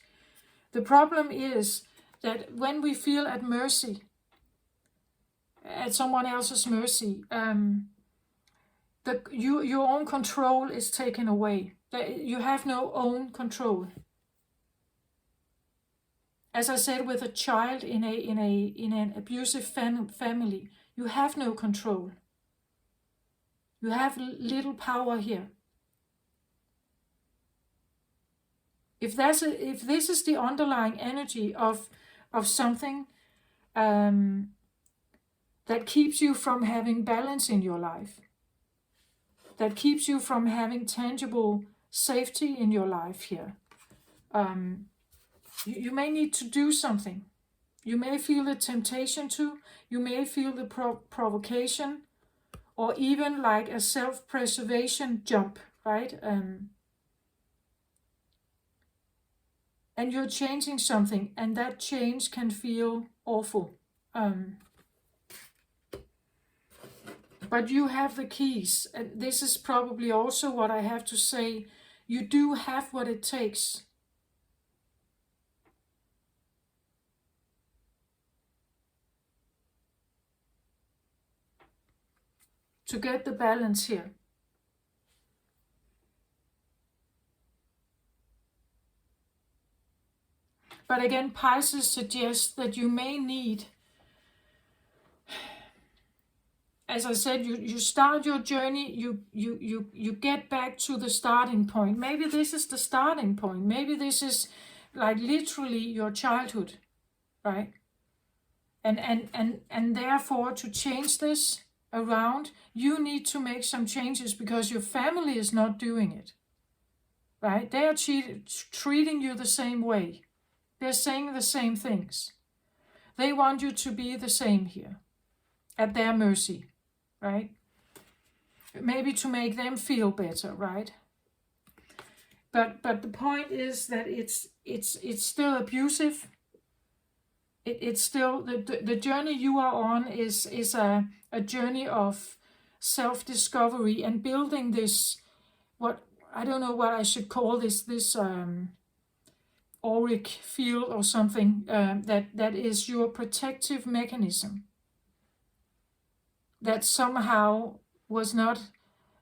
The problem is that when we feel at mercy, at someone else's mercy, your own control is taken away. You have no own control. As I said, with a child in an abusive family, you have no control. You have little power here. If this is the underlying energy of something that keeps you from having balance in your life, that keeps you from having tangible safety in your life here, You may need to do something. You may feel the temptation to, you may feel the provocation, or even like a self-preservation jump, right? And you're changing something, and that change can feel awful. But you have the keys, and this is probably also what I have to say. You do have what it takes to get the balance here. But again, Pisces suggests that you may need, as I said, you start your journey, you get back to the starting point. Maybe this is the starting point. Maybe this is like literally your childhood, right? And therefore, to change this around, you need to make some changes because your family is not doing it, right? They are treating you the same way. They're saying the same things. They want you to be the same here, at their mercy, right? Maybe to make them feel better, right? But the point is that it's still abusive. It's still the journey you are on is a journey of self-discovery and building this, what I don't know what I should call this auric field or something, that is your protective mechanism that somehow was not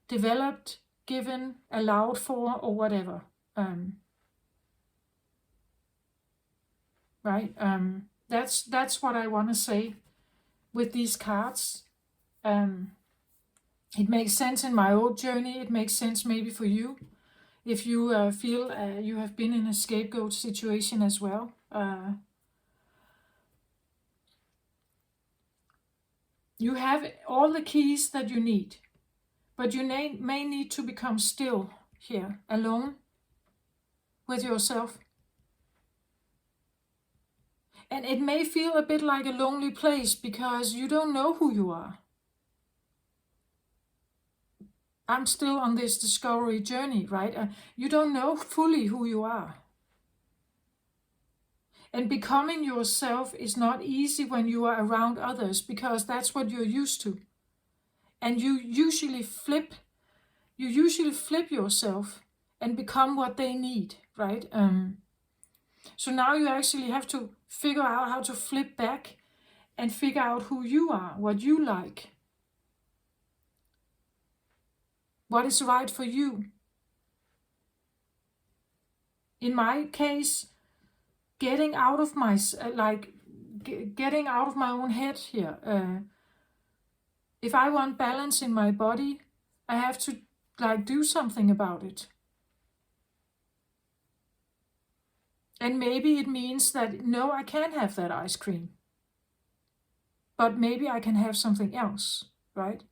developed, given, allowed for, or whatever. Right? That's what I want to say with these cards. It makes sense in my own journey. It makes sense maybe for you, if you feel you have been in a scapegoat situation as well. You have all the keys that you need, but you may need to become still here, alone with yourself. And it may feel a bit like a lonely place because you don't know who you are. I'm still on this discovery journey, right? You don't know fully who you are. And becoming yourself is not easy when you are around others because that's what you're used to. And you usually flip yourself and become what they need, right? So now you actually have to figure out how to flip back and figure out who you are, what you like, what is right for you. In my case, getting out of my own head here. If I want balance in my body, I have to do something about it. And maybe it means that no, I can't have that ice cream. But maybe I can have something else, right?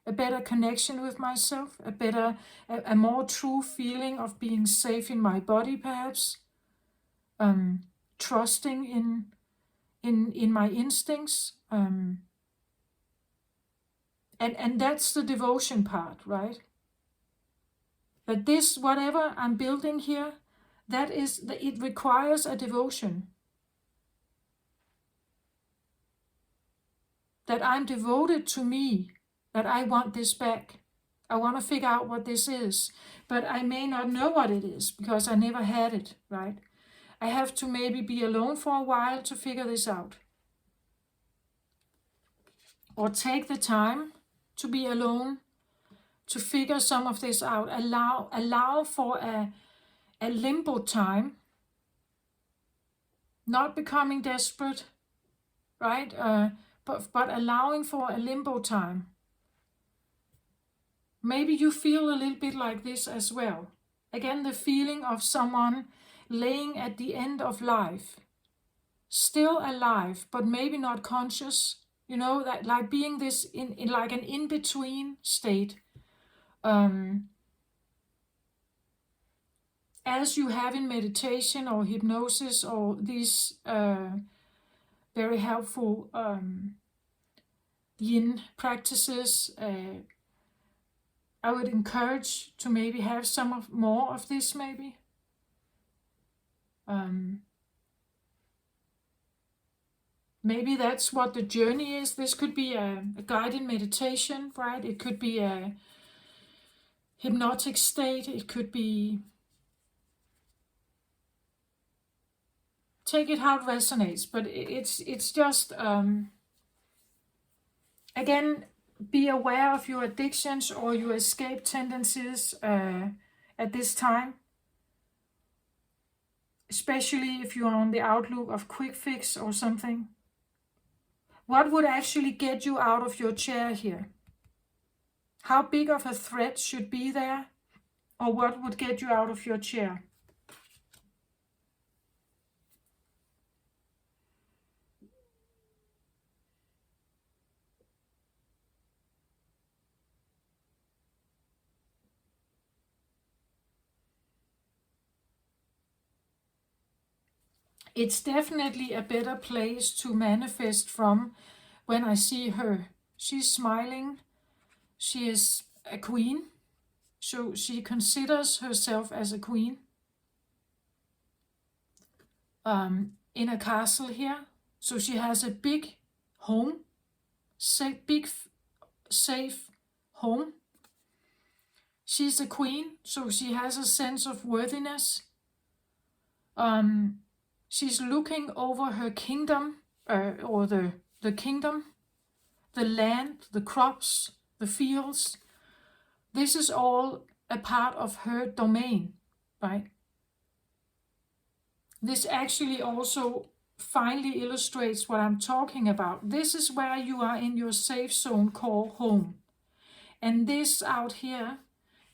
A better connection with myself, a more true feeling of being safe in my body, perhaps. Trusting in my instincts. And that's the devotion part, right? That this, whatever I'm building here, it requires a devotion. That I'm devoted to me, that I want this back. I want to figure out what this is, but I may not know what it is because I never had it, right? I have to maybe be alone for a while to figure this out. Or take the time to be alone, to figure some of this out. Allow for a limbo time, not becoming desperate, right? But allowing for a limbo time. Maybe you feel a little bit like this as well. Again, the feeling of someone laying at the end of life, still alive, but maybe not conscious. You know, that like being this in like an in-between state. And as you have in meditation or hypnosis or these very helpful yin practices, I would encourage to maybe have more of this maybe. Maybe that's what the journey is. This could be a guided meditation, right? It could be a hypnotic state. It could be, take it how it resonates, but it's just, again, be aware of your addictions or your escape tendencies at this time, especially if you're on the outlook of quick fix or something. What would actually get you out of your chair here? How big of a threat should be there? Or what would get you out of your chair? It's definitely a better place to manifest from when I see her. She's smiling. She is a queen. So she considers herself as a queen. In a castle here. So she has a big home. Big, safe home. She's a queen. So she has a sense of worthiness. She's looking over her kingdom, or the kingdom, the land, the crops, the fields. This is all a part of her domain, right? This actually also finely illustrates what I'm talking about. This is where you are in your safe zone called home. And this out here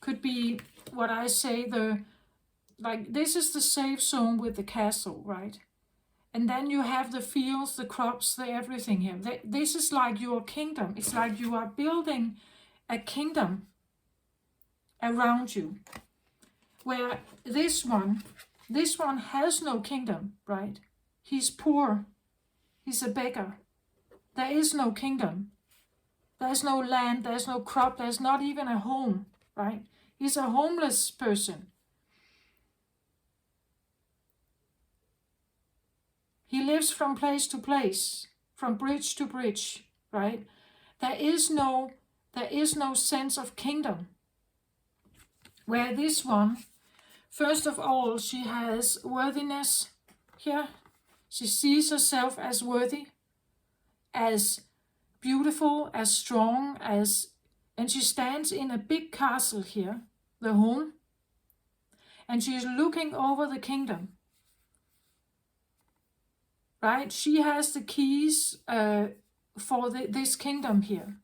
could be what I say, this is the safe zone with the castle, right? And then you have the fields, the crops, the everything here. This is like your kingdom. It's like you are building a kingdom around you. Where this one has no kingdom, right? He's poor. He's a beggar. There is no kingdom. There's no land. There's no crop. There's not even a home, right? He's a homeless person. He lives from place to place, from bridge to bridge, right? There is no sense of kingdom. Where this one, first of all, she has worthiness here. She sees herself as worthy, as beautiful, as strong, and she stands in a big castle here, the home, and she's looking over the kingdom. Right? She has the keys for this kingdom here.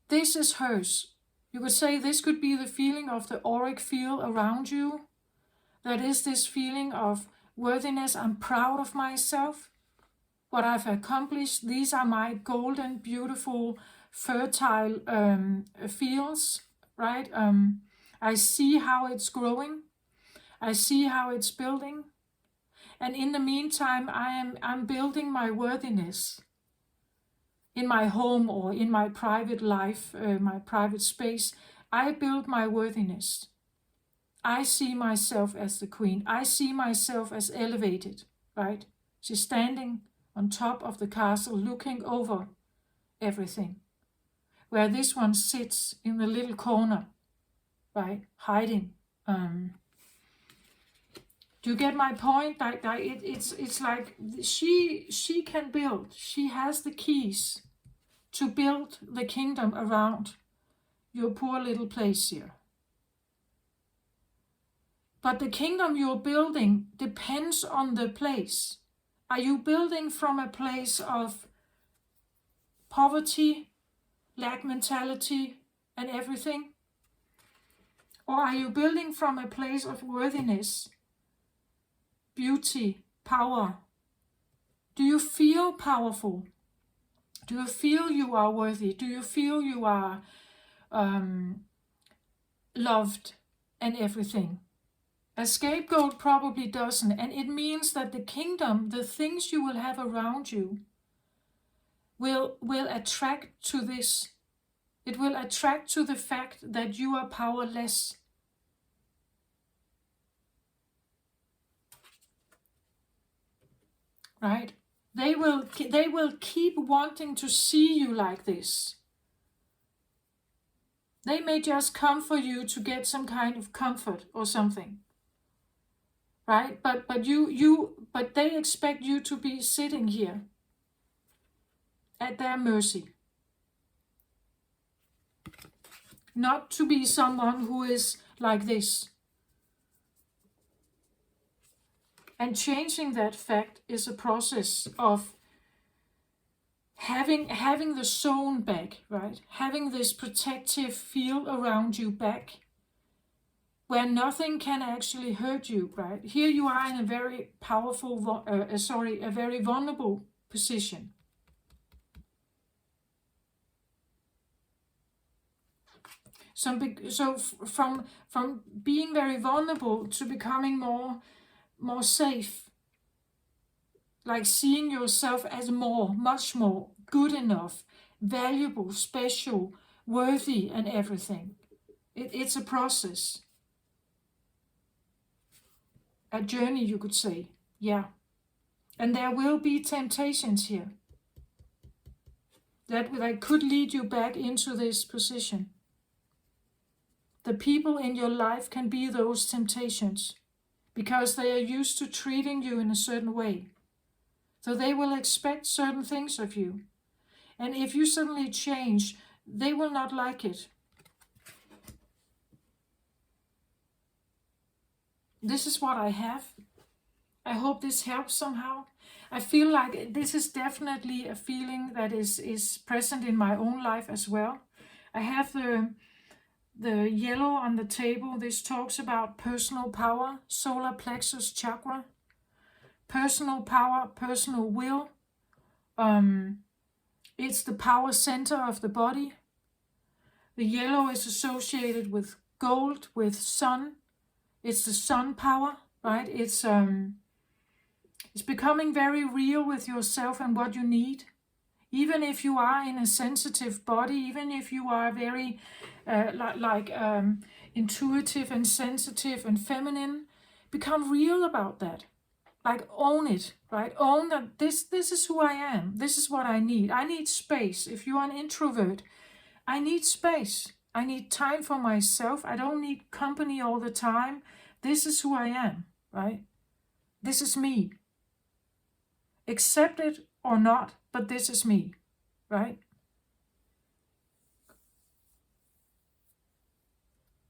This is hers. You could say this could be the feeling of the auric field around you. That is this feeling of worthiness. I'm proud of myself. What I've accomplished. These are my golden, beautiful, fertile fields. Right? I see how it's growing. I see how it's building. And in the meantime, I'm building my worthiness in my home or in my private life, my private space. I build my worthiness. I see myself as the queen. I see myself as elevated, right? She's standing on top of the castle, looking over everything. Where this one sits in the little corner, right? Hiding. Do you get my point? It's like she can build. She has the keys to build the kingdom around your poor little place here. But the kingdom you're building depends on the place. Are you building from a place of poverty, lack mentality, and everything? Or are you building from a place of worthiness, beauty, power? Do you feel powerful? Do you feel you are worthy? Do you feel you are loved and everything. A scapegoat probably doesn't, and it means that the kingdom, the things you will have around you, will attract to this. It will attract to the fact that you are powerless. Right? They will keep wanting to see you like this. They may just come for you to get some kind of comfort or something. Right? But they expect you to be sitting here at their mercy. Not to be someone who is like this. And changing that fact is a process of having the zone back, right? Having this protective field around you back, where nothing can actually hurt you, right? Here you are in a very powerful, a very vulnerable position. So from being very vulnerable to becoming more safe, like seeing yourself as much more, good enough, valuable, special, worthy, and everything. It's a process. A journey, you could say. Yeah. And there will be temptations here that could lead you back into this position. The people in your life can be those temptations because they are used to treating you in a certain way. So they will expect certain things of you. And if you suddenly change, they will not like it. This is what I have. I hope this helps somehow. I feel like this is definitely a feeling that is present in my own life as well. I have the yellow on the table. This talks about personal power, solar plexus chakra, personal power, personal will. It's the power center of the body. The yellow is associated with gold, with sun. It's the sun power, right? It's becoming very real with yourself and what you need. Even if you are in a sensitive body, even if you are very intuitive and sensitive and feminine, become real about that. Like own it, right? Own that this is who I am. This is what I need. I need space. If you are an introvert, I need space. I need time for myself. I don't need company all the time. This is who I am, right? This is me. Accept it or not, but this is me, right?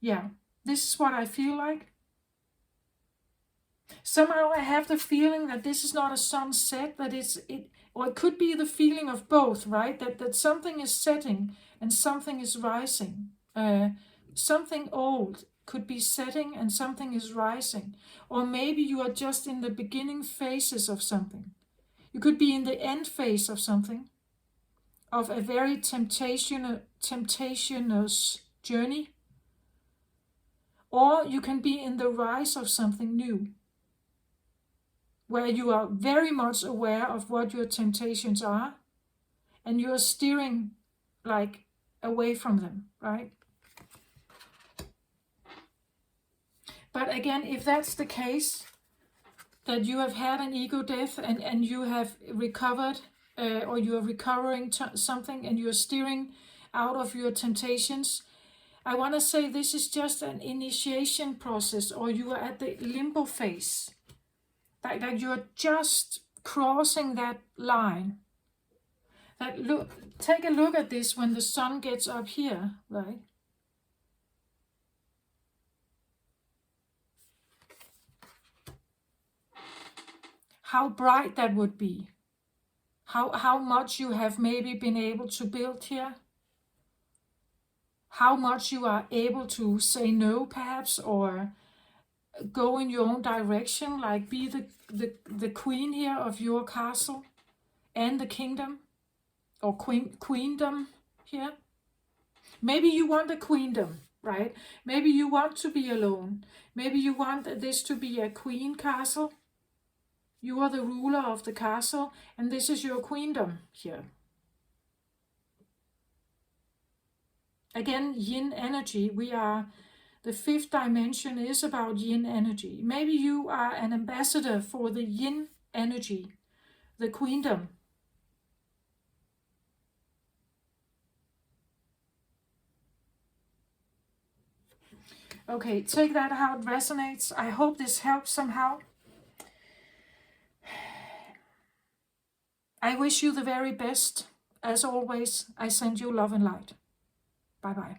Yeah, this is what I feel like. Somehow I have the feeling that this is not a sunset, that or it could be the feeling of both, right? That something is setting and something is rising. Something old could be setting and something is rising. Or maybe you are just in the beginning phases of something. You could be in the end phase of something, of a very temptationous journey. Or you can be in the rise of something new, where you are very much aware of what your temptations are, and you are steering like away from them, right? But again, if that's the case, that you have had an ego death and you have recovered, or you are recovering something and you're steering out of your temptations, I want to say this is just an initiation process, or you are at the limbo phase. That you're just crossing that line. Take a look at this when the sun gets up here, right? How bright that would be. How much you have maybe been able to build here. How much you are able to say no, perhaps, or go in your own direction, like be the queen here of your castle and the kingdom, or queendom here. Maybe you want a queendom, right? Maybe you want to be alone. Maybe you want this to be a queen castle. You are the ruler of the castle, and this is your queendom here. Again, yin energy. The fifth dimension is about yin energy. Maybe you are an ambassador for the yin energy, the queendom. Okay, take that how it resonates. I hope this helps somehow. I wish you the very best. As always, I send you love and light. Bye-bye.